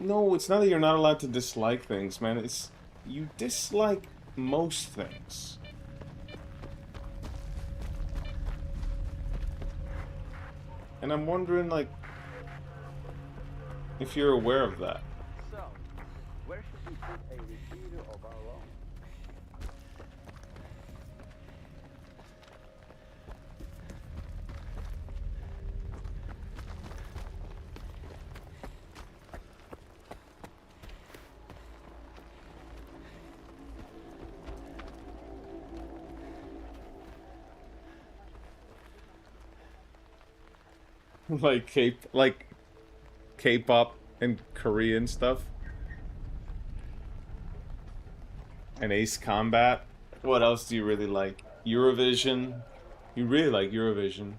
No, it's not that you're not allowed to dislike things, man. It's you dislike most things. And I'm wondering, like, if you're aware of that. So, where should we put a repeater of our own? like K-pop and Korean stuff. And Ace Combat. What else do you really like? Eurovision. You really like Eurovision.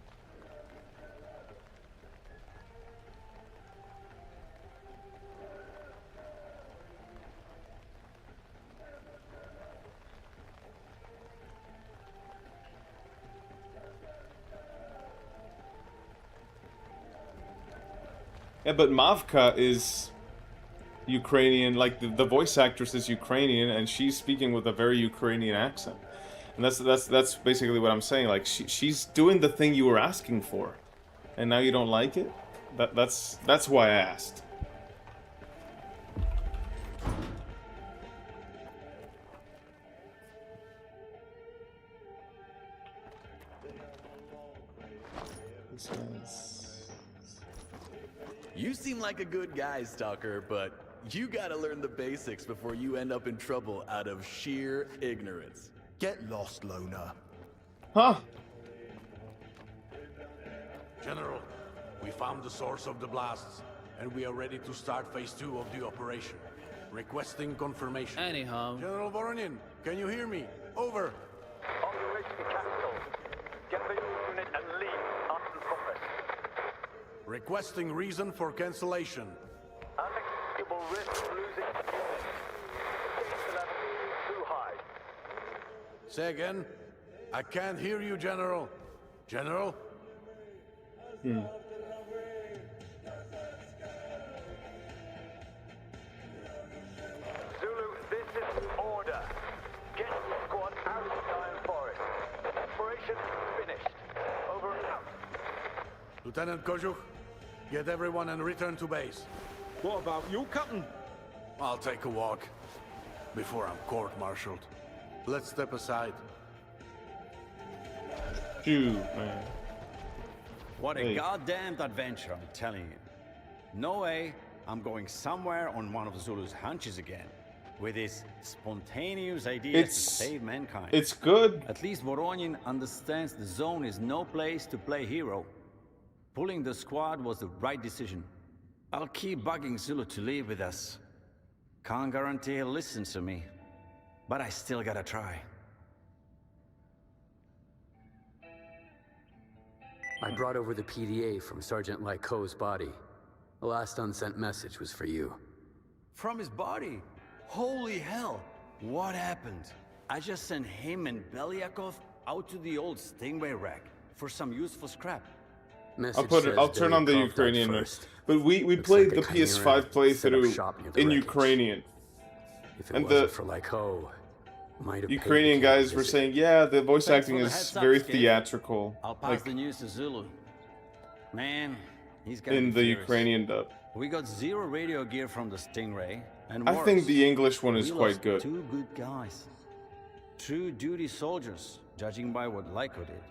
Yeah, but Mavka is Ukrainian, like the voice actress is Ukrainian, and she's speaking with a very Ukrainian accent. And that's basically what I'm saying. Like she's doing the thing you were asking for, and now you don't like it. That's why I asked. You seem like a good guy, Stalker, but you gotta learn the basics before you end up in trouble out of sheer ignorance. Get lost, loner. Huh? General, we found the source of the blasts, and we are ready to start phase 2 of the operation. Requesting confirmation. Anyhow. General Voronin, can you hear me? Over. On the way to the capital. Get the unit and leave unprocessed. Requesting reason for cancellation. Unacceptable risk of losing units. Safety level too high. Say again? I can't hear you, General. General? Zulu, this is order. Get the squad out of the Iron Forest. Operation finished. Over and out. Lieutenant Kojuk, get everyone and return to base. What about you, Captain? I'll take a walk before I'm court-martialed. Let's step aside. Shoot, man. What a goddamn adventure, I'm telling you. No way I'm going somewhere on one of Zulu's hunches again, with his spontaneous ideas to save mankind. It's good. At least Voronin understands the zone is no place to play hero. Pulling the squad was the right decision. I'll keep bugging Zulu to leave with us. Can't guarantee he'll listen to me, but I still gotta try. I brought over the PDA from Sergeant Lyco's body. The last unsent message was for you. From his body? Holy hell! What happened? I just sent him and Belyakov out to the old Stingray wreck for some useful scrap. I'll turn on the Ukrainian first. But we played the PS5 playthrough in Ukrainian. And for Lyco, Ukrainian guys were saying, yeah, the voice acting is very theatrical. I'll pass the news to Zulu. Man, he's got in the Ukrainian dub. We got zero radio gear from the Stingray, and I think the English one is quite good. Two good guys. True duty soldiers, judging by what Lyco did.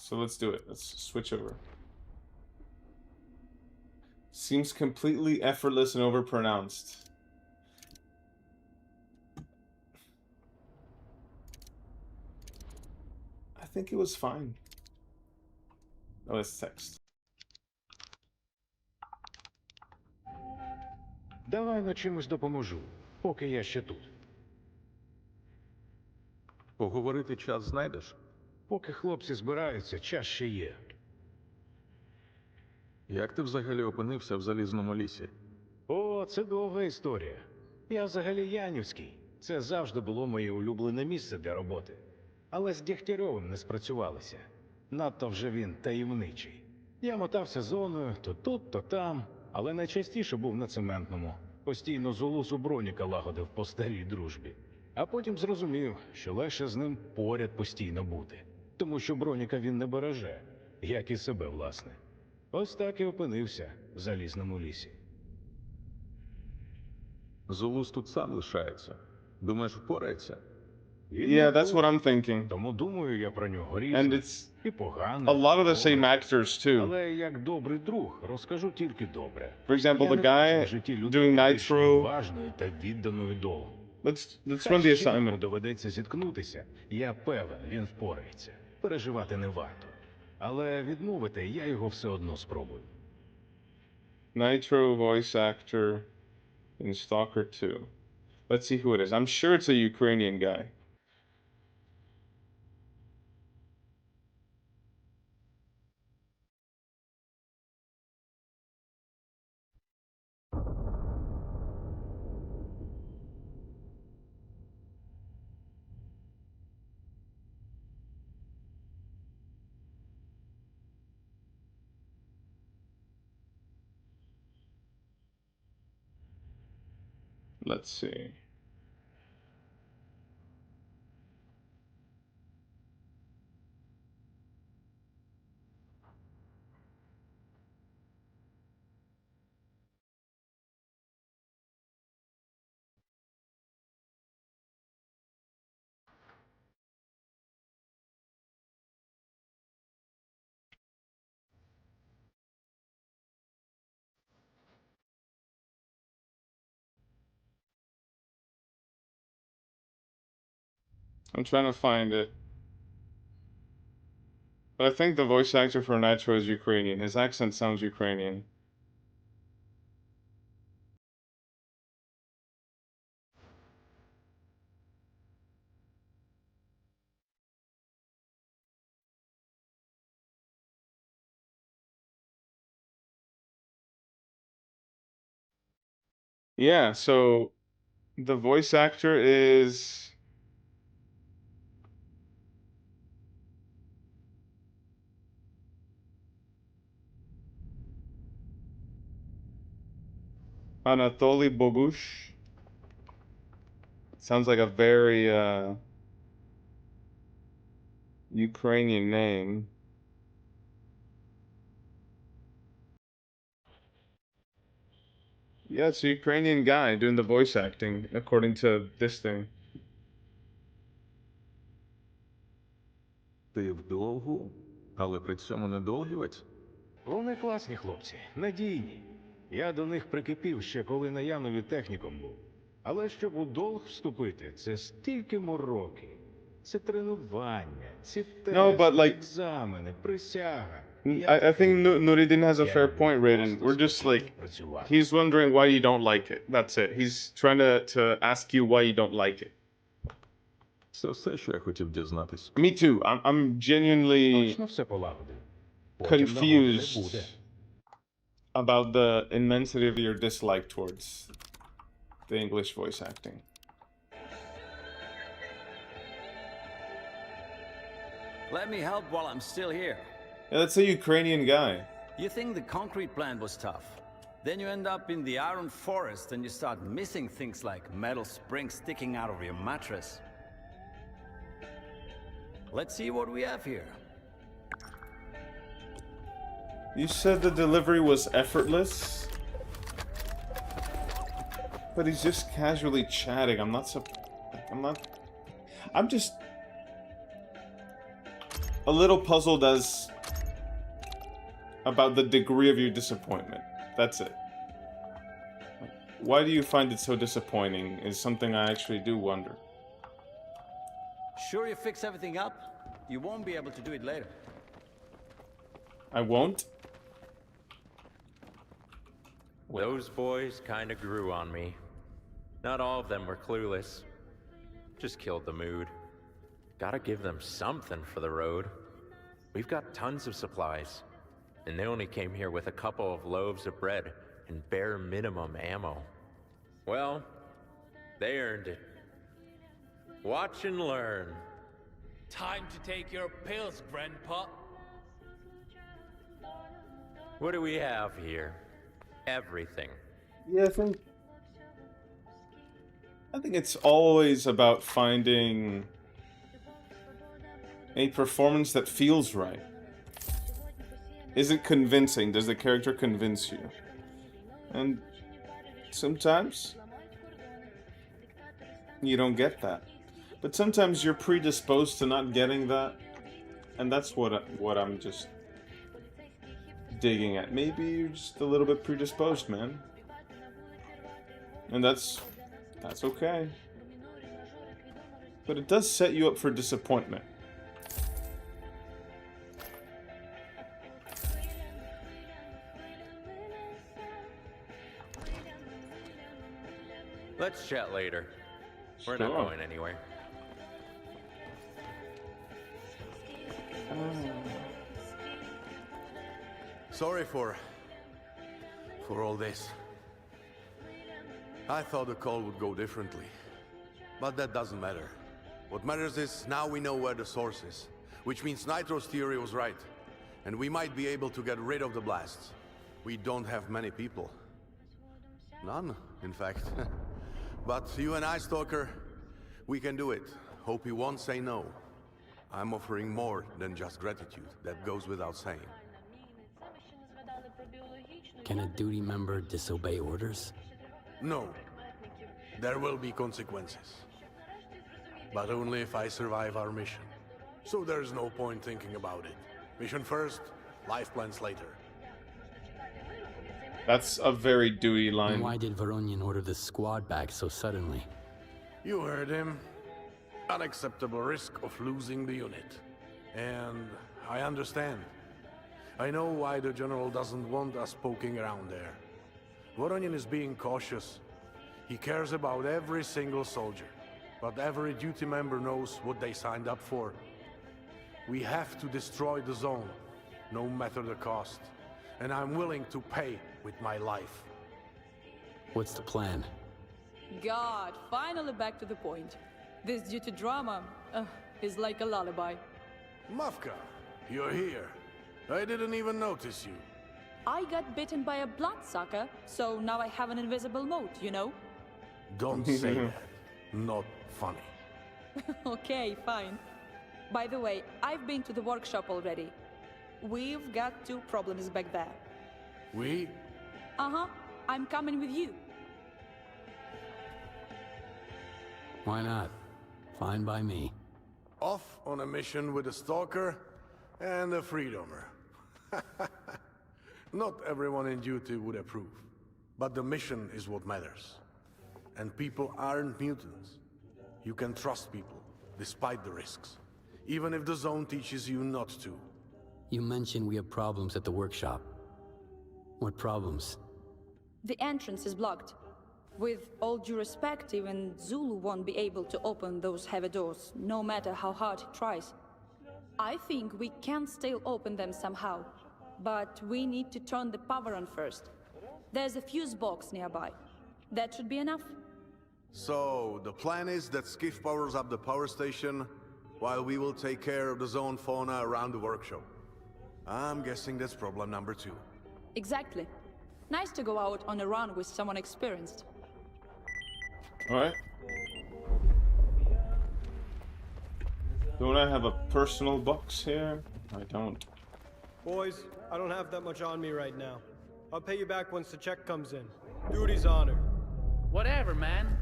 So let's do it. Let's switch over. Seems completely effortless and overpronounced. I think it was fine. Oh, it's text. Давай на чимось допоможу, поки я ще тут. Поговорити час знайдеш? Поки хлопці збираються, час ще є. Як ти взагалі опинився в Залізному лісі? О, це довга історія. Я взагалі Янівський. Це завжди було моє улюблене місце для роботи. Але з Дєгтярьовим не спрацювалося. Надто вже він таємничий. Я мотався зоною, то тут, то там, але найчастіше був на цементному. Постійно Зулус у Броніка лагодив по старій дружбі. А потім зрозумів, що легше з ним поряд постійно бути. Тому що Броніка він не береже, як і себе, власне. Ось так і опинився в Залізному лісі. Зулус тут сам лишається. Думаєш, впорається? Yeah, that's what I'm thinking. Тому думаю я про нього And it's і погано. a lot of the same actors too. Але як добрий друг, розкажу тільки добре. For example, the guy doing Nitro, важною та відданою долу. Let's run the assignment. Доведеться зіткнутися. Я певен, він впорається. Переживати не варто. Але відмовити я його все одно спробую. Nitro voice actor in Stalker 2. Let's see who it is. I'm sure it's a Ukrainian guy. Let's see. I'm trying to find it. But I think the voice actor for Nitro is Ukrainian. His accent sounds Ukrainian. Yeah, so the voice actor is Anatoly Bogush. Sounds like a very Ukrainian name. Yeah, it's a Ukrainian guy doing the voice acting, according to this thing. Ти вдовгу, але при цьому не довгівець. Вони класні хлопці, надійні. Я до них прикипів ще коли на Янові техніком був. Але щоб у долг вступити, це стільки мороки. Це тренування, ці тести, екзамени, присяга. I think Nuruddin has a fair point, Raiden. We're just like, he's wondering why you don't like it. That's it. He's trying to ask you why you don't like it. Це все, що я хотів дізнатись. Me too. I'm genuinely confused about the immensity of your dislike towards the English voice acting. Let me help while I'm still here. Yeah, that's a Ukrainian guy. You think the concrete plant was tough. Then you end up in the iron forest and you start missing things like metal springs sticking out of your mattress. Let's see what we have here. You said the delivery was effortless? But he's just casually chatting. I'm just a little puzzled about the degree of your disappointment. That's it. Why do you find it so disappointing is something I actually do wonder. Sure you fix everything up? You won't be able to do it later. I won't? Those boys kinda grew on me. Not all of them were clueless. Just killed the mood. Gotta give them something for the road. We've got tons of supplies. And they only came here with a couple of loaves of bread and bare minimum ammo. Well, they earned it. Watch and learn. Time to take your pills, Grandpa. What do we have here? Everything. Yeah, I think it's always about finding a performance that feels right. Is it convincing? Does the character convince you? And sometimes you don't get that. But sometimes you're predisposed to not getting that. And that's what I'm just digging at. Maybe you're just a little bit predisposed, man. And that's okay. But it does set you up for disappointment. Let's chat later. We're not Sure. going anywhere. Sorry for all this. I thought the call would go differently. But that doesn't matter. What matters is now we know where the source is. Which means Nitro's theory was right. And we might be able to get rid of the blasts. We don't have many people. None, in fact. But you and I, Stalker, we can do it. Hope you won't say no. I'm offering more than just gratitude. That goes without saying. Can a duty member disobey orders? No. There will be consequences. But only if I survive our mission. So there's no point thinking about it. Mission first, life plans later. That's a very Dewey line. And why did Voronian order the squad back so suddenly? You heard him. Unacceptable risk of losing the unit. And I understand. I know why the General doesn't want us poking around there. Voronian is being cautious. He cares about every single soldier. But every duty member knows what they signed up for. We have to destroy the zone, no matter the cost. And I'm willing to pay with my life. What's the plan? God, finally back to the point. This duty drama is like a lullaby. Mafka, you're here. I didn't even notice you. I got bitten by a bloodsucker, so now I have an invisible moat, you know? Don't say that. Not funny. Okay, fine. By the way, I've been to the workshop already. We've got 2 problems back there. We? Uh-huh. I'm coming with you. Why not? Fine by me. Off on a mission with a stalker and a freedomer. Not everyone in duty would approve. But the mission is what matters. And people aren't mutants. You can trust people, despite the risks. Even if the zone teaches you not to. You mentioned we have problems at the workshop. What problems? The entrance is blocked. With all due respect, even Zulu won't be able to open those heavy doors, no matter how hard he tries. I think we can still open them somehow, but we need to turn the power on first. There's a fuse box nearby. That should be enough. So, the plan is that Skif powers up the power station, while we will take care of the zone fauna around the workshop. I'm guessing that's problem number 2. Exactly. Nice to go out on a run with someone experienced. Alright. Don't I have a personal box here? I don't. Boys, I don't have that much on me right now. I'll pay you back once the check comes in. Duty's honor. Whatever, man.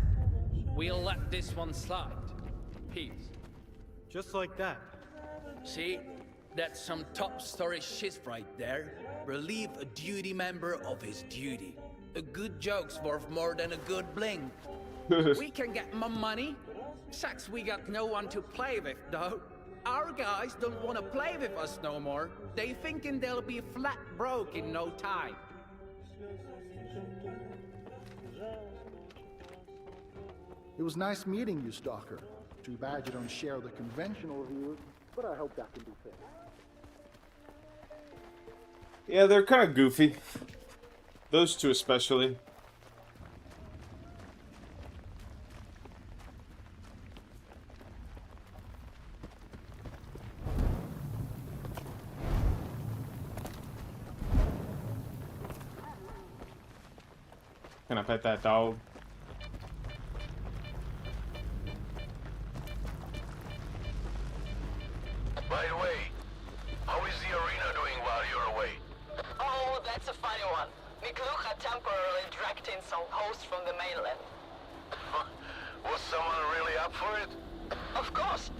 We'll let this one slide. Peace. Just like that. See? That's some top-story shit right there. Relieve a duty member of his duty. A good joke's worth more than a good bling. We can get more money. Sucks we got no one to play with, though. Our guys don't want to play with us no more. They thinking they'll be flat broke in no time. It was nice meeting you, Stalker. Too bad you don't share the conventional views, but I hope that can be fixed. Yeah, they're kind of goofy. Those 2 especially. Can I pet that dog? By the way, how is the arena doing while you're away? Oh, that's a funny one. Miklucha temporarily dragged in some hosts from the mainland. Was someone really up for it? Of course.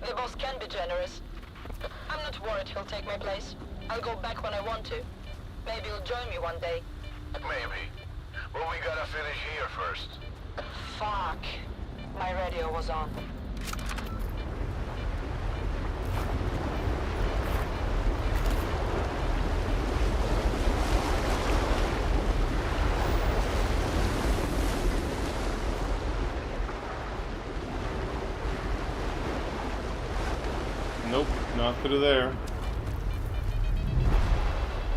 The boss can be generous. I'm not worried he'll take my place. I'll go back when I want to. Maybe he'll join me one day. Maybe. But we gotta finish here first. Fuck. My radio was on. Nope, not through there.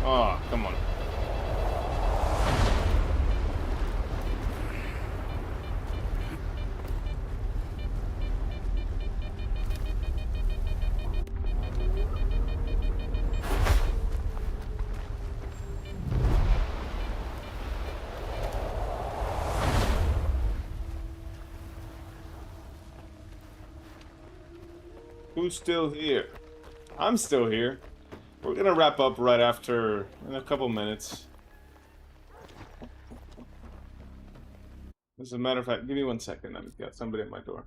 Oh, come on. Who's still here? I'm still here. We're gonna wrap up right after, in a couple minutes. As a matter of fact, give me 1 second. I've got somebody at my door.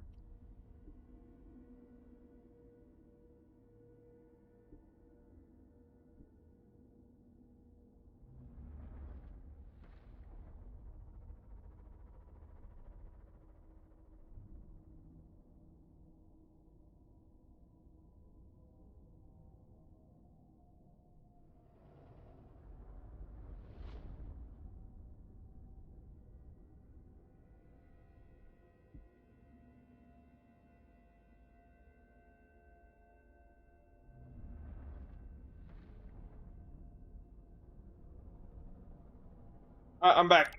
I'm back.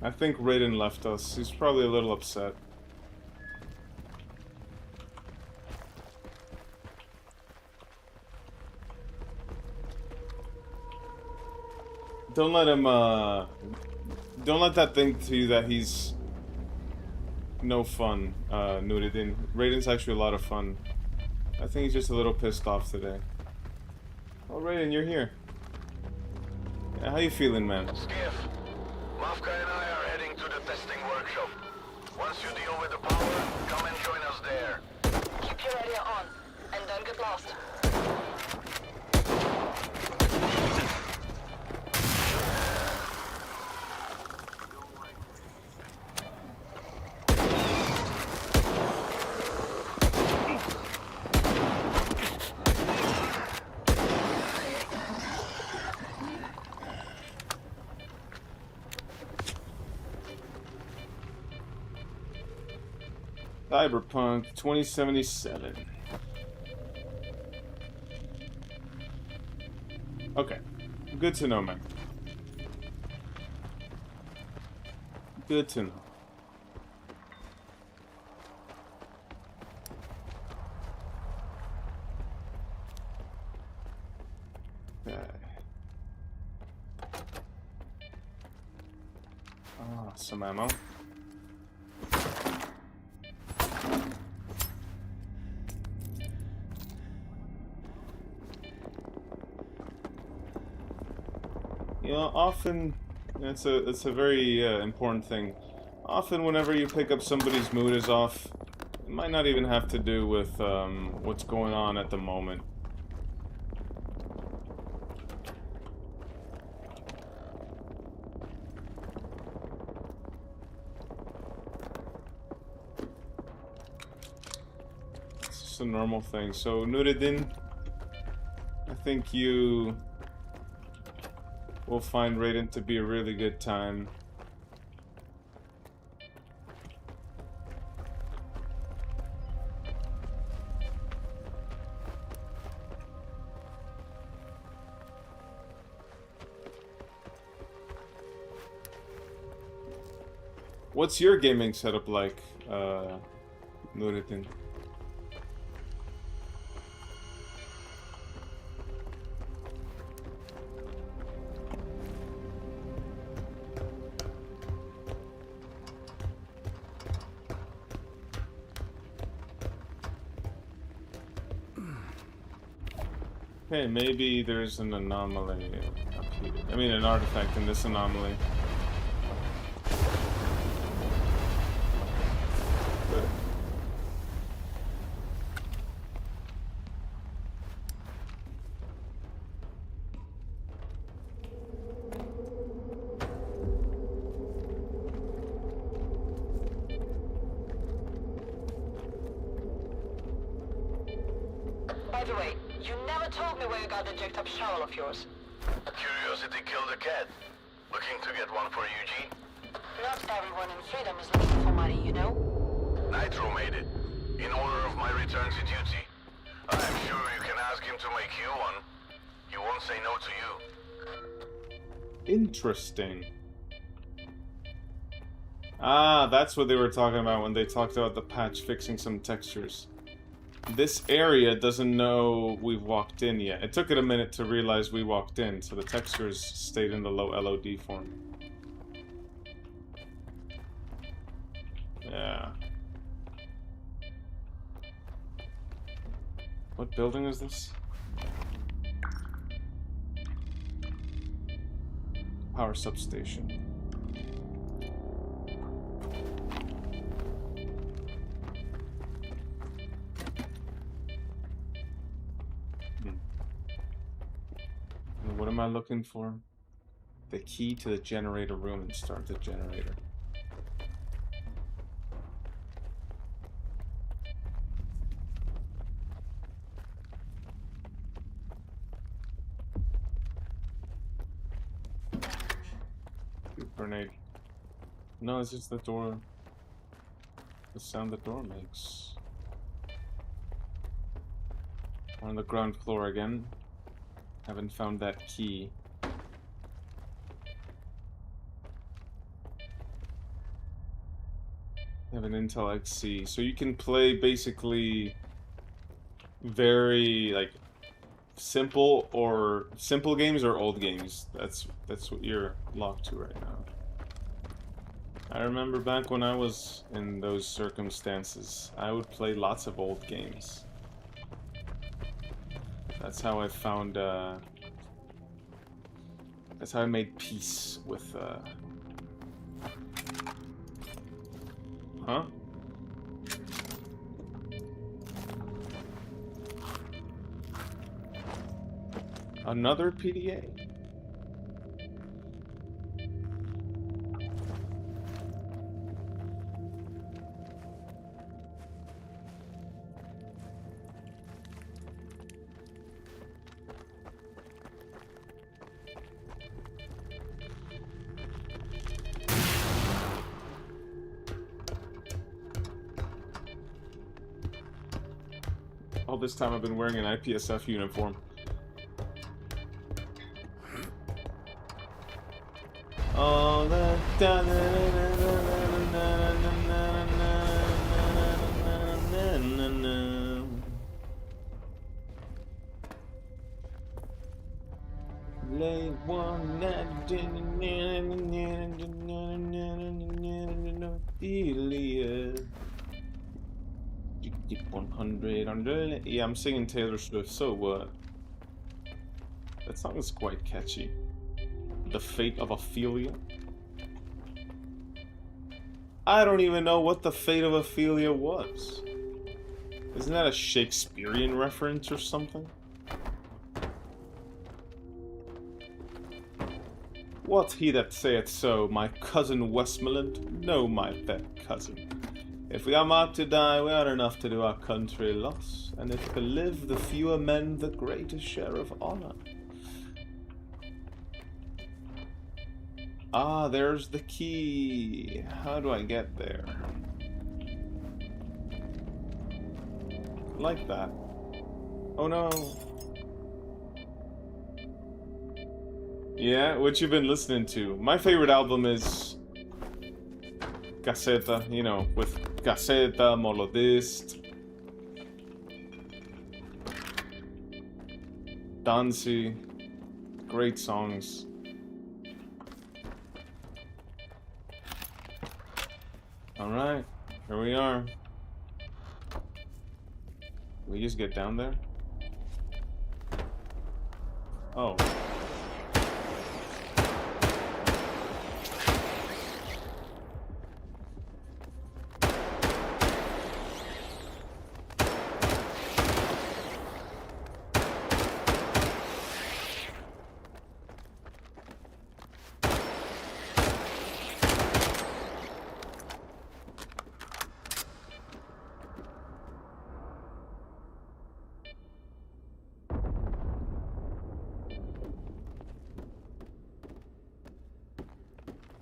I think Raiden left us. He's probably a little upset. Don't let him, don't let that think to you that he's no fun, Nuruddin. Raiden's actually a lot of fun. I think he's just a little pissed off today. Oh, Raiden, you're here. Yeah, how you feeling, man? Skif, Mafka and I are heading to the testing workshop. Once you deal with the power, come and join us there. Keep your radio on, and don't get lost. Cyberpunk 2077. Okay. Good to know, man. Good to know. Okay. Ah, some ammo. You know, often, it's a very important thing. Often whenever you pick up somebody's mood is off, it might not even have to do with what's going on at the moment. It's just a normal thing. So, Nuruddin, I think you will find Raiden to be a really good time. What's your gaming setup like, Nuruddin? Okay, maybe there's an anomaly up here. I mean, an artifact in this anomaly. Good. By the way, you never told me where you got the jacked up shovel of yours. Curiosity killed a cat. Looking to get one for Eugene? Not everyone in freedom is looking for money, you know? Nitro made it. In order of my return to duty. I am sure him to make you one. He won't say no to you. Interesting. Ah, that's what they were talking about when they talked about the patch fixing some textures. This area doesn't know we've walked in yet. It took it a minute to realize we walked in, so the textures stayed in the low LOD form. Yeah. What building is this? Power substation. What am I looking for? The key to the generator room and start the generator. Grenade. No, it's just the door. The sound the door makes. On the ground floor again. Haven't found that key. I have an Intel XC. So you can play basically very like simple games or old games. That's what you're locked to right now. I remember back when I was in those circumstances, I would play lots of old games. That's how I found, that's how I made peace with, huh? Another PDA? All this time I've been wearing an IPSF uniform. All the lay one Keep 100. Yeah, I'm singing Taylor Swift, so what? That song is quite catchy. The Fate of Ophelia. I don't even know what the Fate of Ophelia was. Isn't that a Shakespearean reference or something? What he that saith so, my cousin Westmoreland? No, my fair cousin. If we are marked to die, we are enough to do our country loss, and if to live, the fewer men, the greater share of honor. Ah, there's the key. How do I get there? Like that. Oh no. Yeah, what you been listening to? My favorite album is Gazeta, you know, with Gazeta, Molodist, Dancy, great songs. Alright, here we are. We just get down there? Oh.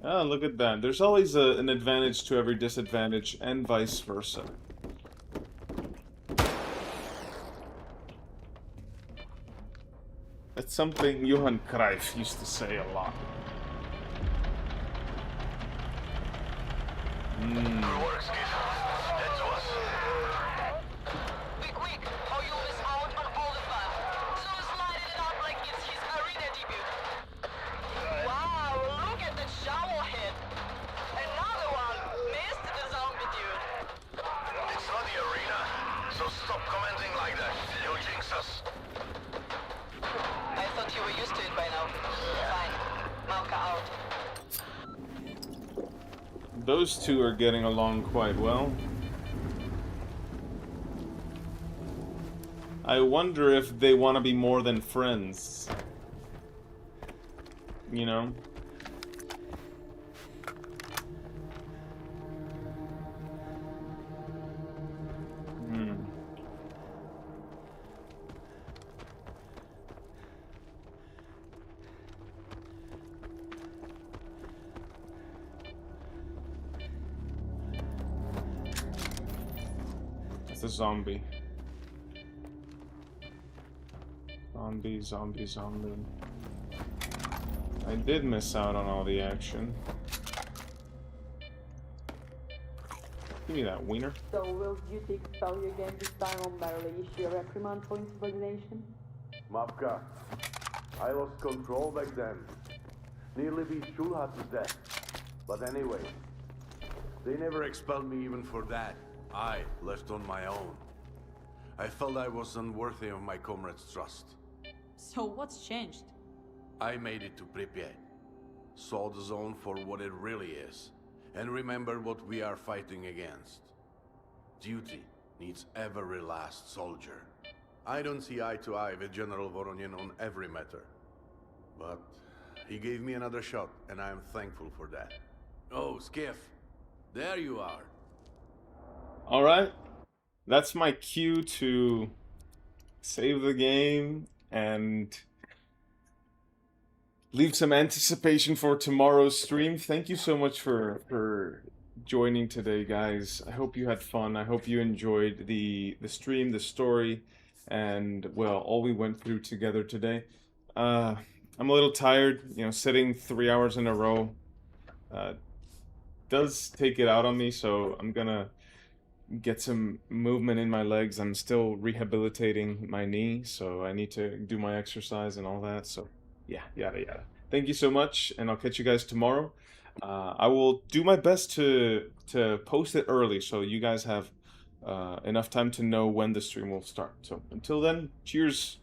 Ah, look at that. There's always an advantage to every disadvantage, and vice versa. That's something Johan Cruyff used to say a lot. Good work, Skif. Head to us. Be quick, or you'll miss out on all the fun. Zeus lighted it up like it's his arena debut. Wow, look at that shower head. Another one. Missed the zombie dude. It's not the arena, so stop commenting like that. You'll jinx us. I thought you were used to it by now. Fine. Malka out. Those two are getting along quite well. I wonder if they want to be more than friends. You know? It's a zombie. Zombie. I did miss out on all the action. Give me that wiener. So will duty expel you again this time or merely issue a reprimand for insubordination? Mavka, I lost control back then. Nearly beat Shulha to death. But anyway, they never expelled me even for that. I left on my own. I felt I was unworthy of my comrades' trust. So what's changed? I made it to Pripyat, saw the zone for what it really is, and remembered what we are fighting against. Duty needs every last soldier. I don't see eye to eye with General Voronin on every matter. But he gave me another shot, and I am thankful for that. Oh, Skif, there you are. Alright. That's my cue to save the game and leave some anticipation for tomorrow's stream. Thank you so much for joining today, guys. I hope you had fun. I hope you enjoyed the stream, the story, and, well, all we went through together today. I'm a little tired, you know, sitting 3 hours in a row does take it out on me, so I'm gonna get some movement in my legs. I'm still rehabilitating my knee, so I need to do my exercise and all that, so yeah, yada yada. Thank you so much, and I'll catch you guys tomorrow. I will do my best to post it early so you guys have enough time to know when the stream will start. So until then, cheers.